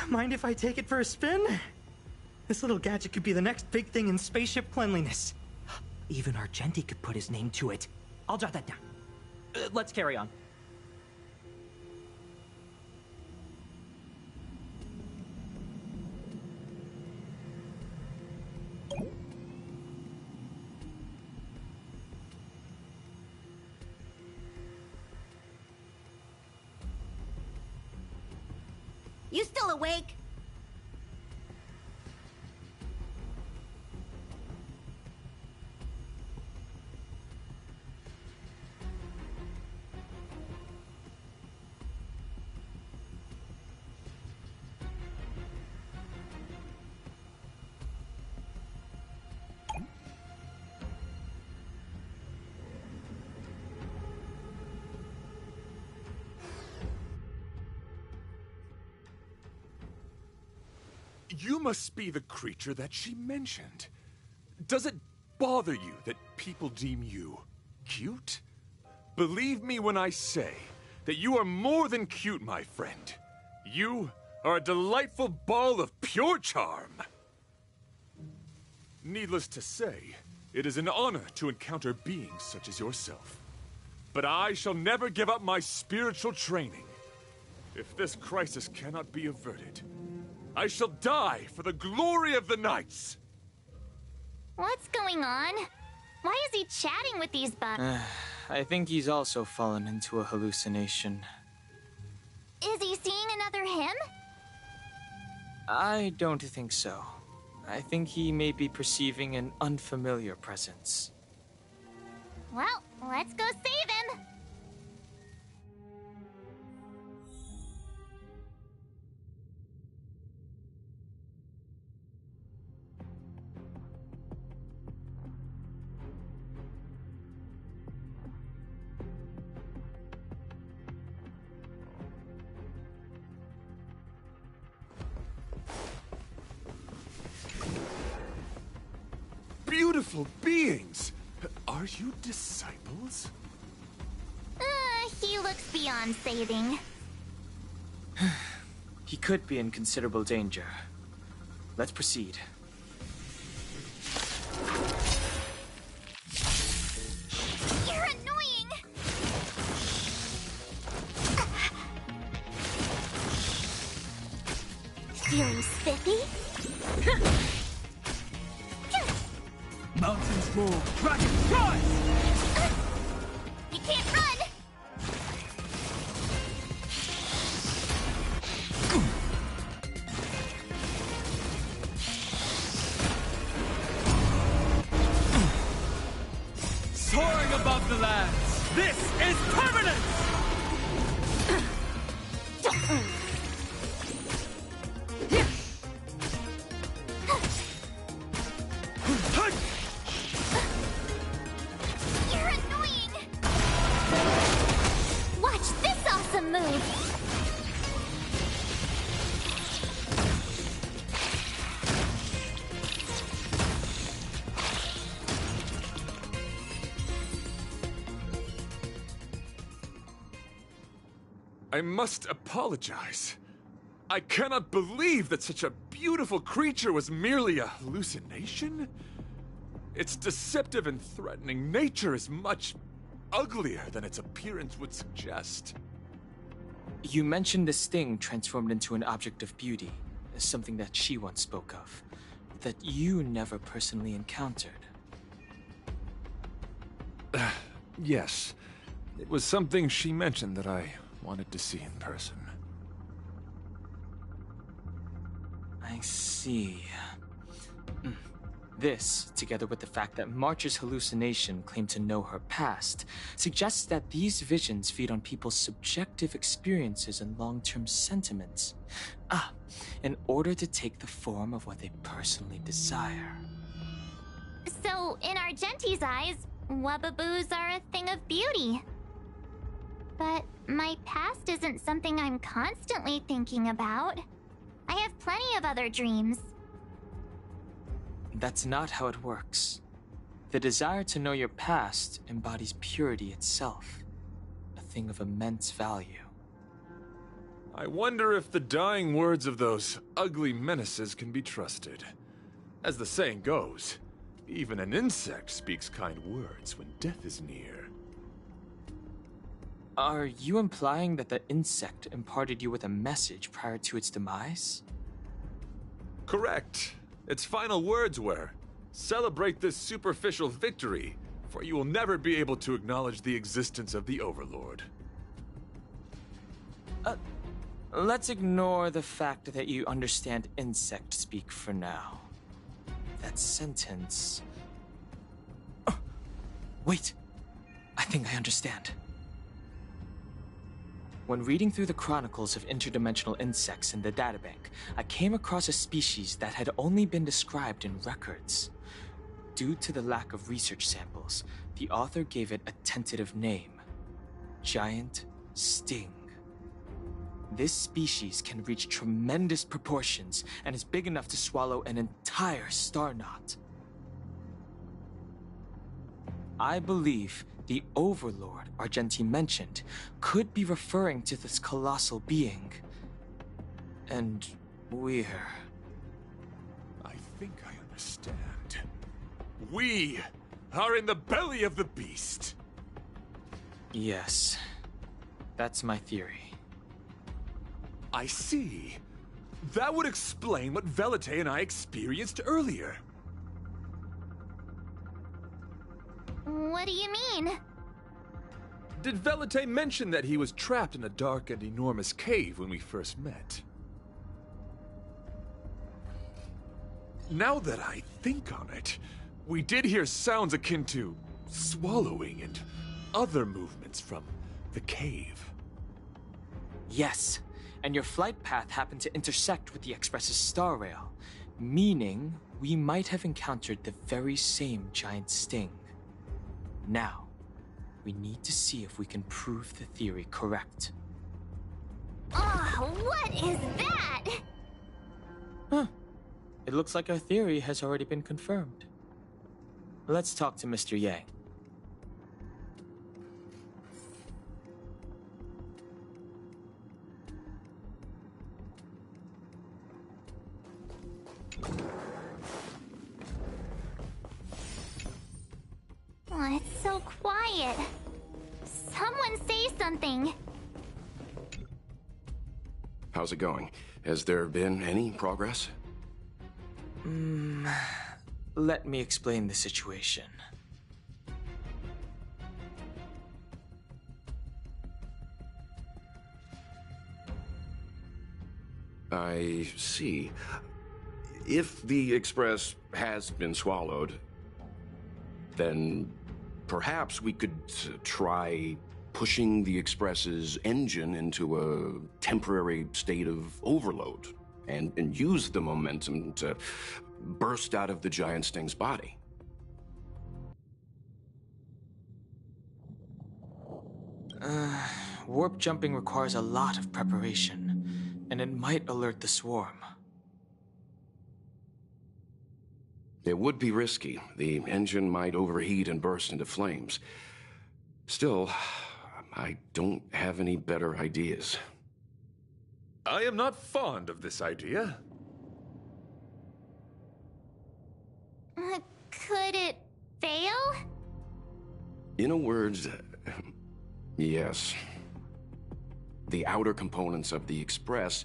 M: Mind if I take it for a spin? This little gadget could be the next big thing in spaceship cleanliness. Even Argenti could put his name to it. I'll jot that down. Let's carry on.
F: You still awake?
O: You must be the creature that she mentioned. Does it bother you that people deem you cute? Believe me when I say that you are more than cute, my friend. You are a delightful ball of pure charm. Needless to say, it is an honor to encounter beings such as yourself. But I shall never give up my spiritual training. If this crisis cannot be averted, I shall die for the glory of the Knights!
B: What's going on? Why is he chatting with these bugs?
N: I think he's also fallen into a hallucination.
B: Is he seeing another him?
N: I don't think so. I think he may be perceiving an unfamiliar presence.
B: Well, let's go save him!
O: beautiful beings! Are you disciples?
B: He looks beyond saving.
N: He could be in considerable danger. Let's proceed.
B: You're annoying! Feeling spiffy?
H: Mountains move, dragons rise!
B: You can't run!
H: Soaring above the lands, this is permanence!
B: You're annoying! Watch this awesome move!
O: I must apologize. I cannot believe that such a beautiful creature was merely a hallucination. Its deceptive and threatening nature is much uglier than its appearance would suggest.
N: You mentioned this thing transformed into an object of beauty, something that she once spoke of, that you never personally encountered.
O: Yes, it was something she mentioned that I wanted to see in person.
N: I see. This, together with the fact that March's hallucination claimed to know her past, suggests that these visions feed on people's subjective experiences and long-term sentiments. In order to take the form of what they personally desire.
B: So, in Argenti's eyes, Wubbaboos are a thing of beauty. But my past isn't something I'm constantly thinking about. I have plenty of other dreams.
N: That's not how it works. The desire to know your past embodies purity itself, a thing of immense value.
O: I wonder if the dying words of those ugly menaces can be trusted. As the saying goes, even an insect speaks kind words when death is near.
N: Are you implying that the insect imparted you with a message prior to its demise?
O: Correct. Its final words were, "Celebrate this superficial victory, for you will never be able to acknowledge the existence of the Overlord."
N: Let's ignore the fact that you understand insect speak for now. That sentence... Oh, wait! I think I understand. When reading through the chronicles of interdimensional insects in the databank, I came across a species that had only been described in records. Due to the lack of research samples, the author gave it a tentative name: Giant Sting. This species can reach tremendous proportions and is big enough to swallow an entire star knot. I believe the Overlord Argenti mentioned could be referring to this colossal being. And we're...
O: I think I understand. We are in the belly of the beast.
N: Yes, that's my theory.
O: I see. That would explain what Velite and I experienced earlier.
B: What do you mean?
O: Did Velite mention that he was trapped in a dark and enormous cave when we first met? Now that I think on it, we did hear sounds akin to swallowing and other movements from the cave.
N: Yes, and your flight path happened to intersect with the Express's star rail, meaning we might have encountered the very same giant sting. Now, we need to see if we can prove the theory correct.
B: Oh, what is that?
N: Huh. It looks like our theory has already been confirmed. Let's talk to Mr. Yang.
B: Oh, it's so quiet. Someone say something.
P: How's it going? Has there been any progress?
N: Let me explain the situation.
P: I see. If the Express has been swallowed, then perhaps we could try pushing the Express's engine into a temporary state of overload and use the momentum to burst out of the giant Sting's body.
N: Warp jumping requires a lot of preparation, and it might alert the swarm.
P: It would be risky. The engine might overheat and burst into flames. Still, I don't have any better ideas.
O: I am not fond of this idea.
B: Could it fail?
P: In a word, yes. The outer components of the Express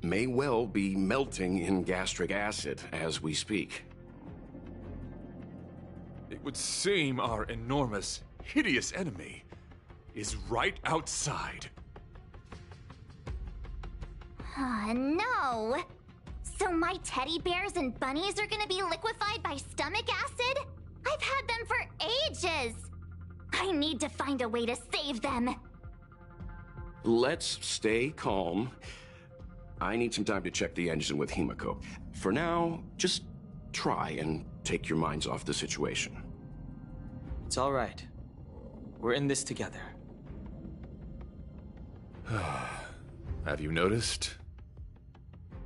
P: may well be melting in gastric acid as we speak.
O: It would seem our enormous, hideous enemy is right outside.
B: No! So my teddy bears and bunnies are gonna be liquefied by stomach acid? I've had them for ages! I need to find a way to save them!
P: Let's stay calm. I need some time to check the engine with Himiko. For now, just try and take your minds off the situation.
N: It's all right. We're in this together.
O: Have you noticed?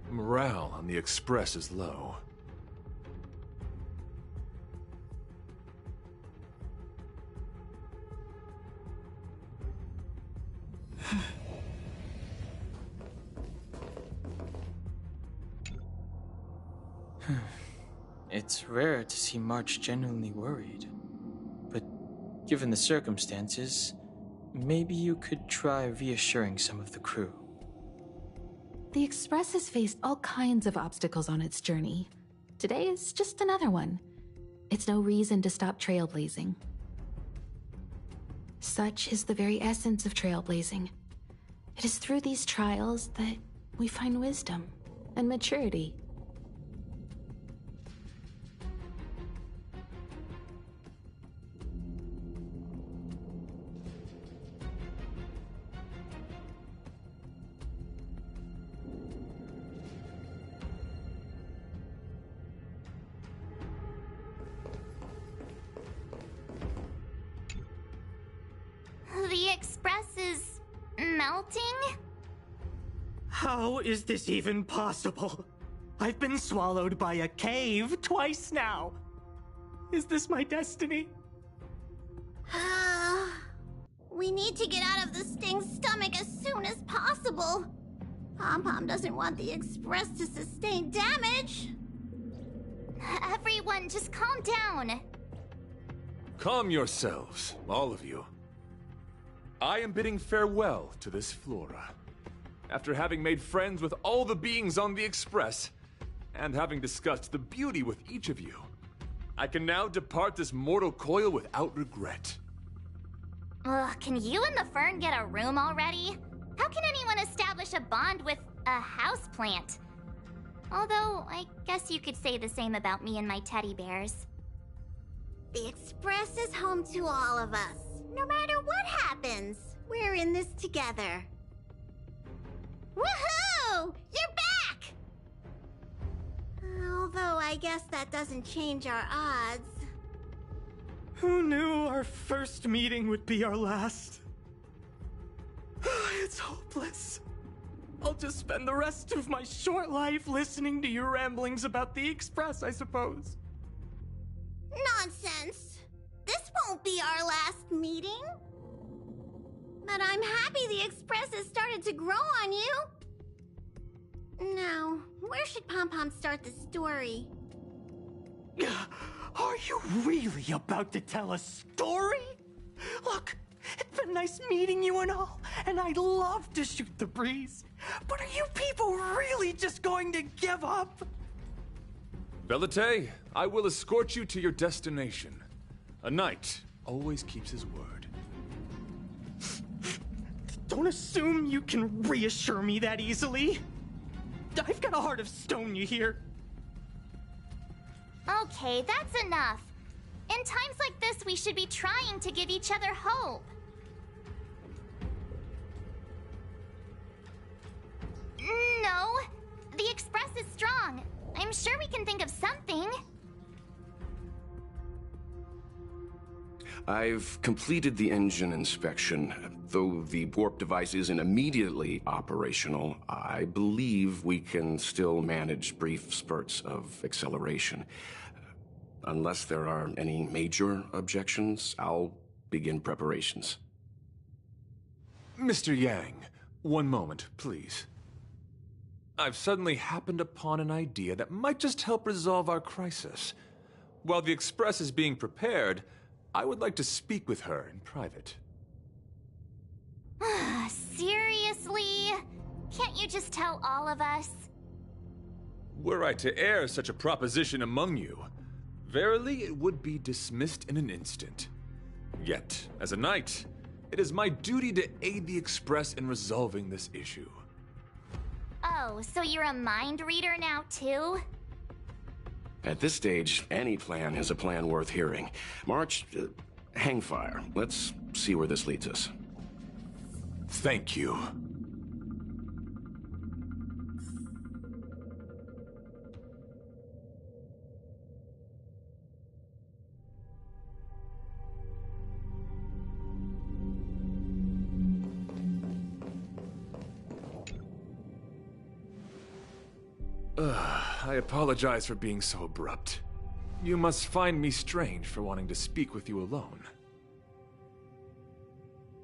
O: Morale on the Express is low.
N: It's rare to see March genuinely worried. But given the circumstances, maybe you could try reassuring some of the crew.
Q: The Express has faced all kinds of obstacles on its journey. Today is just another one. It's no reason to stop trailblazing. Such is the very essence of trailblazing. It is through these trials that we find wisdom and maturity.
B: The Express is melting?
M: How is this even possible? I've been swallowed by a cave twice now. Is this my destiny?
F: We need to get out of the Sting's stomach as soon as possible. Pom-Pom doesn't want the Express to sustain damage.
B: Everyone, just calm down.
O: Calm yourselves, all of you. I am bidding farewell to this flora. After having made friends with all the beings on the Express, and having discussed the beauty with each of you, I can now depart this mortal coil without regret.
B: Ugh, can you and the Fern get a room already? How can anyone establish a bond with a houseplant? Although, I guess you could say the same about me and my teddy bears.
F: The Express is home to all of us. No matter what happens, we're in this together. Woohoo! You're back! Although I guess that doesn't change our odds.
M: Who knew our first meeting would be our last? It's hopeless. I'll just spend the rest of my short life listening to your ramblings about the Express, I suppose.
F: Nonsense. This won't be our last meeting. But I'm happy the Express has started to grow on you. Now, where should Pom Pom start the story?
M: Are you really about to tell a story? Look, it's been nice meeting you and all, and I'd love to shoot the breeze. But are you people really just going to give up?
O: Velite, I will escort you to your destination. A knight always keeps his word.
M: Don't assume you can reassure me that easily. I've got a heart of stone, you hear?
B: Okay, that's enough. In times like this, we should be trying to give each other hope. No, the Express is strong. I'm sure we can think of something.
P: I've completed the engine inspection. Though the warp device isn't immediately operational, I believe we can still manage brief spurts of acceleration. Unless there are any major objections, I'll begin preparations.
O: Mr. Yang, one moment, please. I've suddenly happened upon an idea that might just help resolve our crisis. While the Express is being prepared, I would like to speak with her in private.
B: Seriously? Can't you just tell all of us?
O: Were I to air such a proposition among you, verily it would be dismissed in an instant. Yet, as a knight, it is my duty to aid the Express in resolving this issue.
B: Oh, so you're a mind reader now too?
P: At this stage, any plan is a plan worth hearing. March, hang fire. Let's see where this leads us.
O: Thank you. I apologize for being so abrupt. You must find me strange for wanting to speak with you alone.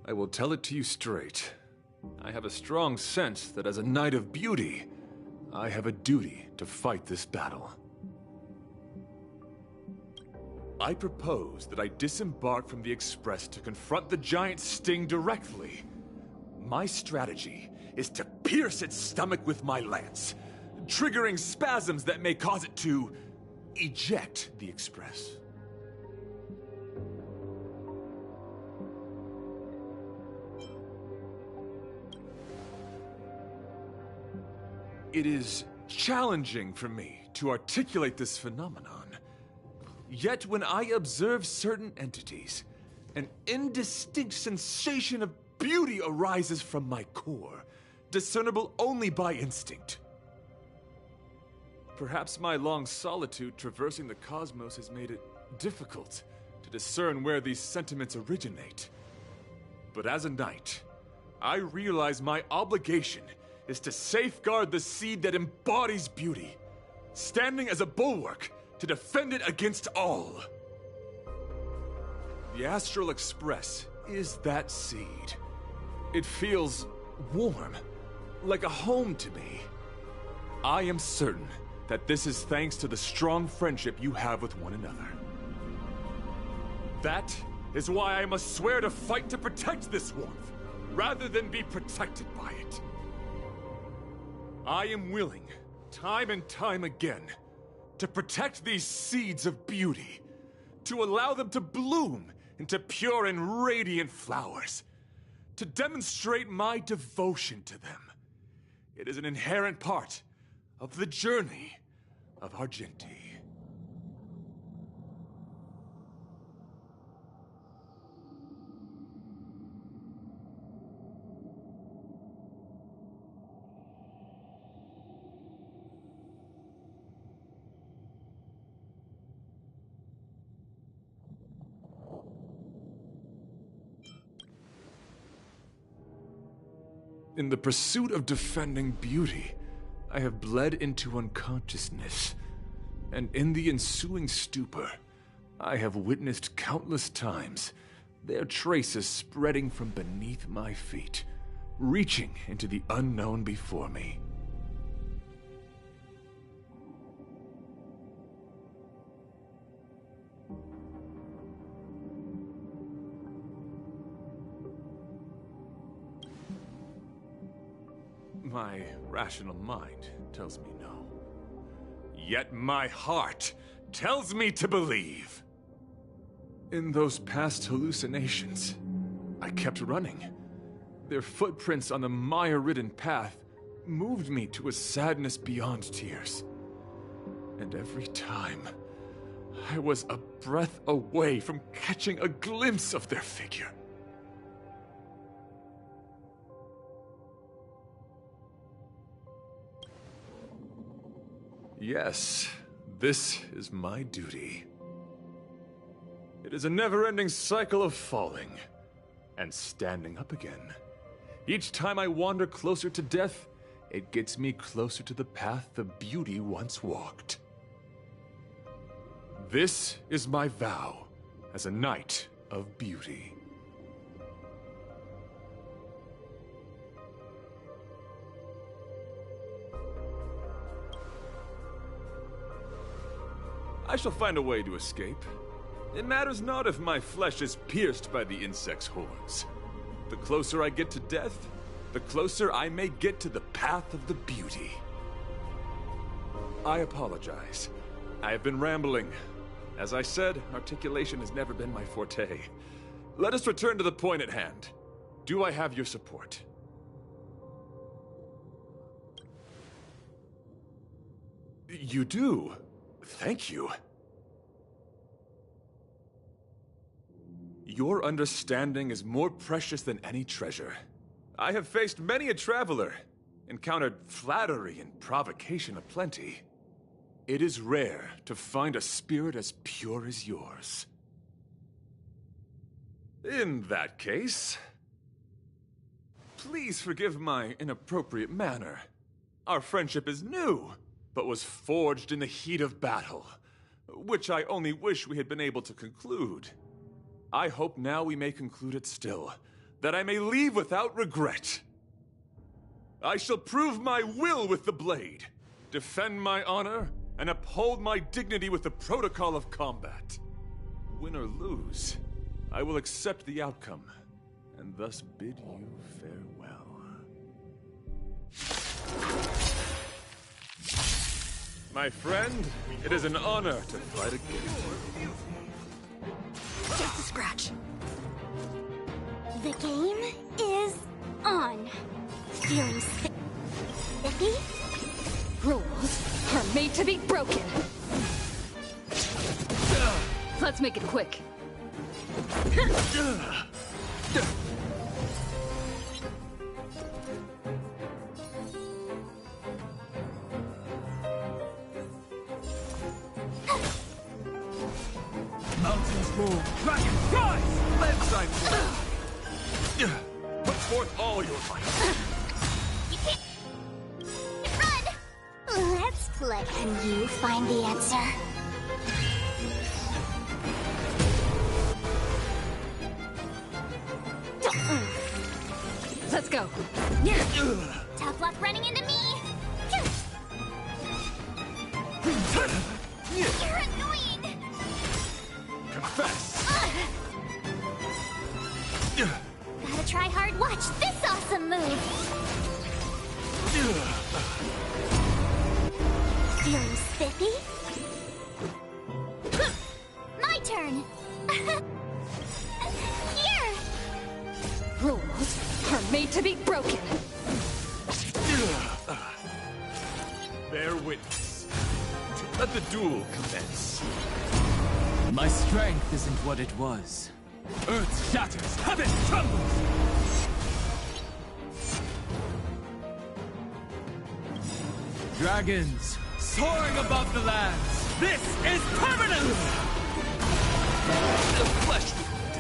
O: I will tell it to you straight. I have a strong sense that as a knight of beauty, I have a duty to fight this battle. I propose that I disembark from the Express to confront the giant Sting directly. My strategy is to pierce its stomach with my lance, triggering spasms that may cause it to eject the Express. It is challenging for me to articulate this phenomenon. Yet when I observe certain entities, an indistinct sensation of beauty arises from my core, discernible only by instinct. Perhaps my long solitude traversing the cosmos has made it difficult to discern where these sentiments originate. But as a knight, I realize my obligation is to safeguard the seed that embodies beauty, standing as a bulwark to defend it against all. The Astral Express is that seed. It feels warm, like a home to me. I am certain that this is thanks to the strong friendship you have with one another. That is why I must swear to fight to protect this warmth, rather than be protected by it. I am willing, time and time again, to protect these seeds of beauty, to allow them to bloom into pure and radiant flowers, to demonstrate my devotion to them. It is an inherent part of the journey of Argenti. In the pursuit of defending beauty, I have bled into unconsciousness, and in the ensuing stupor, I have witnessed countless times their traces spreading from beneath my feet, reaching into the unknown before me. My rational mind tells me no. Yet my heart tells me to believe. In those past hallucinations, I kept running. Their footprints on the mire-ridden path moved me to a sadness beyond tears. And every time, I was a breath away from catching a glimpse of their figure. Yes, this is my duty. It is a never-ending cycle of falling and standing up again. Each time I wander closer to death, it gets me closer to the path the beauty once walked. This is my vow as a knight of beauty. I shall find a way to escape. It matters not if my flesh is pierced by the insect's horns. The closer I get to death, the closer I may get to the path of the beauty. I apologize. I have been rambling. As I said, articulation has never been my forte. Let us return to the point at hand. Do I have your support? You do. Thank you. Your understanding is more precious than any treasure. I have faced many a traveler, encountered flattery and provocation aplenty. It is rare to find a spirit as pure as yours. In that case, please forgive my inappropriate manner. Our friendship is new, but was forged in the heat of battle, which I only wish we had been able to conclude. I hope now we may conclude it still, that I may leave without regret. I shall prove my will with the blade, defend my honor, and uphold my dignity with the protocol of combat. Win or lose, I will accept the outcome, and thus bid you farewell. My friend, it is an honor to fight against you.
E: Just a scratch.
F: The game is on. Feeling spiffy?
E: Rules are made to be broken. Let's make it quick.
H: Mountains move, dragons rise!
O: Let's shine forth. Put forth all your might.
F: You can't run! Let's play. Can you find the answer?
E: Let's go.
F: Tough luck running into me! You're annoying!
O: Confess!
F: Gotta try hard. Watch this awesome move! Feeling spiffy? My turn! Here!
E: Rules are made to be broken.
O: Bear witness. Let the duel commence.
H: My strength isn't what it was. Earth shatters, heaven trembles! Dragons, soaring above the lands! This is permanent!
O: The flesh wound.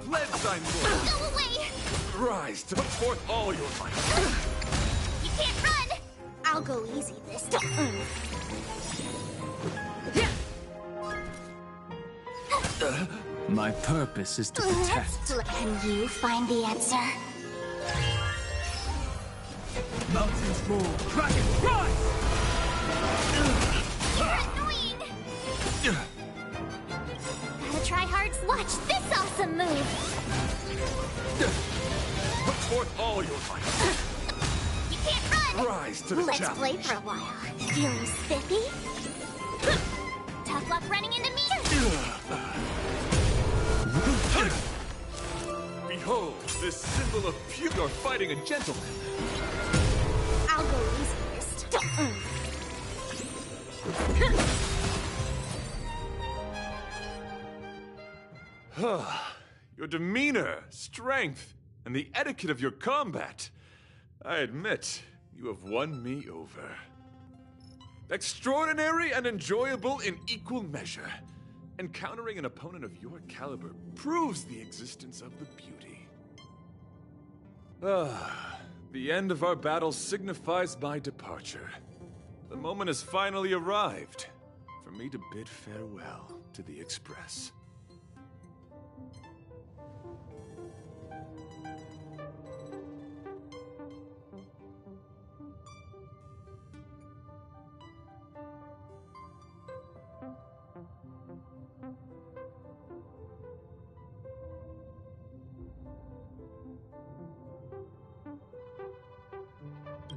O: Pledsign Lord!
F: Go away!
O: Rise to put forth all your might.
F: You can't run! I'll go easy this time.
H: My purpose is to protect.
B: Can you find the answer?
H: Mountains move, dragons rise!
B: You're annoying! Gotta try hard. Watch this awesome move!
O: Put forth all your might.
B: You can't run!
O: Rise to the
B: Let's
O: challenge.
B: play for a while. Feeling spiffy? Tough luck running into me!
O: Behold, this symbol of pure. You're fighting a gentleman.
F: I'll go easy this time.
O: Your demeanor, strength, and the etiquette of your combat. I admit, you have won me over. Extraordinary and enjoyable in equal measure. Encountering an opponent of your caliber proves the existence of the beauty. The end of our battle signifies my departure. The moment has finally arrived for me to bid farewell to the Express.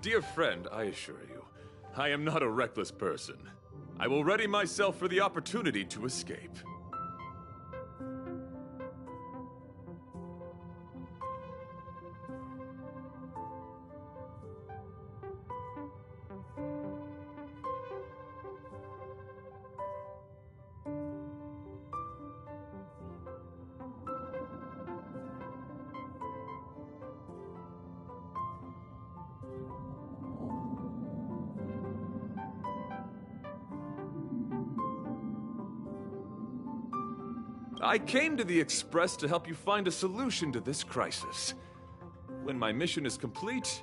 O: Dear friend, I assure you, I am not a reckless person. I will ready myself for the opportunity to escape. I came to the Express to help you find a solution to this crisis. When my mission is complete,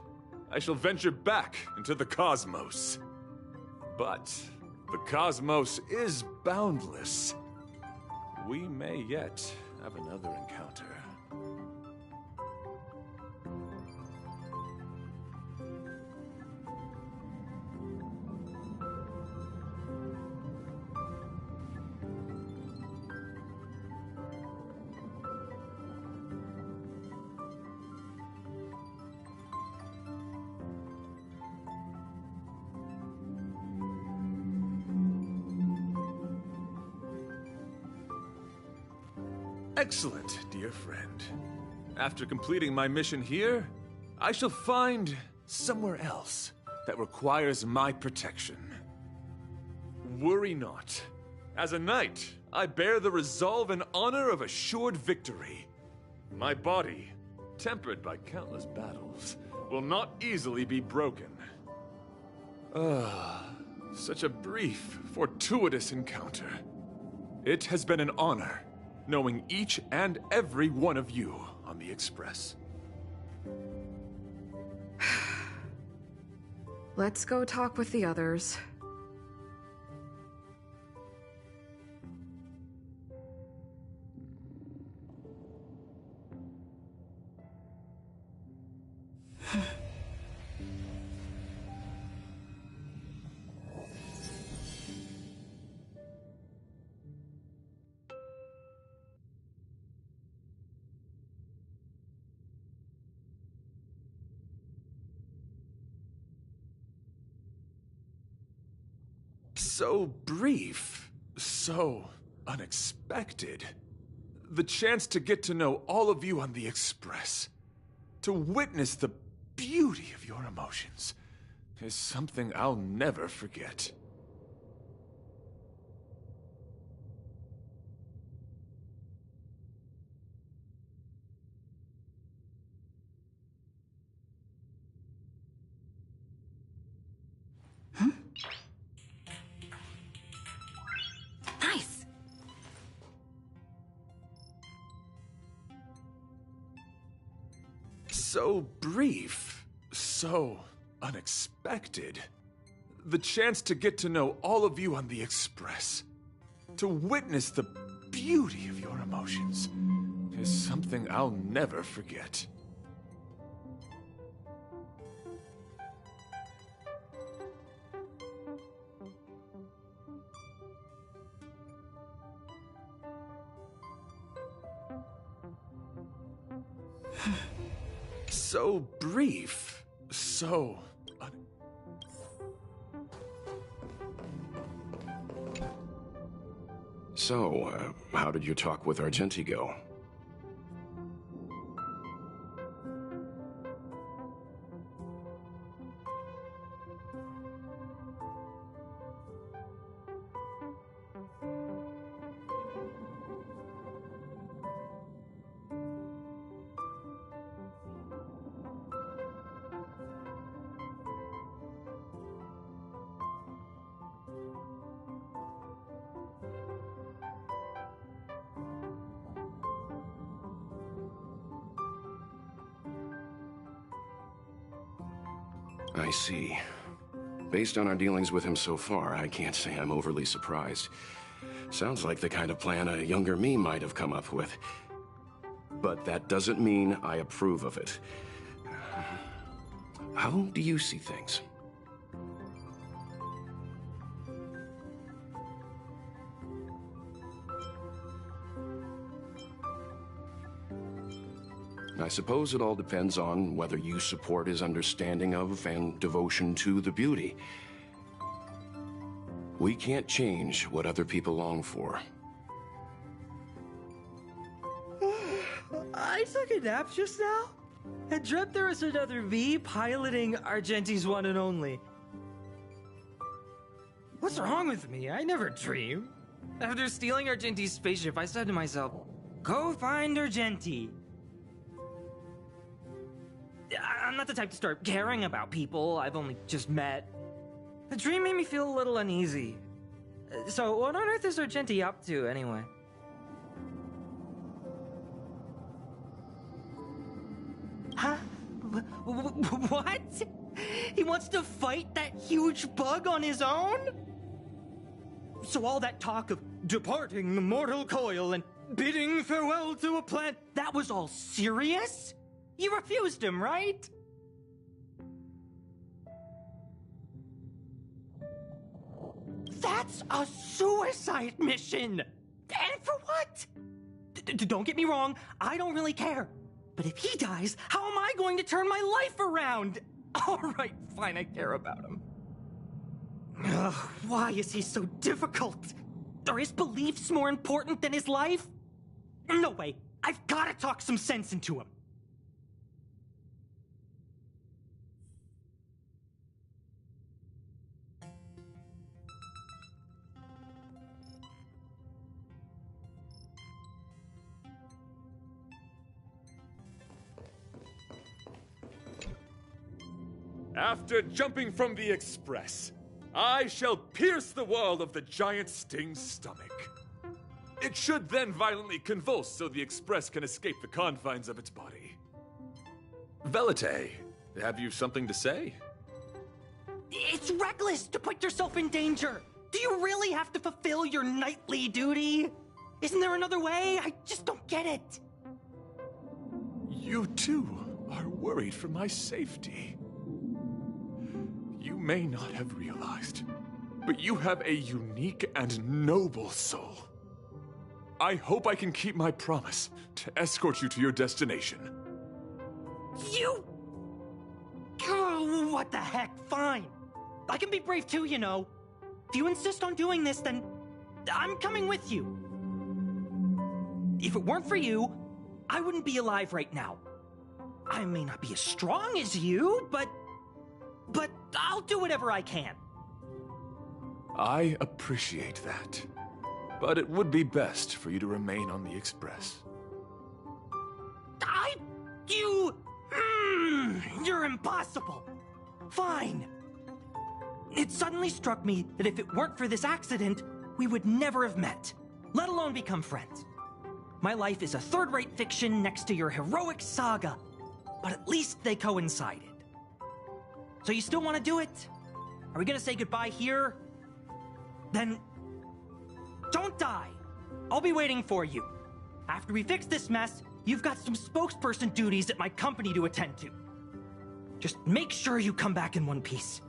O: I shall venture back into the cosmos. But the cosmos is boundless. We may yet have another encounter. Excellent, dear friend. After completing my mission here, I shall find somewhere else that requires my protection. Worry not. As a knight, I bear the resolve and honor of assured victory. My body, tempered by countless battles, will not easily be broken. Such a brief, fortuitous encounter. It has been an honor knowing each and every one of you on the Express.
I: Let's go talk with the others.
O: So brief, so unexpected. The chance to get to know all of you on the Express, to witness the beauty of your emotions, is something I'll never forget.
I: Nice.
O: So brief, so unexpected. The chance to get to know all of you on the Express, to witness the beauty of your emotions, is something I'll never forget. So brief, so...
P: So, how did your talk with Argenti go? I see. Based on our dealings with him so far, I can't say I'm overly surprised. Sounds like the kind of plan a younger me might have come up with. But that doesn't mean I approve of it. How do you see things? I suppose it all depends on whether you support his understanding of and devotion to the beauty. We can't change what other people long for.
M: I took a nap just now and dreamt there was another me piloting Argenti's one and only. What's wrong with me? I never dream. After stealing Argenti's spaceship, I said to myself, go find Argenti. I'm not the type to start caring about people I've only just met. The dream made me feel a little uneasy. So what on earth is Argenti up to, anyway? Huh? What? He wants to fight that huge bug on his own? So all that talk of departing the mortal coil and bidding farewell to a plant, that was all serious? You refused him, right? That's a suicide mission! And for what? Don't get me wrong, I don't really care. But if he dies, how am I going to turn my life around? Alright, fine, I care about him. Ugh, why is he so difficult? Are his beliefs more important than his life? No way, I've gotta talk some sense into him.
O: After jumping from the Express, I shall pierce the wall of the giant sting's stomach. It should then violently convulse so the Express can escape the confines of its body. Velite, have you something to say?
M: It's reckless to put yourself in danger. Do you really have to fulfill your nightly duty? Isn't there another way? I just don't get it.
O: You too are worried for my safety. You may not have realized, but you have a unique and noble soul. I hope I can keep my promise to escort you to your destination.
M: You... Oh, what the heck? Fine. I can be brave too, you know. If you insist on doing this, then I'm coming with you. If it weren't for you, I wouldn't be alive right now. I may not be as strong as you, but I'll do whatever I can.
O: I appreciate that. But it would be best for you to remain on the Express.
M: You're impossible. Fine. It suddenly struck me that if it weren't for this accident, we would never have met, let alone become friends. My life is a third-rate fiction next to your heroic saga, but at least they coincided. So you still want to do it? Are we gonna say goodbye here? Then don't die. I'll be waiting for you. After we fix this mess, you've got some spokesperson duties at my company to attend to. Just make sure you come back in one piece.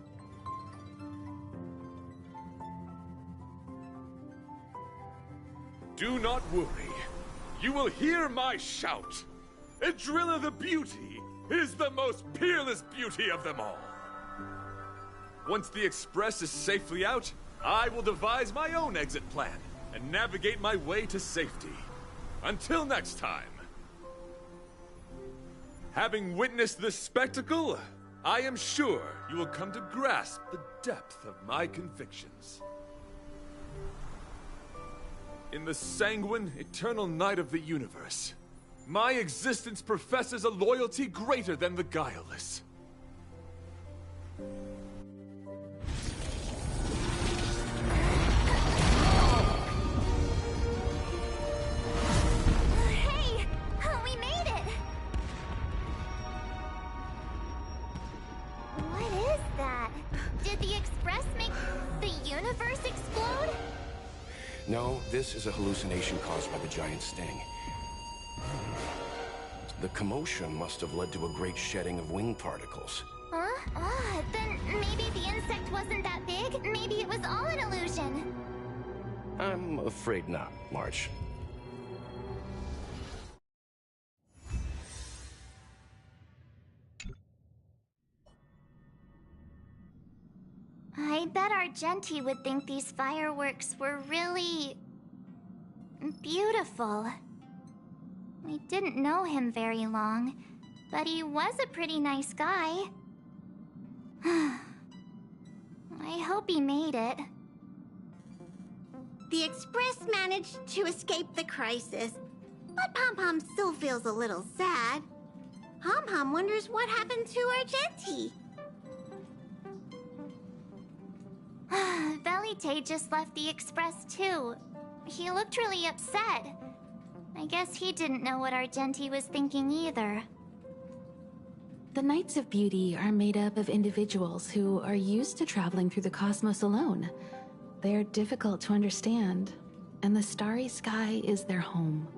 O: Do not worry. You will hear my shout. Adrilla the Beauty is the most peerless beauty of them all. Once the Express is safely out, I will devise my own exit plan and navigate my way to safety. Until next time. Having witnessed this spectacle, I am sure you will come to grasp the depth of my convictions. In the sanguine, eternal night of the universe, my existence professes a loyalty greater than the guileless.
B: Hey! We made it! What is that? Did the Express make the universe explode?
P: No, this is a hallucination caused by the giant sting. The commotion must have led to a great shedding of wing particles.
B: Huh? Then maybe the insect wasn't that big? Maybe it was all an illusion?
P: I'm afraid not, March.
B: I bet Argenti would think these fireworks were really beautiful. We didn't know him very long, but he was a pretty nice guy. I hope he made it.
F: The Express managed to escape the crisis, but Pom-Pom still feels a little sad. Pom-Pom wonders what happened to Argenti.
B: Velite just left the Express too. He looked really upset. I guess he didn't know what Argenti was thinking either.
Q: The Knights of Beauty are made up of individuals who are used to traveling through the cosmos alone. They're difficult to understand, and the starry sky is their home.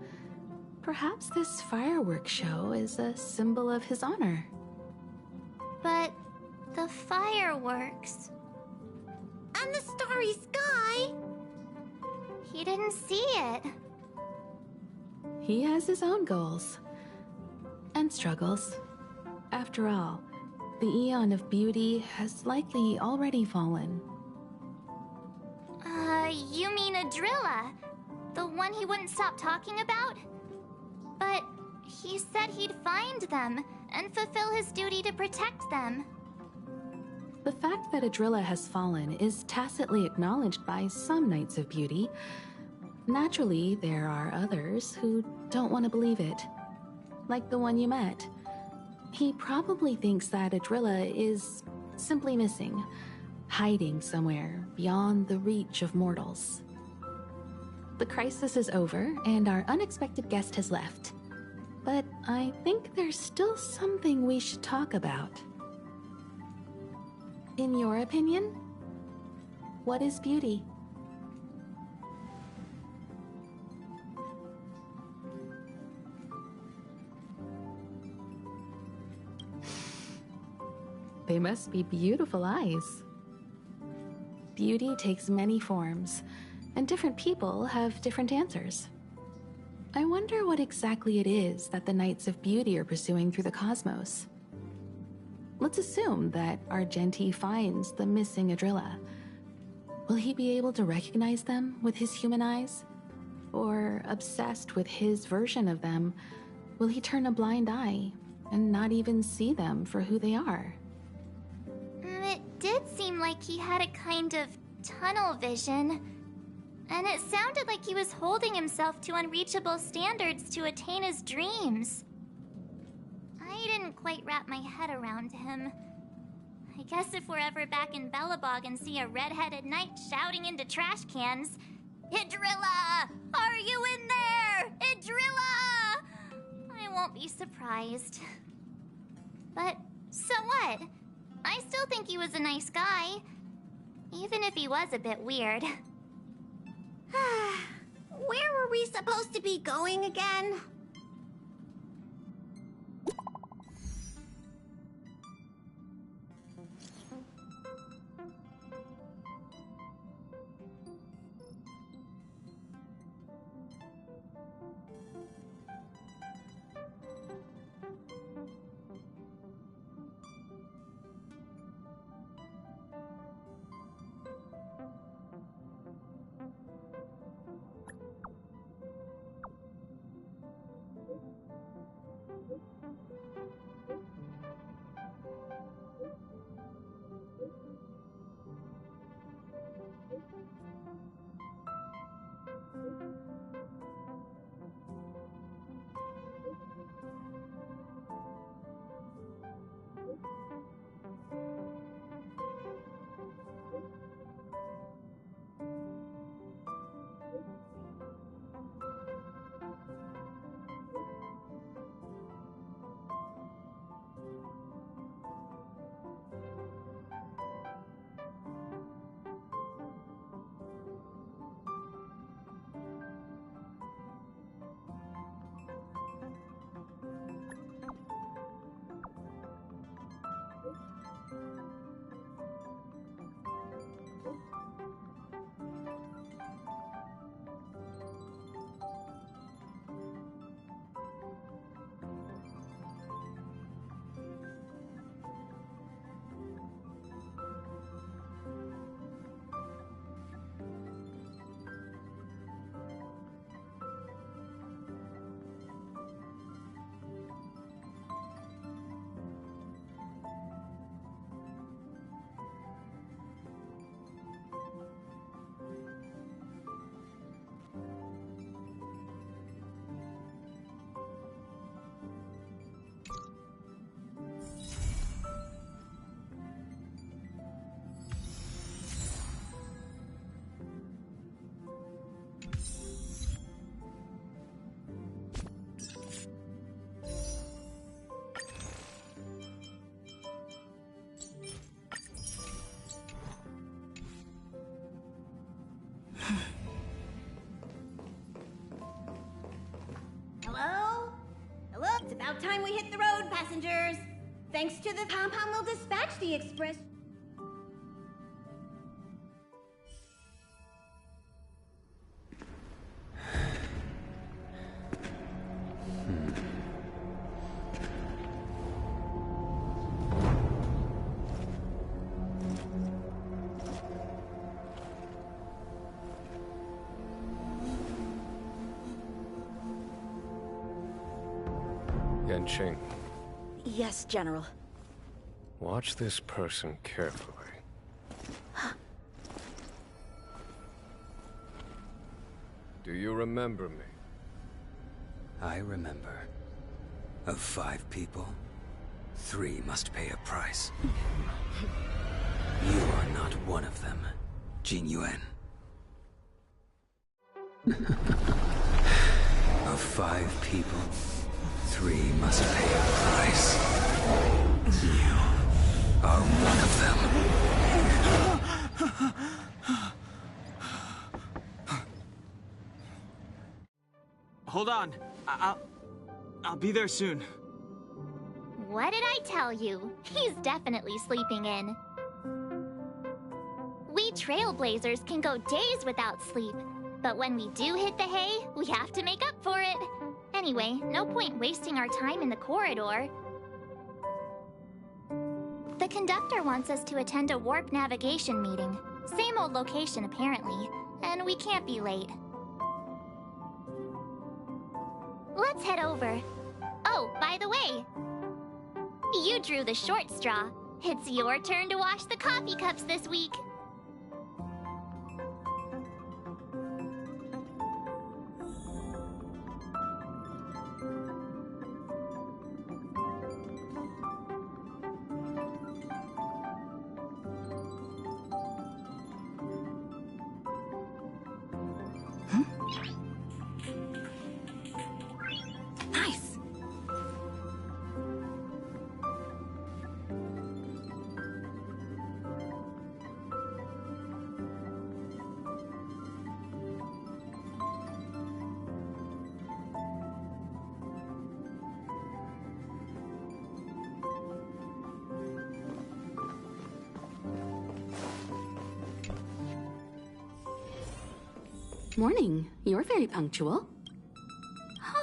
Q: Perhaps this fireworks show is a symbol of his honor.
B: But the fireworks...
F: And the starry sky!
B: He didn't see it.
Q: He has his own goals. And struggles. After all, the Eon of Beauty has likely already fallen.
B: You mean Adrilla? The one he wouldn't stop talking about? But he said he'd find them and fulfill his duty to protect them.
Q: The fact that Adrilla has fallen is tacitly acknowledged by some Knights of Beauty. Naturally, there are others who don't want to believe it. Like the one you met. He probably thinks that Adrilla is simply missing, hiding somewhere beyond the reach of mortals. The crisis is over, and our unexpected guest has left. But I think there's still something we should talk about. In your opinion, what is beauty? They must be beautiful eyes. Beauty takes many forms, and different people have different answers. I wonder what exactly it is that the Knights of Beauty are pursuing through the cosmos. Let's assume that Argenti finds the missing Adrilla. Will he be able to recognize them with his human eyes? Or, obsessed with his version of them, will he turn a blind eye and not even see them for who they are?
B: It did seem like he had a kind of tunnel vision. And it sounded like he was holding himself to unreachable standards to attain his dreams. I didn't quite wrap my head around him. I guess if we're ever back in Belobog and see a red-headed knight shouting into trash cans, "Idrilla! Are you in there? Idrilla!" I won't be surprised. But so what? I still think he was a nice guy. even if he was a bit weird.
F: Where were we supposed to be going again? Hello? Hello? It's about time we hit the road, passengers. Thanks to the compound, we'll dispatch the express.
R: Yanqing,
E: Yes, General.
R: watch this person carefully. Do you remember me?
S: I remember. Of 5 people, 3 must pay a price. You are not one of them, Jin Yuan. Of 5 people, 3 must pay a price. You are one of them.
N: Hold on. I'll be there soon.
B: What did I tell you? He's definitely sleeping in. We trailblazers can go days without sleep, but when we do hit the hay, we have to make up for it. Anyway, no point wasting our time in the corridor. The conductor wants us to attend a warp navigation meeting. Same old location, apparently, and we can't be late. Let's head over. Oh, by the way, you drew the short straw. It's your turn to wash the coffee cups this week.
E: Nice.
Q: Morning. You're very punctual.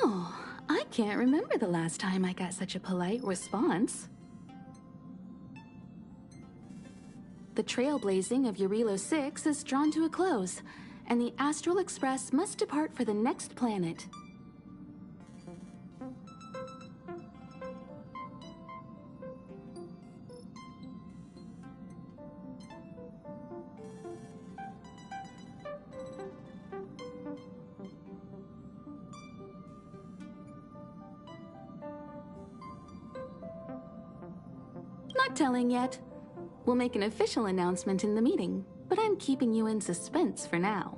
Q: Oh, I can't remember the last time I got such a polite response. The trailblazing of Eurilo 6 is drawn to a close, and the Astral Express must depart for the next planet. Not telling yet. We'll make an official announcement in the meeting, but I'm keeping you in suspense for now.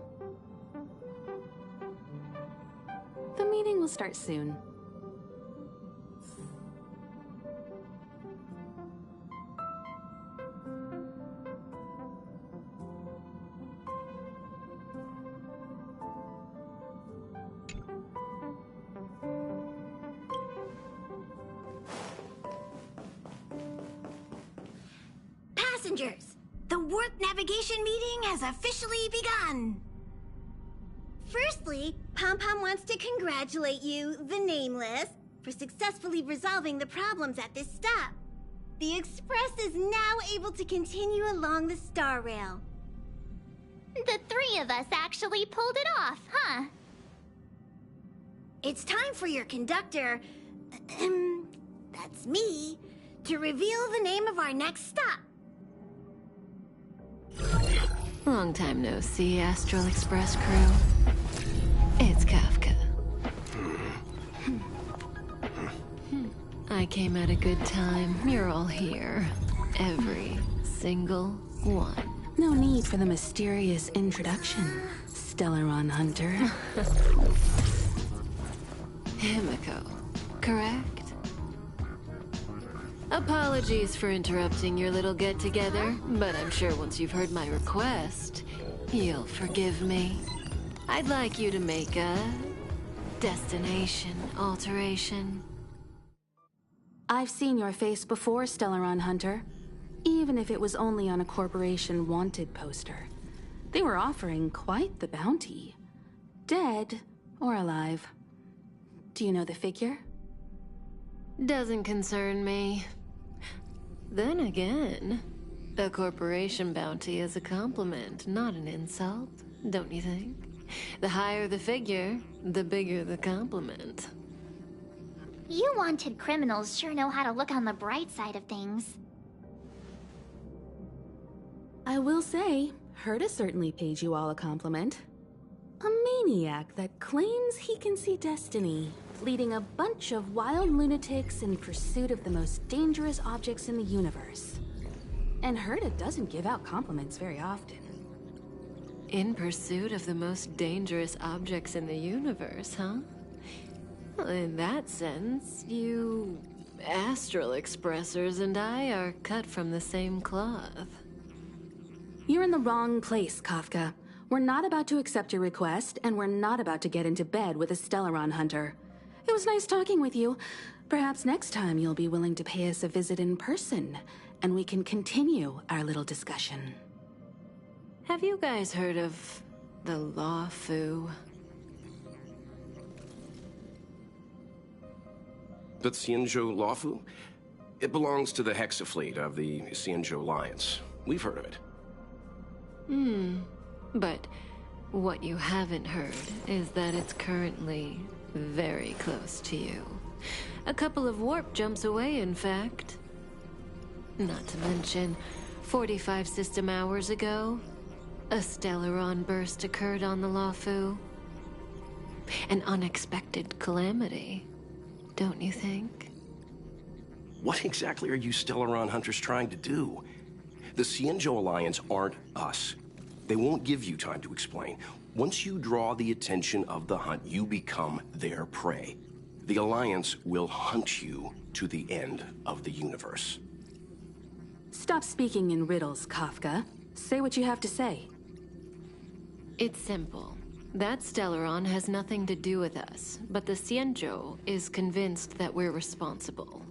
Q: The meeting will start soon.
F: Passengers, the warp navigation meeting has officially begun. Firstly, Pom-Pom wants to congratulate you, the Nameless, for successfully resolving the problems at this stop. The Express is now able to continue along the Star Rail.
B: The three of us actually pulled it off, huh?
F: It's time for your conductor, that's me, to reveal the name of our next stop.
T: Long time no see, Astral Express crew. It's Kafka. I came at a good time. You're all here. Every single one.
Q: No need for the mysterious introduction, Stellaron Hunter.
T: Himiko, correct? Apologies for interrupting your little get-together, but I'm sure once you've heard my request, you'll forgive me. I'd like you to make a destination alteration.
Q: I've seen your face before, Stellaron Hunter. Even if it was only on a corporation wanted poster. They were offering quite the bounty. Dead or alive. Do you know the figure?
T: Doesn't concern me. Then again, a corporation bounty is a compliment, not an insult, don't you think? The higher the figure, the bigger the compliment.
B: You wanted criminals sure know how to look on the bright side of things.
Q: I will say, Herta certainly paid you all a compliment. A maniac that claims he can see destiny, leading a bunch of wild lunatics in pursuit of the most dangerous objects in the universe. And Herta doesn't give out compliments very often.
T: In pursuit of the most dangerous objects in the universe, huh? Well, in that sense, you Astral Expressers and I are cut from the same cloth.
Q: You're in the wrong place, Kafka. We're not about to accept your request, and we're not about to get into bed with a Stellaron Hunter. It was nice talking with you. Perhaps next time you'll be willing to pay us a visit in person, and we can continue our little discussion.
T: Have you guys heard of the Law Fu?
P: The Xianzhou Lawfu? It belongs to the Hexafleet of the Xianzhou Alliance. We've heard of it.
T: But what you haven't heard is that it's currently very close to you. A couple of warp jumps away, in fact. Not to mention, 45 system hours ago, a Stellaron burst occurred on the Lawfu. An unexpected calamity, don't you think?
P: What exactly are you Stellaron Hunters trying to do? The Xianzhou Alliance aren't us. They won't give you time to explain. Once you draw the attention of the hunt, you become their prey. The Alliance will hunt you to the end of the universe.
Q: Stop speaking in riddles, Kafka. Say what you have to say.
T: It's simple. That Stellaron has nothing to do with us, but the Xianzhou is convinced that we're responsible.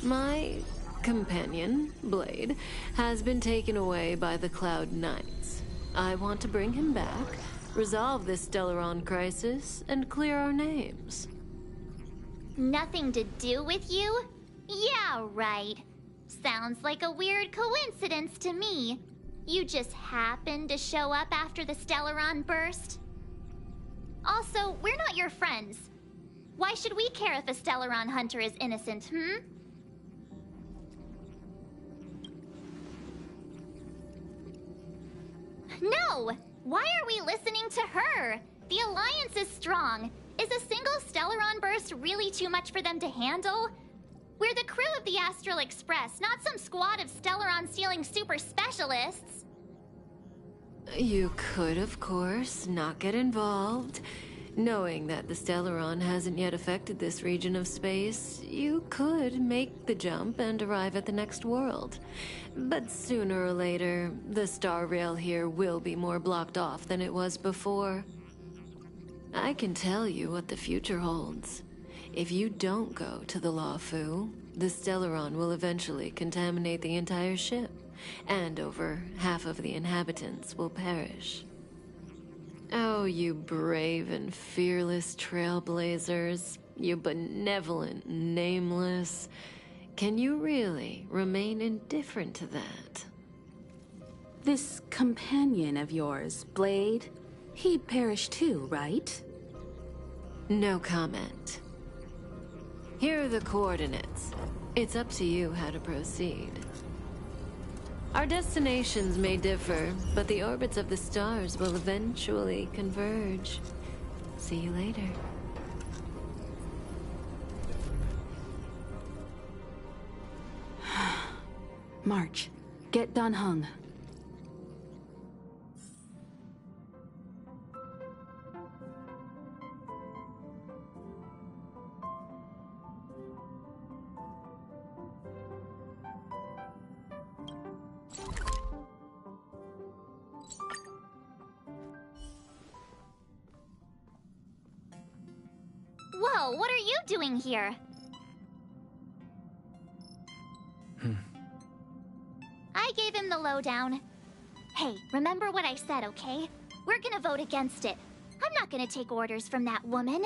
T: My companion, Blade, has been taken away by the Cloud Knights. I want to bring him back, resolve this Stellaron crisis, and clear our names.
B: Nothing to do with you? Yeah, right. Sounds like a weird coincidence to me. You just happened to show up after the Stellaron burst? Also, we're not your friends. Why should we care if a Stellaron hunter is innocent, No! Why are we listening to her? The Alliance is strong. Is a single Stellaron burst really too much for them to handle? We're the crew of the Astral Express, not some squad of Stellaron-stealing super specialists.
T: You could, of course, not get involved. Knowing that the Stellaron hasn't yet affected this region of space, you could make the jump and arrive at the next world. But sooner or later, the star rail here will be more blocked off than it was before. I can tell you what the future holds. If you don't go to the Luofu, the Stellaron will eventually contaminate the entire ship, and over half of the inhabitants will perish. Oh, you brave and fearless trailblazers, you benevolent nameless. Can you really remain indifferent to that?
Q: This companion of yours, Blade, he'd perish too, right?
T: No comment. Here are the coordinates. It's up to you how to proceed. Our destinations may differ, but the orbits of the stars will eventually converge. See you later.
Q: March, get Dan Heng.
B: Whoa, what are you doing here? I gave him the lowdown. Hey, remember what I said, okay? We're gonna vote against it. I'm not gonna take orders from that woman.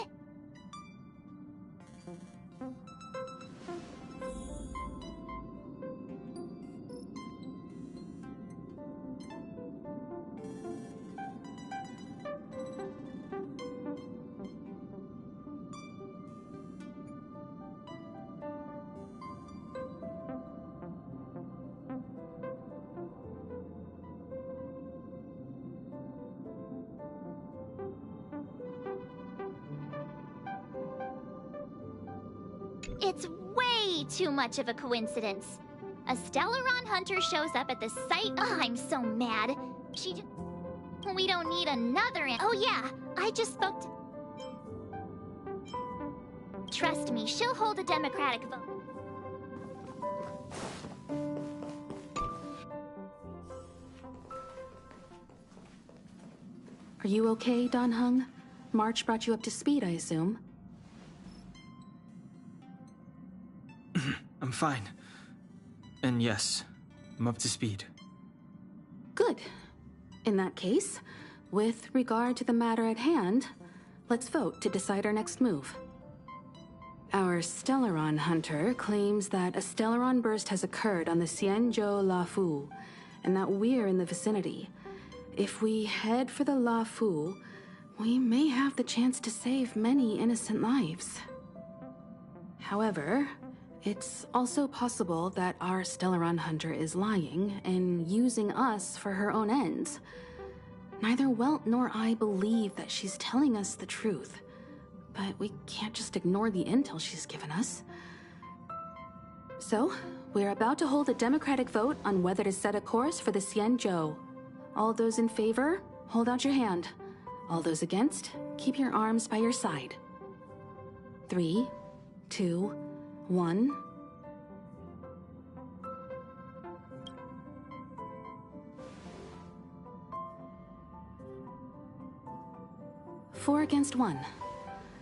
B: It's way too much of a coincidence. A Stellaron hunter shows up at the site. Oh, I'm so mad. We don't need another. Oh yeah, I just spoke to. Trust me, she'll hold a democratic vote.
Q: Are you okay, Dan Heng? March brought you up to speed, I assume.
N: I'm fine. And yes, I'm up to speed.
Q: Good. In that case, with regard to the matter at hand, let's vote to decide our next move. Our Stellaron hunter claims that a Stellaron burst has occurred on the Xianzhou Luofu, and that we're in the vicinity. If we head for the Luofu, we may have the chance to save many innocent lives. However, it's also possible that our Stellaron hunter is lying and using us for her own ends. Neither Welt nor I believe that she's telling us the truth, but we can't just ignore the intel she's given us. So, we're about to hold a democratic vote on whether to set a course for the Xianzhou. All those in favor, hold out your hand. All those against, keep your arms by your side. 3, 2, 1. Four against 1.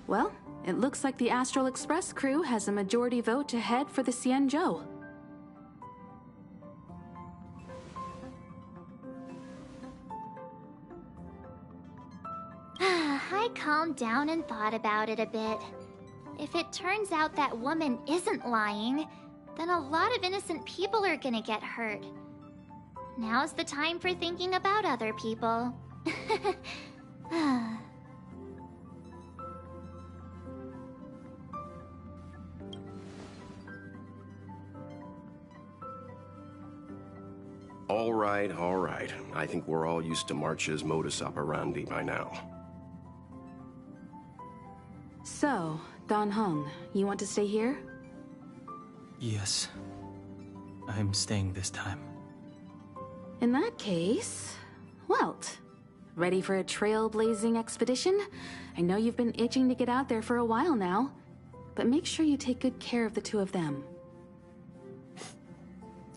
Q: Well, it looks like the Astral Express crew has a majority vote to head for the Xianzhou.
B: I calmed down and thought about it a bit. If it turns out that woman isn't lying, then a lot of innocent people are gonna get hurt. Now's the time for thinking about other people.
P: All right, all right. I think we're all used to March's modus operandi by now.
Q: So, Don Hung, you want to stay here?
N: Yes. I'm staying this time.
Q: In that case, Welt, ready for a trailblazing expedition? I know you've been itching to get out there for a while now, but make sure you take good care of the two of them.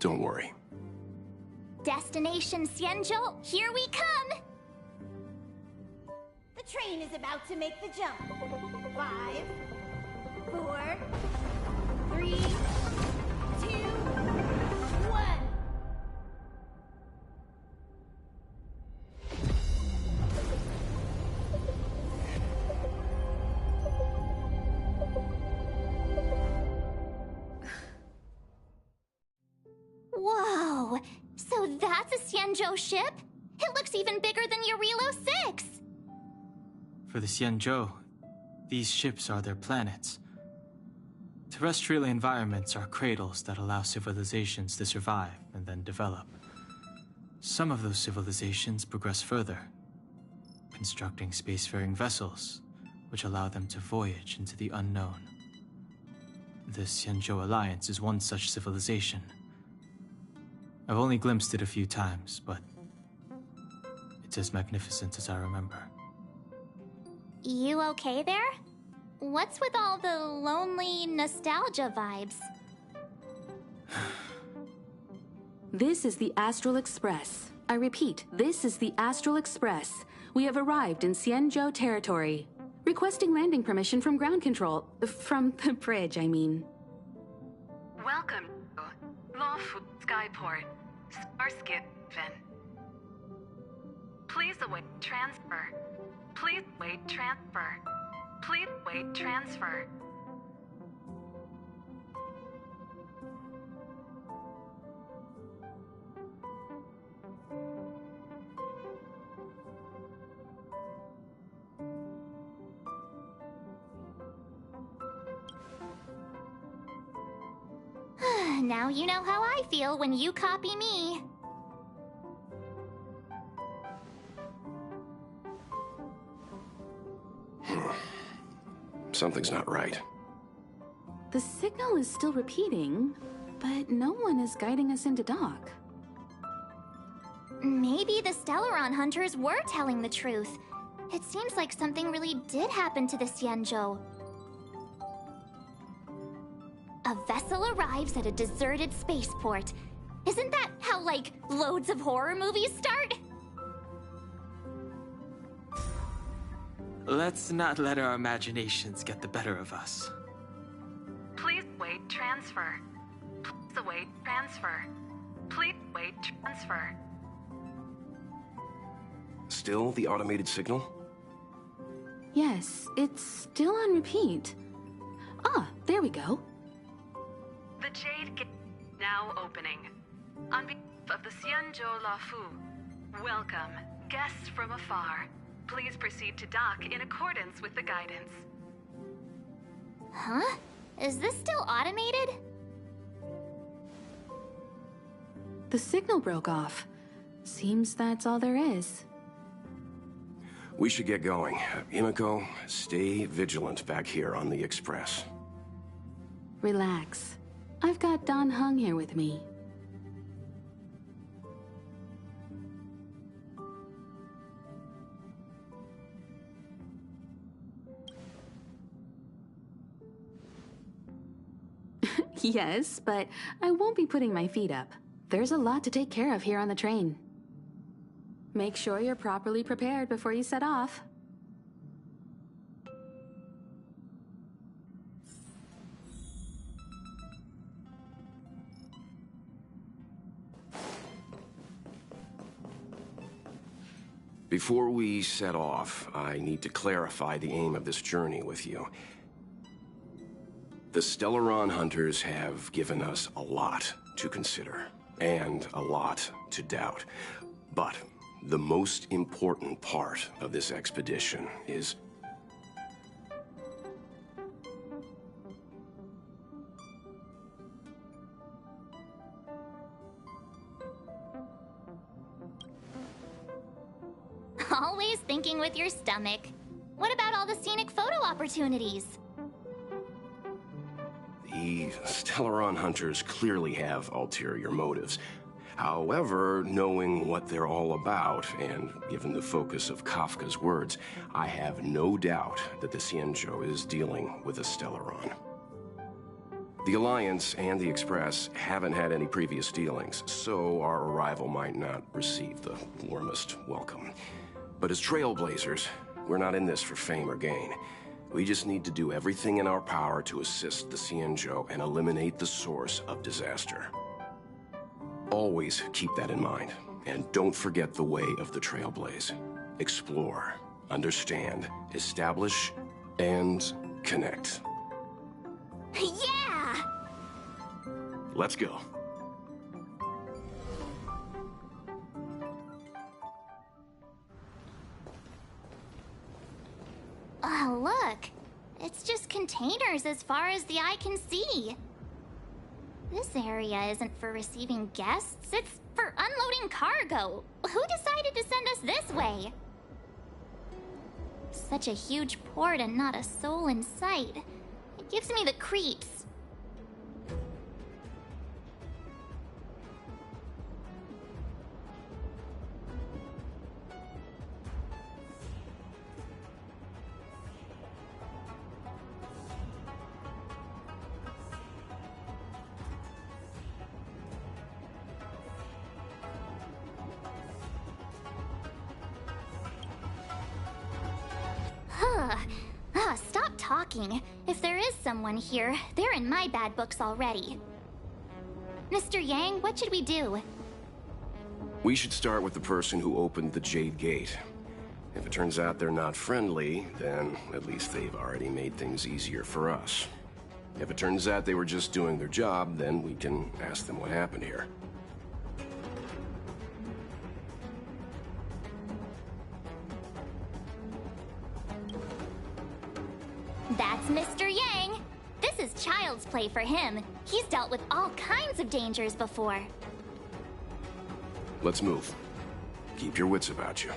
P: Don't worry.
B: Destination Xianzhou, here we come!
F: The train is about to make the jump. 5, 4, 3, 2, 1.
B: Whoa! So that's a Xianzhou ship? It looks even bigger than Eurilo 6!
N: For the Xianzhou, these ships are their planets. Terrestrial environments are cradles that allow civilizations to survive and then develop. Some of those civilizations progress further, constructing spacefaring vessels, which allow them to voyage into the unknown. The Xianzhou Alliance is one such civilization. I've only glimpsed it a few times, but it's as magnificent as I remember.
B: You okay there? What's with all the lonely nostalgia vibes?
Q: This is the Astral Express. I repeat, this is the Astral Express. We have arrived in Xianzhou territory. Requesting landing permission from ground control. From the bridge, I mean.
S: Welcome to Lawfu Skyport, Starskin. Please await transfer. Please wait transfer. Please wait transfer.
B: Now you know how I feel when you copy me.
P: Something's not right.
Q: The signal is still repeating, but no one is guiding us into dock.
B: Maybe the Stellaron hunters were telling the truth. It seems like something really did happen to the Xianzhou. A vessel arrives at a deserted spaceport. Isn't that how, like, loads of horror movies start?
N: Let's not let our imaginations get the better of us.
S: Please wait transfer. Please await transfer. Please wait transfer.
P: Still the automated signal?
Q: Yes, it's still on repeat. Ah, there we go.
S: The Jade Gate now opening. On behalf of the Xianzhou Lawfu, welcome, guests from afar. Please proceed to dock in accordance with the guidance.
B: Huh? Is this still automated?
Q: The signal broke off. Seems that's all there is.
P: We should get going. Himiko, stay vigilant back here on the Express.
Q: Relax. I've got Don Hung here with me. Yes, but I won't be putting my feet up. There's a lot to take care of here on the train. Make sure you're properly prepared before you set off.
P: Before we set off, I need to clarify the aim of this journey with you. The Stellaron hunters have given us a lot to consider, and a lot to doubt. But the most important part of this expedition is...
B: Always thinking with your stomach. What about all the scenic photo opportunities?
P: The Stellaron hunters clearly have ulterior motives. However, knowing what they're all about, and given the focus of Kafka's words, I have no doubt that the Xianzhou is dealing with a Stellaron. The Alliance and the Express haven't had any previous dealings, so our arrival might not receive the warmest welcome. But as trailblazers, we're not in this for fame or gain. We just need to do everything in our power to assist the Xianzhou and eliminate the source of disaster. Always keep that in mind, and don't forget the way of the Trailblaze. Explore, understand, establish, and connect.
B: Yeah!
P: Let's go.
B: Oh, look. It's just containers as far as the eye can see. This area isn't for receiving guests, it's for unloading cargo. Who decided to send us this way? Such a huge port and not a soul in sight. It gives me the creeps. Stop talking. If there is someone here, they're in my bad books already. Mr. Yang, what should we do?
P: We should start with the person who opened the Jade Gate. If it turns out they're not friendly, then at least they've already made things easier for us. If it turns out they were just doing their job, then we can ask them what happened here.
B: That's Mr. Yang. This is child's play for him. He's dealt with all kinds of dangers before.
P: Let's move. Keep your wits about you.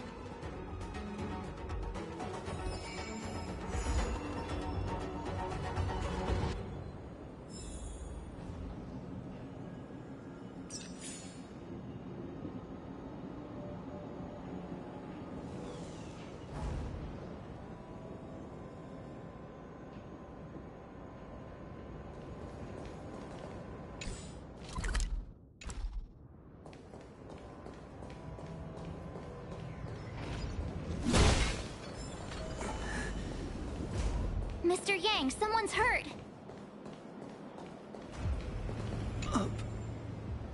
B: Mr. Yang, someone's hurt.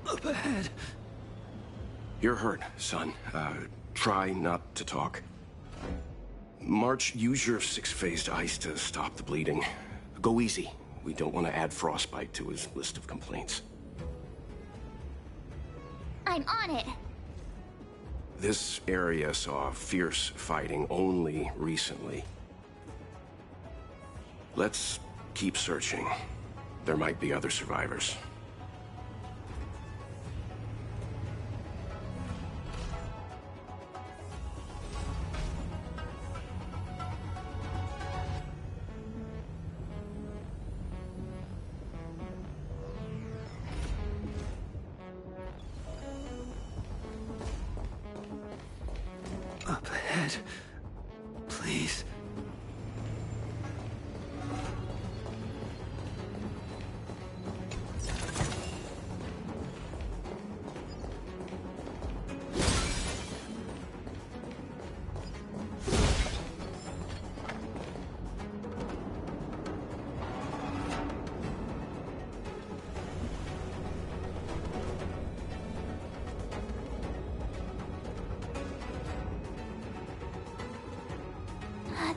C: Up ahead.
P: You're hurt, son. Try not to talk. March, use your six-phased ice to stop the bleeding. Go easy. We don't want to add frostbite to his list of complaints.
B: I'm on it.
P: This area saw fierce fighting only recently. Let's keep searching. There might be other survivors.
C: Up ahead. Please.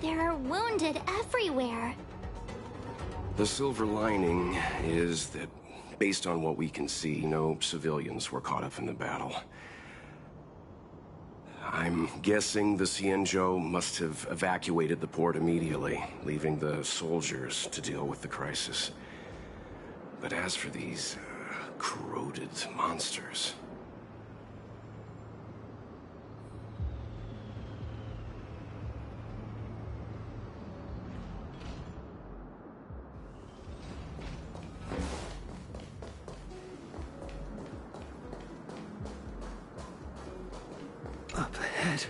B: There are wounded everywhere.
P: The silver lining is that, based on what we can see, no civilians were caught up in the battle. I'm guessing the Xianzhou must have evacuated the port immediately, leaving the soldiers to deal with the crisis. But as for these corroded monsters...
D: Up ahead.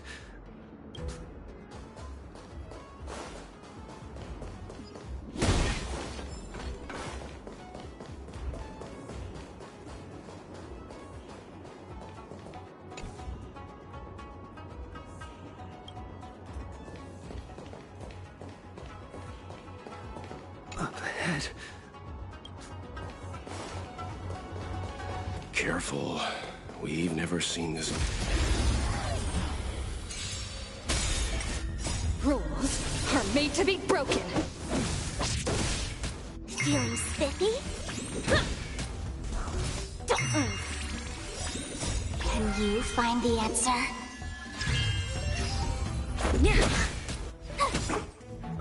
D: Up ahead.
P: Careful. We've never seen this.
E: Rules are made to be broken.
B: Feeling spiffy? Can you find the answer?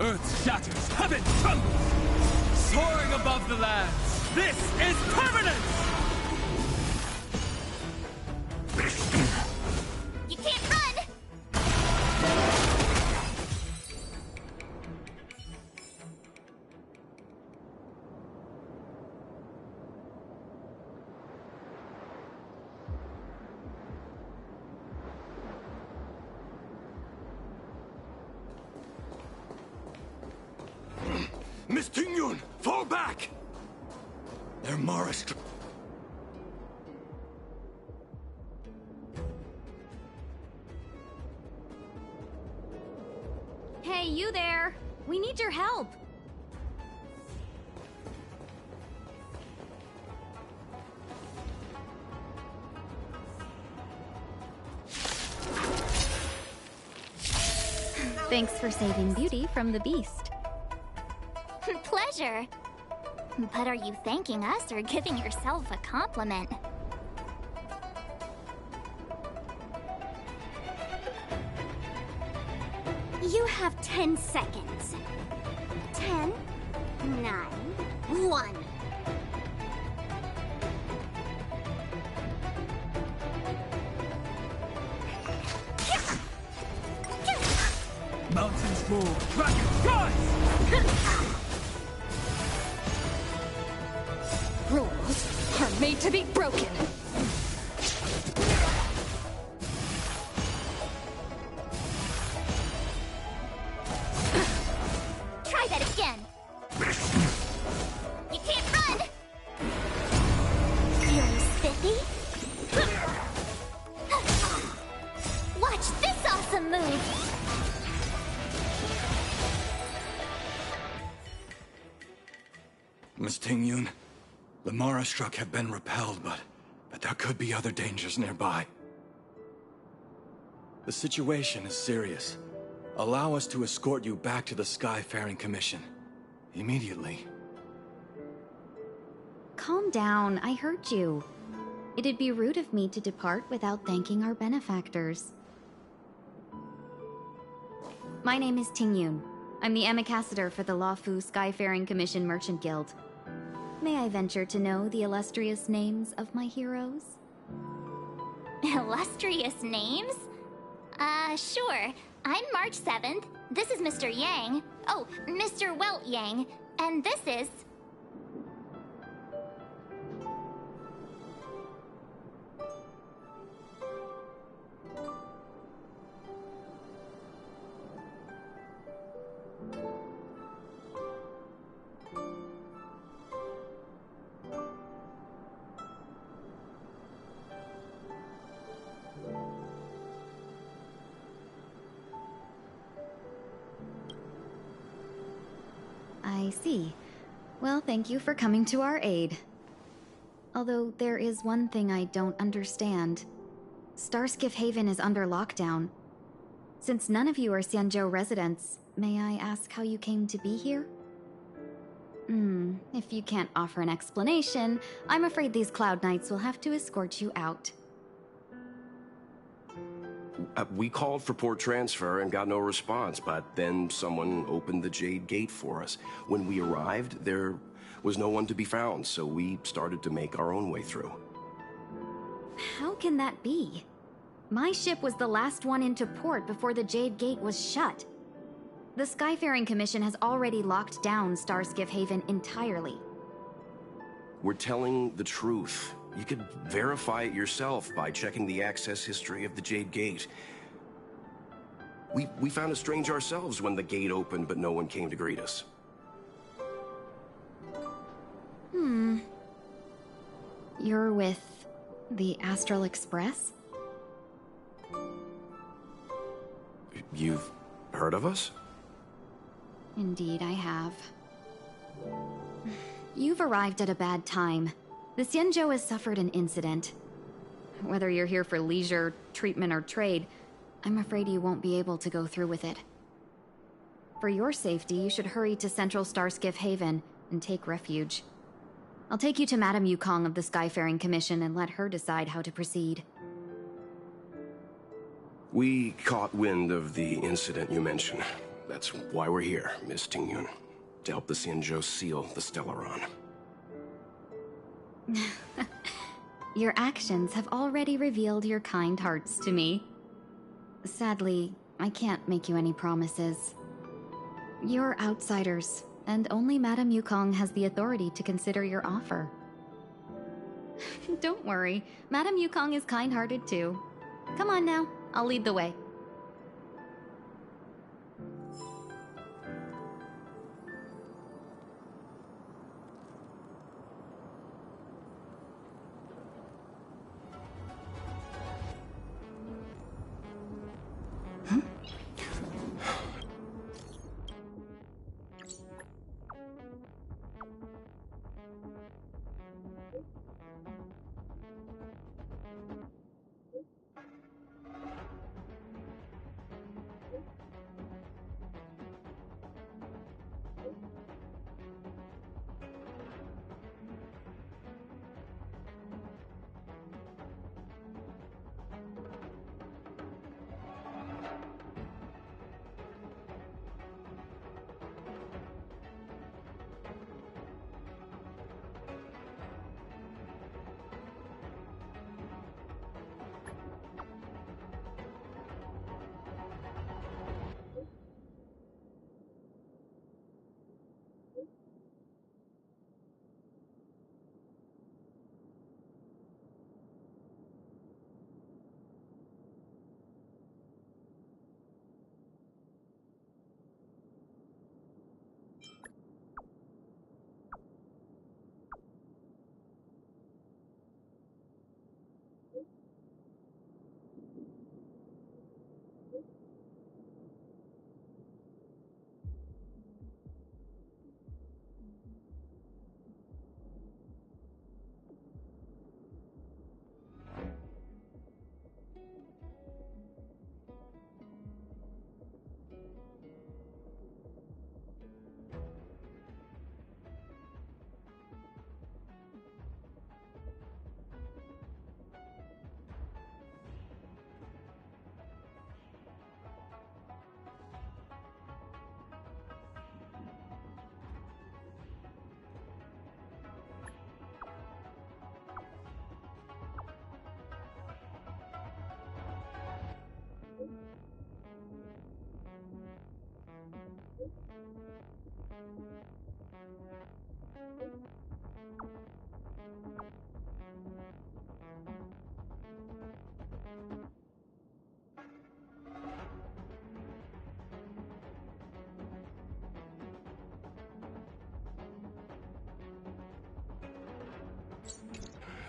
H: Earth shatters, heaven trembles! Soaring above the lands, this is permanence!
B: You can't run!
O: Miss Tingyun, fall back! They're Morris.
U: Hey, you there! We need your help! Thanks for saving Beauty from the beast.
B: Pleasure. But are you thanking us or giving yourself a compliment? You have 10 seconds. 10, 9, 1.
H: Mountains move, dragons rise!
E: Rules are made to be broken.
B: Try that again. You can't run. Feeling spiffy? Watch this awesome move.
O: Miss Tingyun, the Mara struck have been repelled, but there could be other dangers nearby. The situation is serious. Allow us to escort you back to the Skyfaring Commission. Immediately.
U: Calm down, I heard you. It'd be rude of me to depart without thanking our benefactors. My name is Tingyun. I'm the ambassador for the Luofu Skyfaring Commission Merchant Guild. May I venture to know the illustrious names of my heroes?
B: Illustrious names? Sure. I'm March 7th. This is Mr. Yang. Oh, Mr. Welt Yang. And this is...
U: I see. Well, thank you for coming to our aid. Although there is one thing I don't understand. Starskiff Haven is under lockdown. Since none of you are Xianzhou residents, may I ask how you came to be here? If you can't offer an explanation, I'm afraid these Cloud Knights will have to escort you out.
P: We called for port transfer and got no response, but then someone opened the Jade Gate for us. When we arrived, there was no one to be found, so we started to make our own way through.
U: How can that be? My ship was the last one into port before the Jade Gate was shut. The Skyfaring Commission has already locked down Starskiff Haven entirely.
P: We're telling the truth. You could verify it yourself by checking the access history of the Jade Gate. We found it strange ourselves when the gate opened, but no one came to greet us.
U: You're with the Astral Express?
P: You've heard of us?
U: Indeed, I have. You've arrived at a bad time. The Xianzhou has suffered an incident. Whether you're here for leisure, treatment, or trade, I'm afraid you won't be able to go through with it. For your safety, you should hurry to Central Starskiff Haven and take refuge. I'll take you to Madame Yukong of the Skyfaring Commission and let her decide how to proceed.
P: We caught wind of the incident you mentioned. That's why we're here, Miss Tingyun. To help the Xianzhou seal the Stellaron.
U: Your actions have already revealed your kind hearts to me. Sadly, I can't make you any promises. You're outsiders, and only Madame Yukong has the authority to consider your offer. Don't worry, Madame Yukong is kind-hearted too. Come on now, I'll lead the way.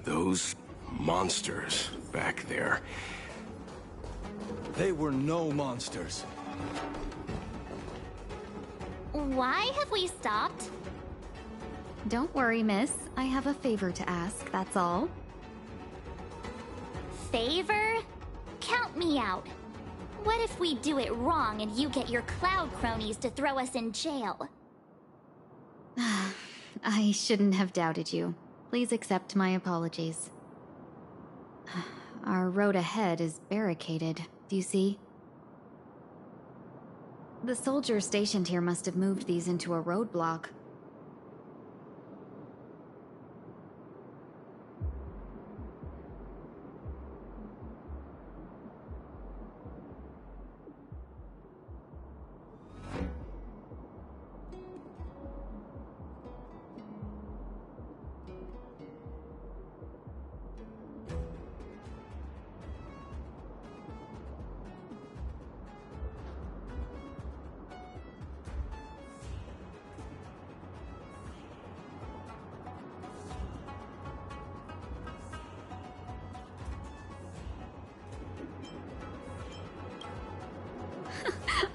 P: Those monsters back there.
J: They were no monsters.
B: Why have we stopped?
U: Don't worry, miss. I have a favor to ask, that's all.
B: Favor? Count me out. What if we do it wrong and you get your cloud cronies to throw us in jail?
U: I shouldn't have doubted you. Please accept my apologies. Our road ahead is barricaded, do you see? The soldiers stationed here must have moved these into a roadblock.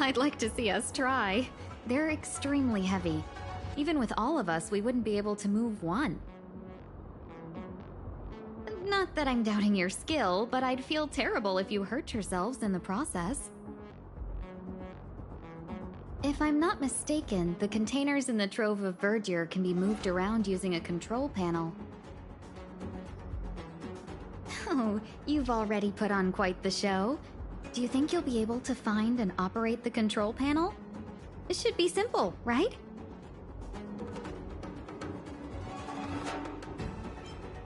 U: I'd like to see us try. They're extremely heavy. Even with all of us, we wouldn't be able to move one. Not that I'm doubting your skill, but I'd feel terrible if you hurt yourselves in the process. If I'm not mistaken, the containers in the Trove of Verdure can be moved around using a control panel. Oh, you've already put on quite the show. Do you think you'll be able to find and operate the control panel? It should be simple, right?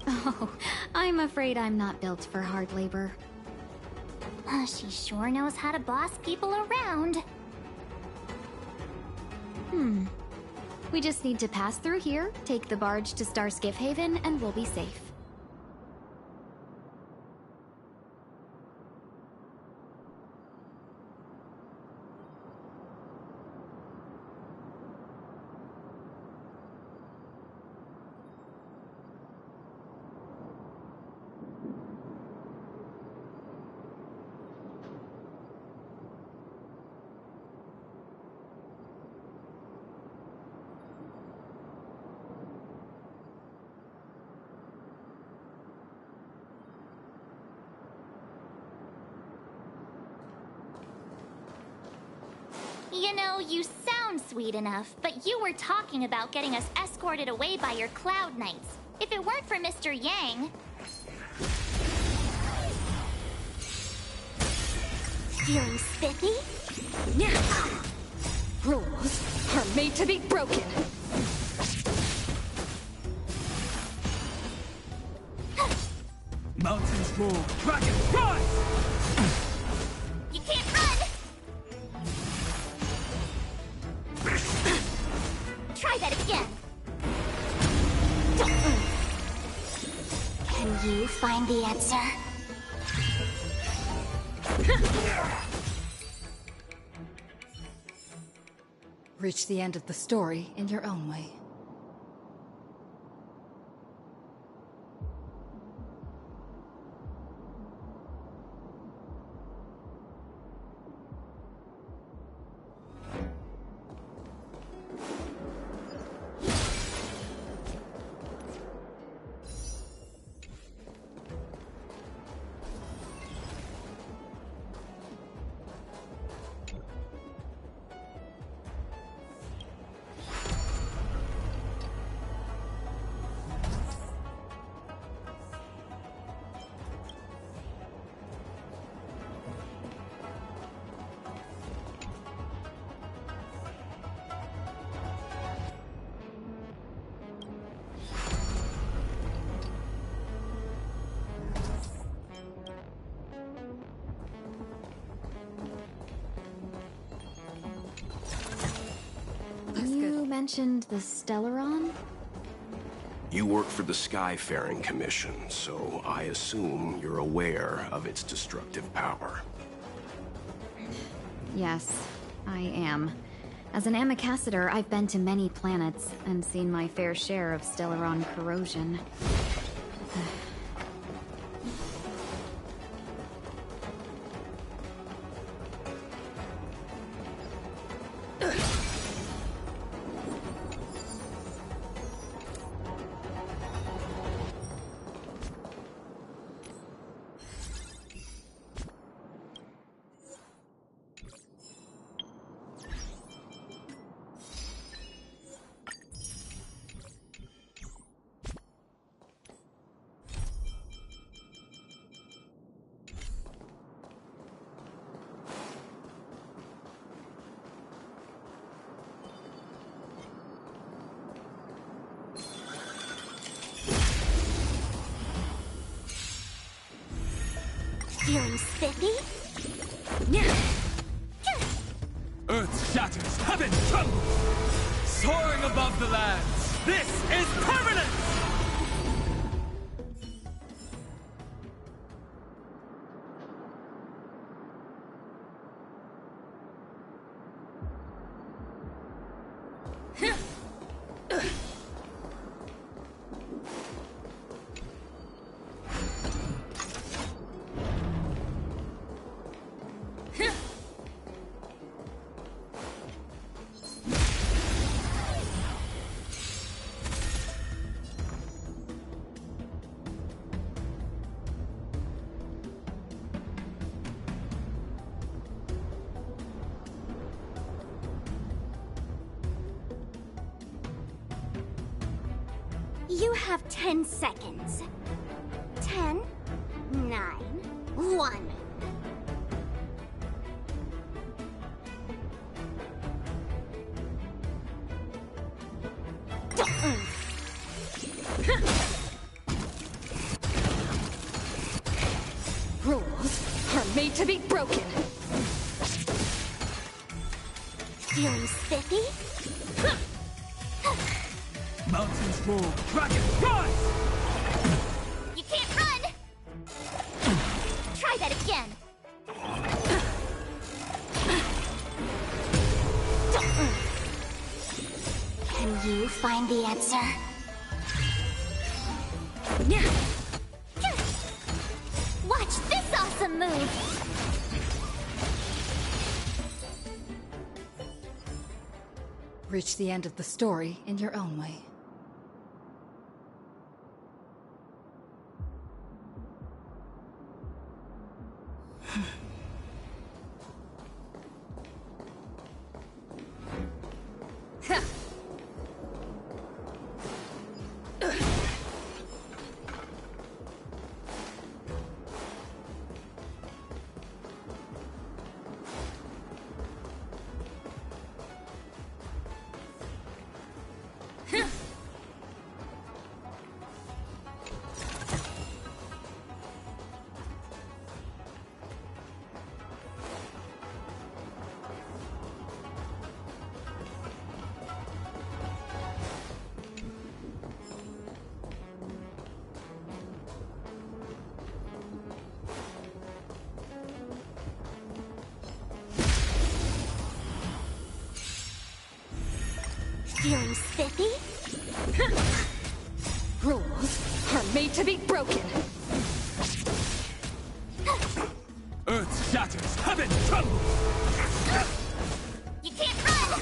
U: Oh, I'm afraid I'm not built for hard labor.
B: She sure knows how to boss people around.
U: We just need to pass through here, take the barge to Starskiff Haven, and we'll be safe.
B: You know, you sound sweet enough, but you were talking about getting us escorted away by your Cloud Knights. If it weren't for Mr. Yang... Feeling spiffy?
E: Rules are made to be broken.
H: Mountains roll, dragons rise!
B: You can't run! Try that again. Can you find the answer?
E: Reach the end of the story in your own way.
U: You mentioned the Stellaron?
P: You work for the Skyfaring Commission, so I assume you're aware of its destructive power.
U: Yes, I am. As an Amicassador, I've been to many planets and seen my fair share of Stellaron corrosion.
B: Feeling spiffy?
H: Earth shatters, heaven trembles! Soaring above the lands, this is permanence!
B: You have 10 seconds. 10, 9, 1.
E: Rules are made to be broken.
B: Feeling spiffy?
H: Mountains roar, dragons rise!
B: You can't run! Try that again. Can you find the answer? Watch this awesome move!
E: Reach the end of the story in your own way.
B: Feeling spiffy?
E: Rules are made to be broken.
H: Earth shatters, heaven trembles!
B: You can't run!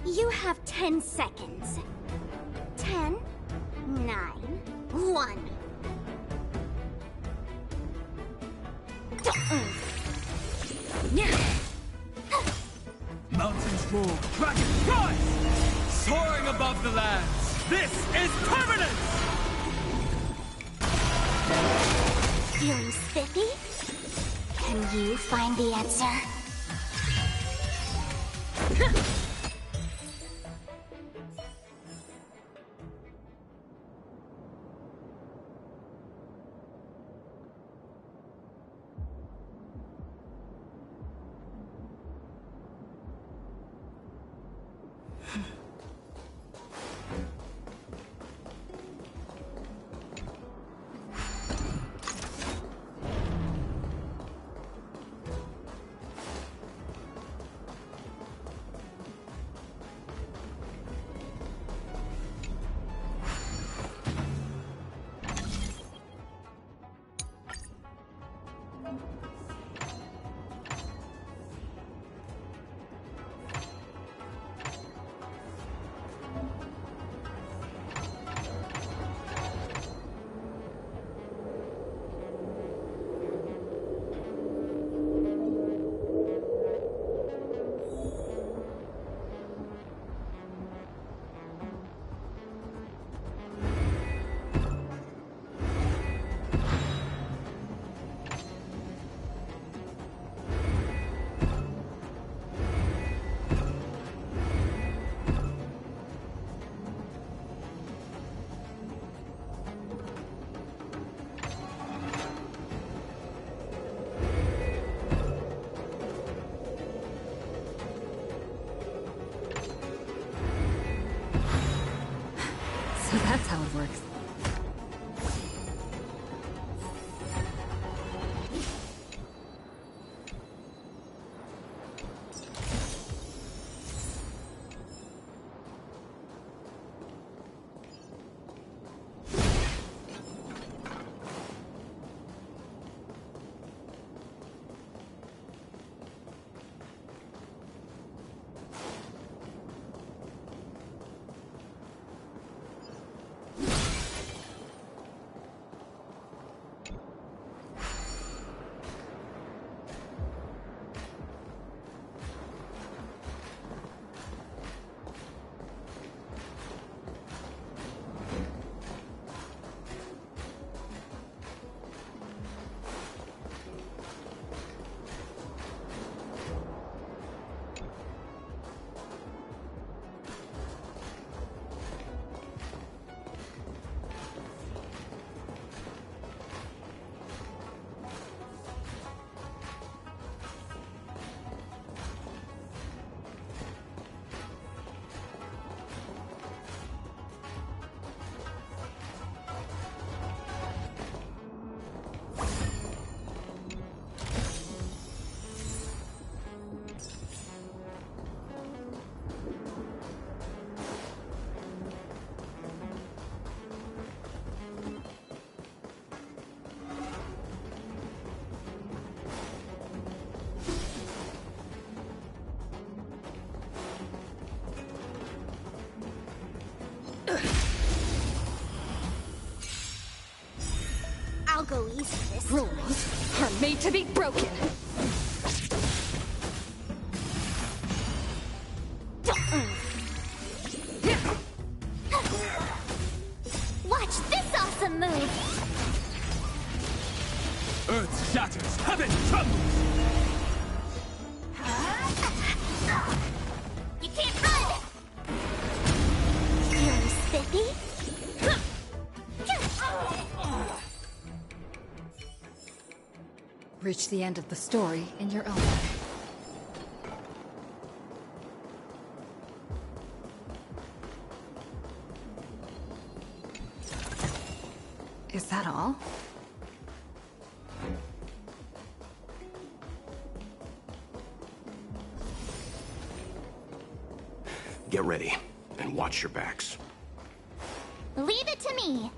B: You have 10 seconds. 10, 9, 1.
H: Mountains roar, dragons rise! Soaring above the lands, this is permanence!
B: Feeling spiffy? Can you find the answer?
E: that's how it works.
B: I'll go easy this time.
E: Rules are made to be broken.
B: Watch this awesome move!
H: Earth shatters, heaven trembles!
B: You can't run! Feeling spiffy?
E: Reach the end of the story in your own way. Is that all?
P: Get ready, and watch your backs.
B: Leave it to me!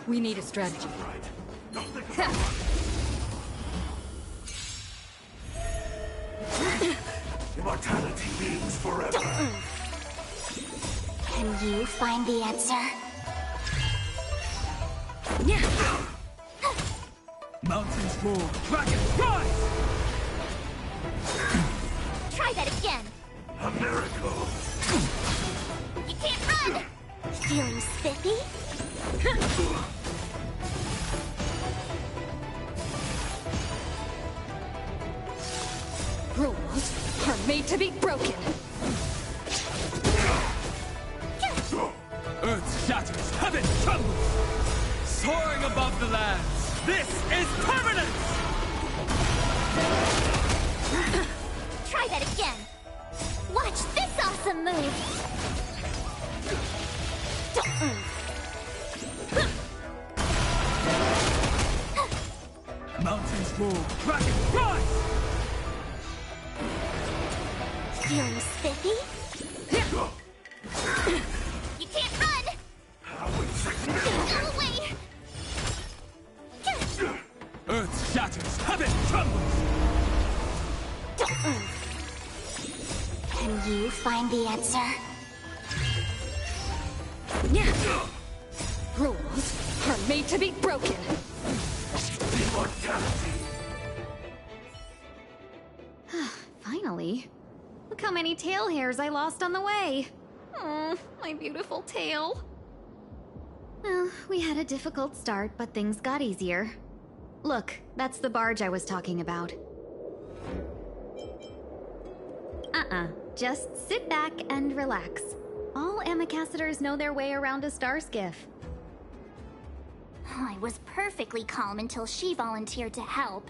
E: We need a strategy.
C: Immortality beings forever.
B: Can you find the answer?
H: Mountains roar, dragons rise!
B: Try that again!
C: A miracle.
B: You can't run! Feeling spiffy?
E: Rules are made to be broken.
H: Earth shatters, heaven trembles! Soaring above the lands, this is permanence!
B: Try that again! Watch this awesome move!
H: Mountains roar, dragons rise!
B: Feeling spiffy? You can't run! Go away!
H: Earth shatters, heaven trembles!
B: Can you find the answer?
E: Rules are made to be broken.
C: Immortality.
U: Finally. how many tail hairs I lost on the way. Oh, my beautiful tail. Well, we had a difficult start, but things got easier. Look, that's the barge I was talking about. Just sit back and relax. All Amicassadors know their way around a star skiff.
B: I was perfectly calm until she volunteered to help.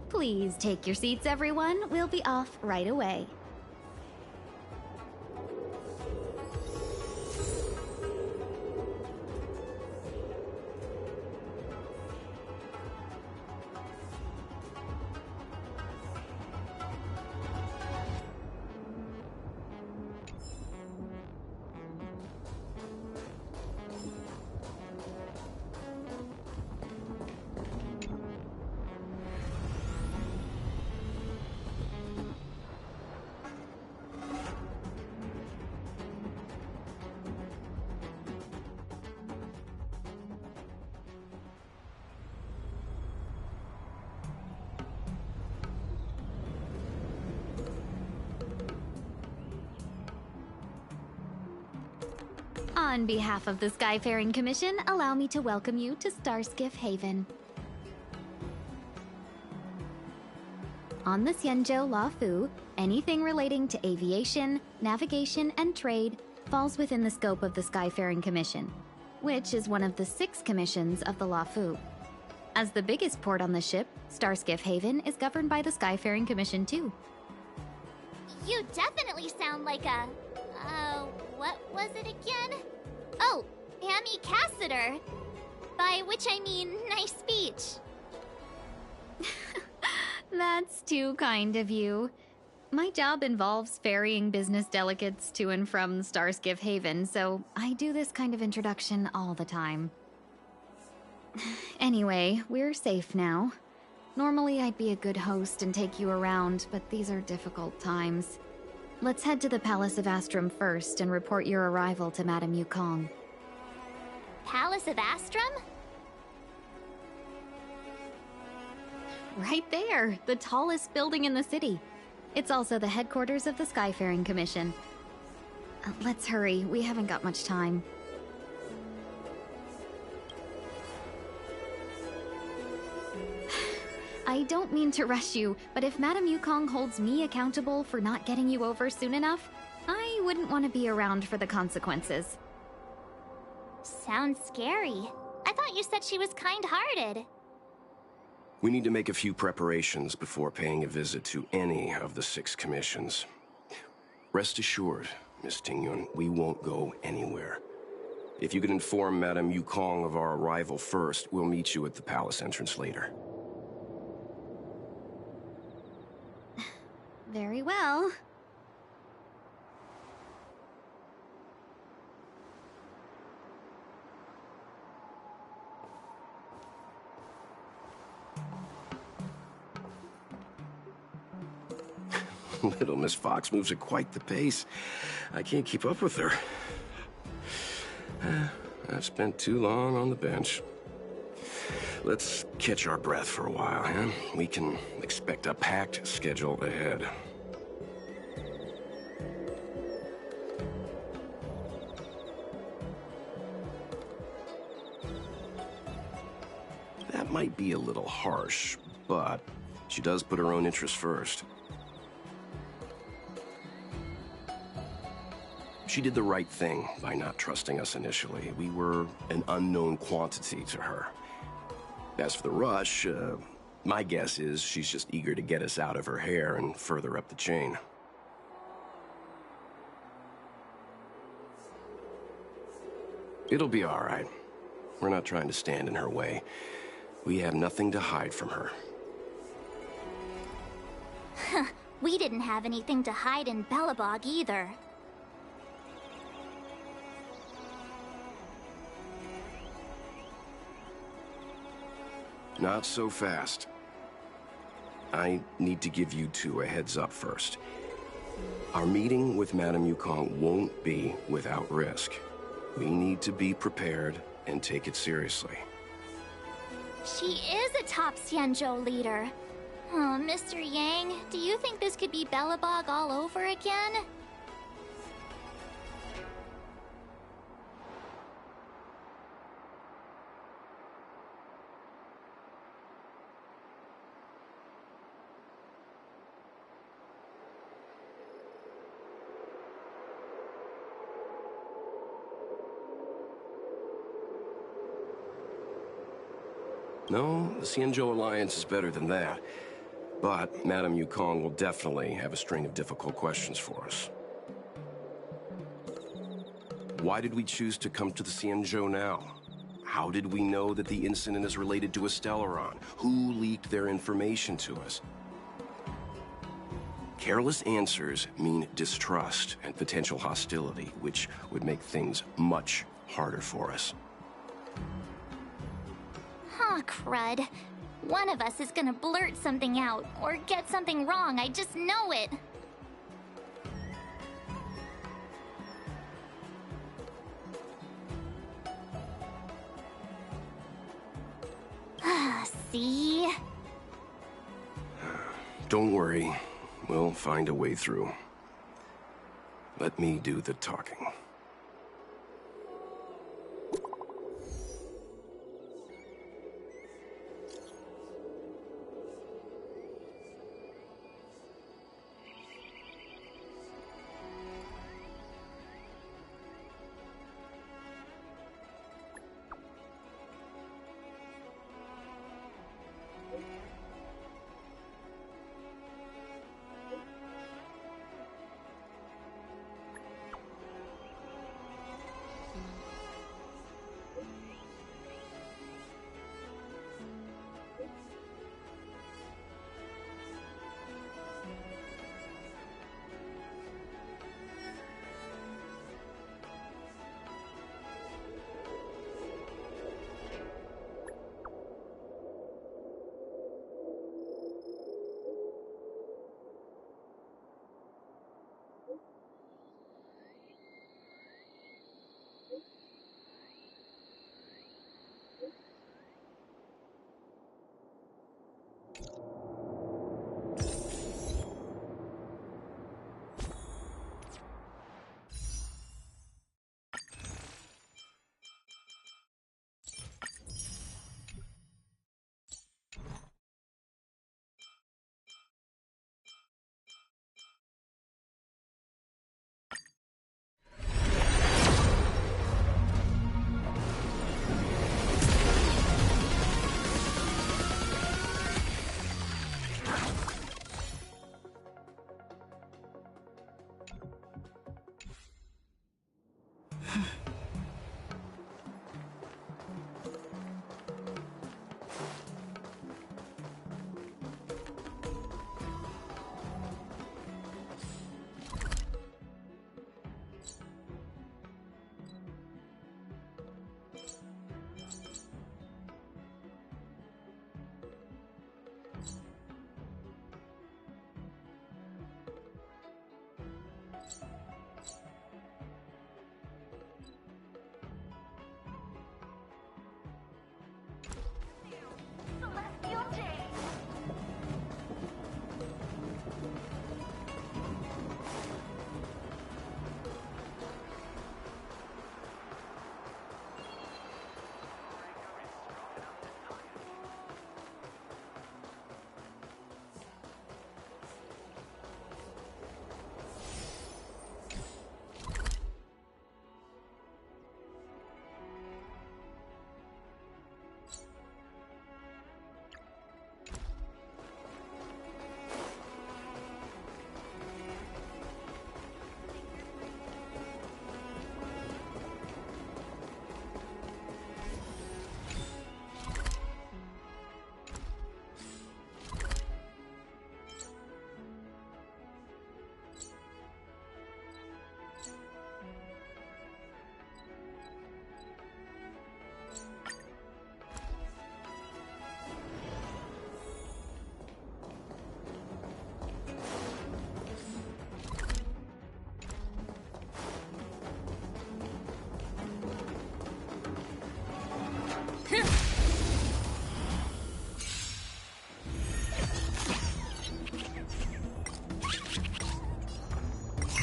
U: Please take your seats, everyone. We'll be off right away. On behalf of the Skyfaring Commission, allow me to welcome you to Starskiff Haven. On the Xianzhou Luofu, anything relating to aviation, navigation, and trade falls within the scope of the Skyfaring Commission, which is one of the 6 commissions of the Luofu. As the biggest port on the ship, Starskiff Haven is governed by the Skyfaring Commission too.
B: You definitely sound like a... what was it again? Oh, Amicassador. By which I mean nice speech.
U: That's too kind of you. My job involves ferrying business delegates to and from Starskiff Haven, so I do this kind of introduction all the time. Anyway, we're safe now. Normally I'd be a good host and take you around, but these are difficult times. Let's head to the Palace of Astrum first and report your arrival to Madame Yukong.
B: Palace of Astrum?
U: Right there, the tallest building in the city. It's also the headquarters of the Skyfaring Commission. Let's hurry, we haven't got much time. I don't mean to rush you, but if Madame Yukong holds me accountable for not getting you over soon enough, I wouldn't want to be around for the consequences.
B: Sounds scary. I thought you said she was kind-hearted.
P: We need to make a few preparations before paying a visit to any of the 6 commissions. Rest assured, Miss Tingyun, we won't go anywhere. If you could inform Madame Yukong of our arrival first, we'll meet you at the palace entrance later.
U: Very well.
P: Little Miss Fox moves at quite the pace. I can't keep up with her. I've spent too long on the bench. Let's catch our breath for a while, huh? We can expect a packed schedule ahead. That might be a little harsh, but she does put her own interests first. She did the right thing by not trusting us initially. We were an unknown quantity to her. As for the rush, my guess is she's just eager to get us out of her hair and further up the chain. It'll be all right. We're not trying to stand in her way. We have nothing to hide from her.
B: We didn't have anything to hide in Belobog either.
P: Not so fast. I need to give you 2 a heads up first. Our meeting with Madame Yukong won't be without risk. We need to be prepared and take it seriously.
B: She is a top Xianzhou leader. Oh, Mr. Yang, do you think this could be Belobog all over again?
P: No, the Xianzhou Alliance is better than that. But Madame Yukong will definitely have a string of difficult questions for us. Why did we choose to come to the Xianzhou now? How did we know that the incident is related to a Stellaron? Who leaked their information to us? Careless answers mean distrust and potential hostility, which would make things much harder for us.
B: Aw, crud. One of us is gonna blurt something out, or get something wrong, I just know it. See?
P: Don't worry. We'll find a way through. Let me do the talking.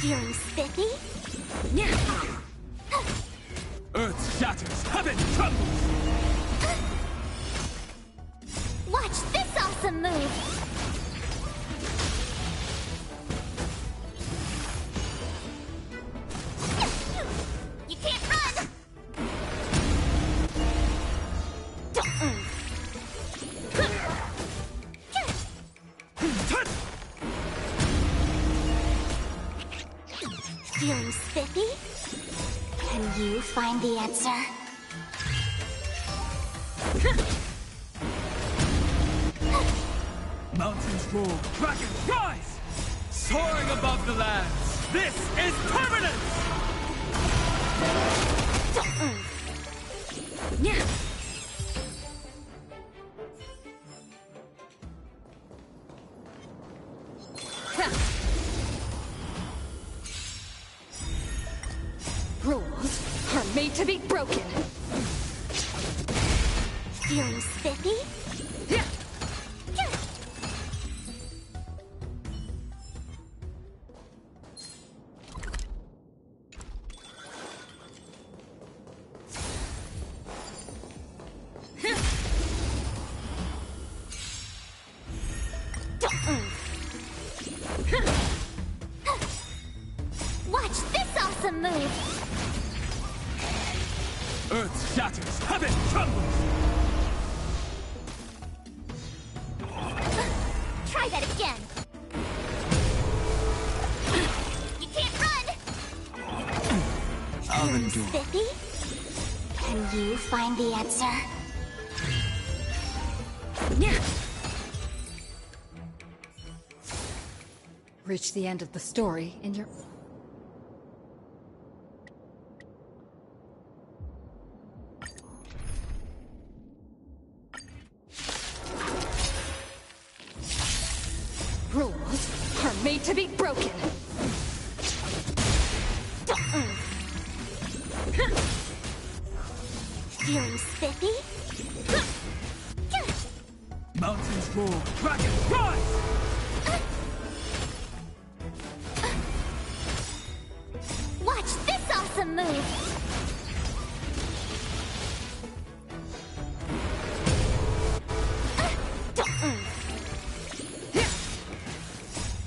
B: Feeling spiffy?
H: Earth shatters, heaven trembles!
B: Watch this awesome move! You can't run! Feeling spiffy? Can you find the answer?
H: Mountains roar, dragons rise! Soaring above the lands, this is permanence!
E: Rules are made to be broken.
B: Feeling spiffy? Watch this awesome move!
H: Earth shatters, heaven trembles!
B: Try that again! You can't run!
H: I'll
B: Feeling
H: endure.
B: spiffy? Can you find the answer?
E: Reach the end of the story in your... Rules are made to be broken.
B: Feeling spiffy?
H: Mountains roar, dragons rise!
B: Watch this awesome move!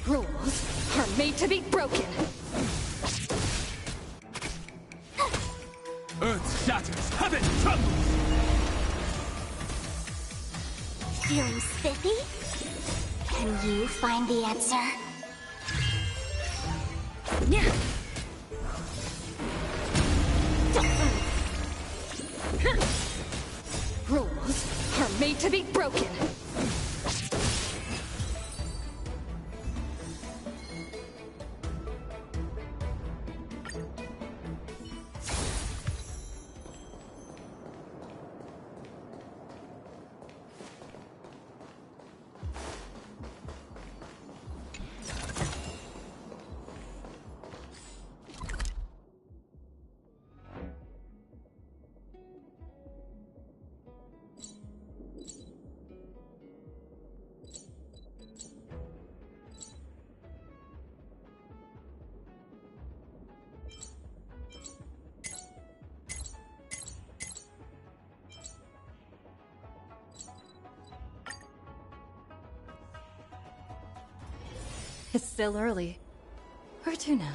E: Rules are made to be broken.
H: Earth shatters, heaven trembles!
B: Feeling spiffy? Can you find the answer?
E: Rules are made to be broken. It's still early. Where to now?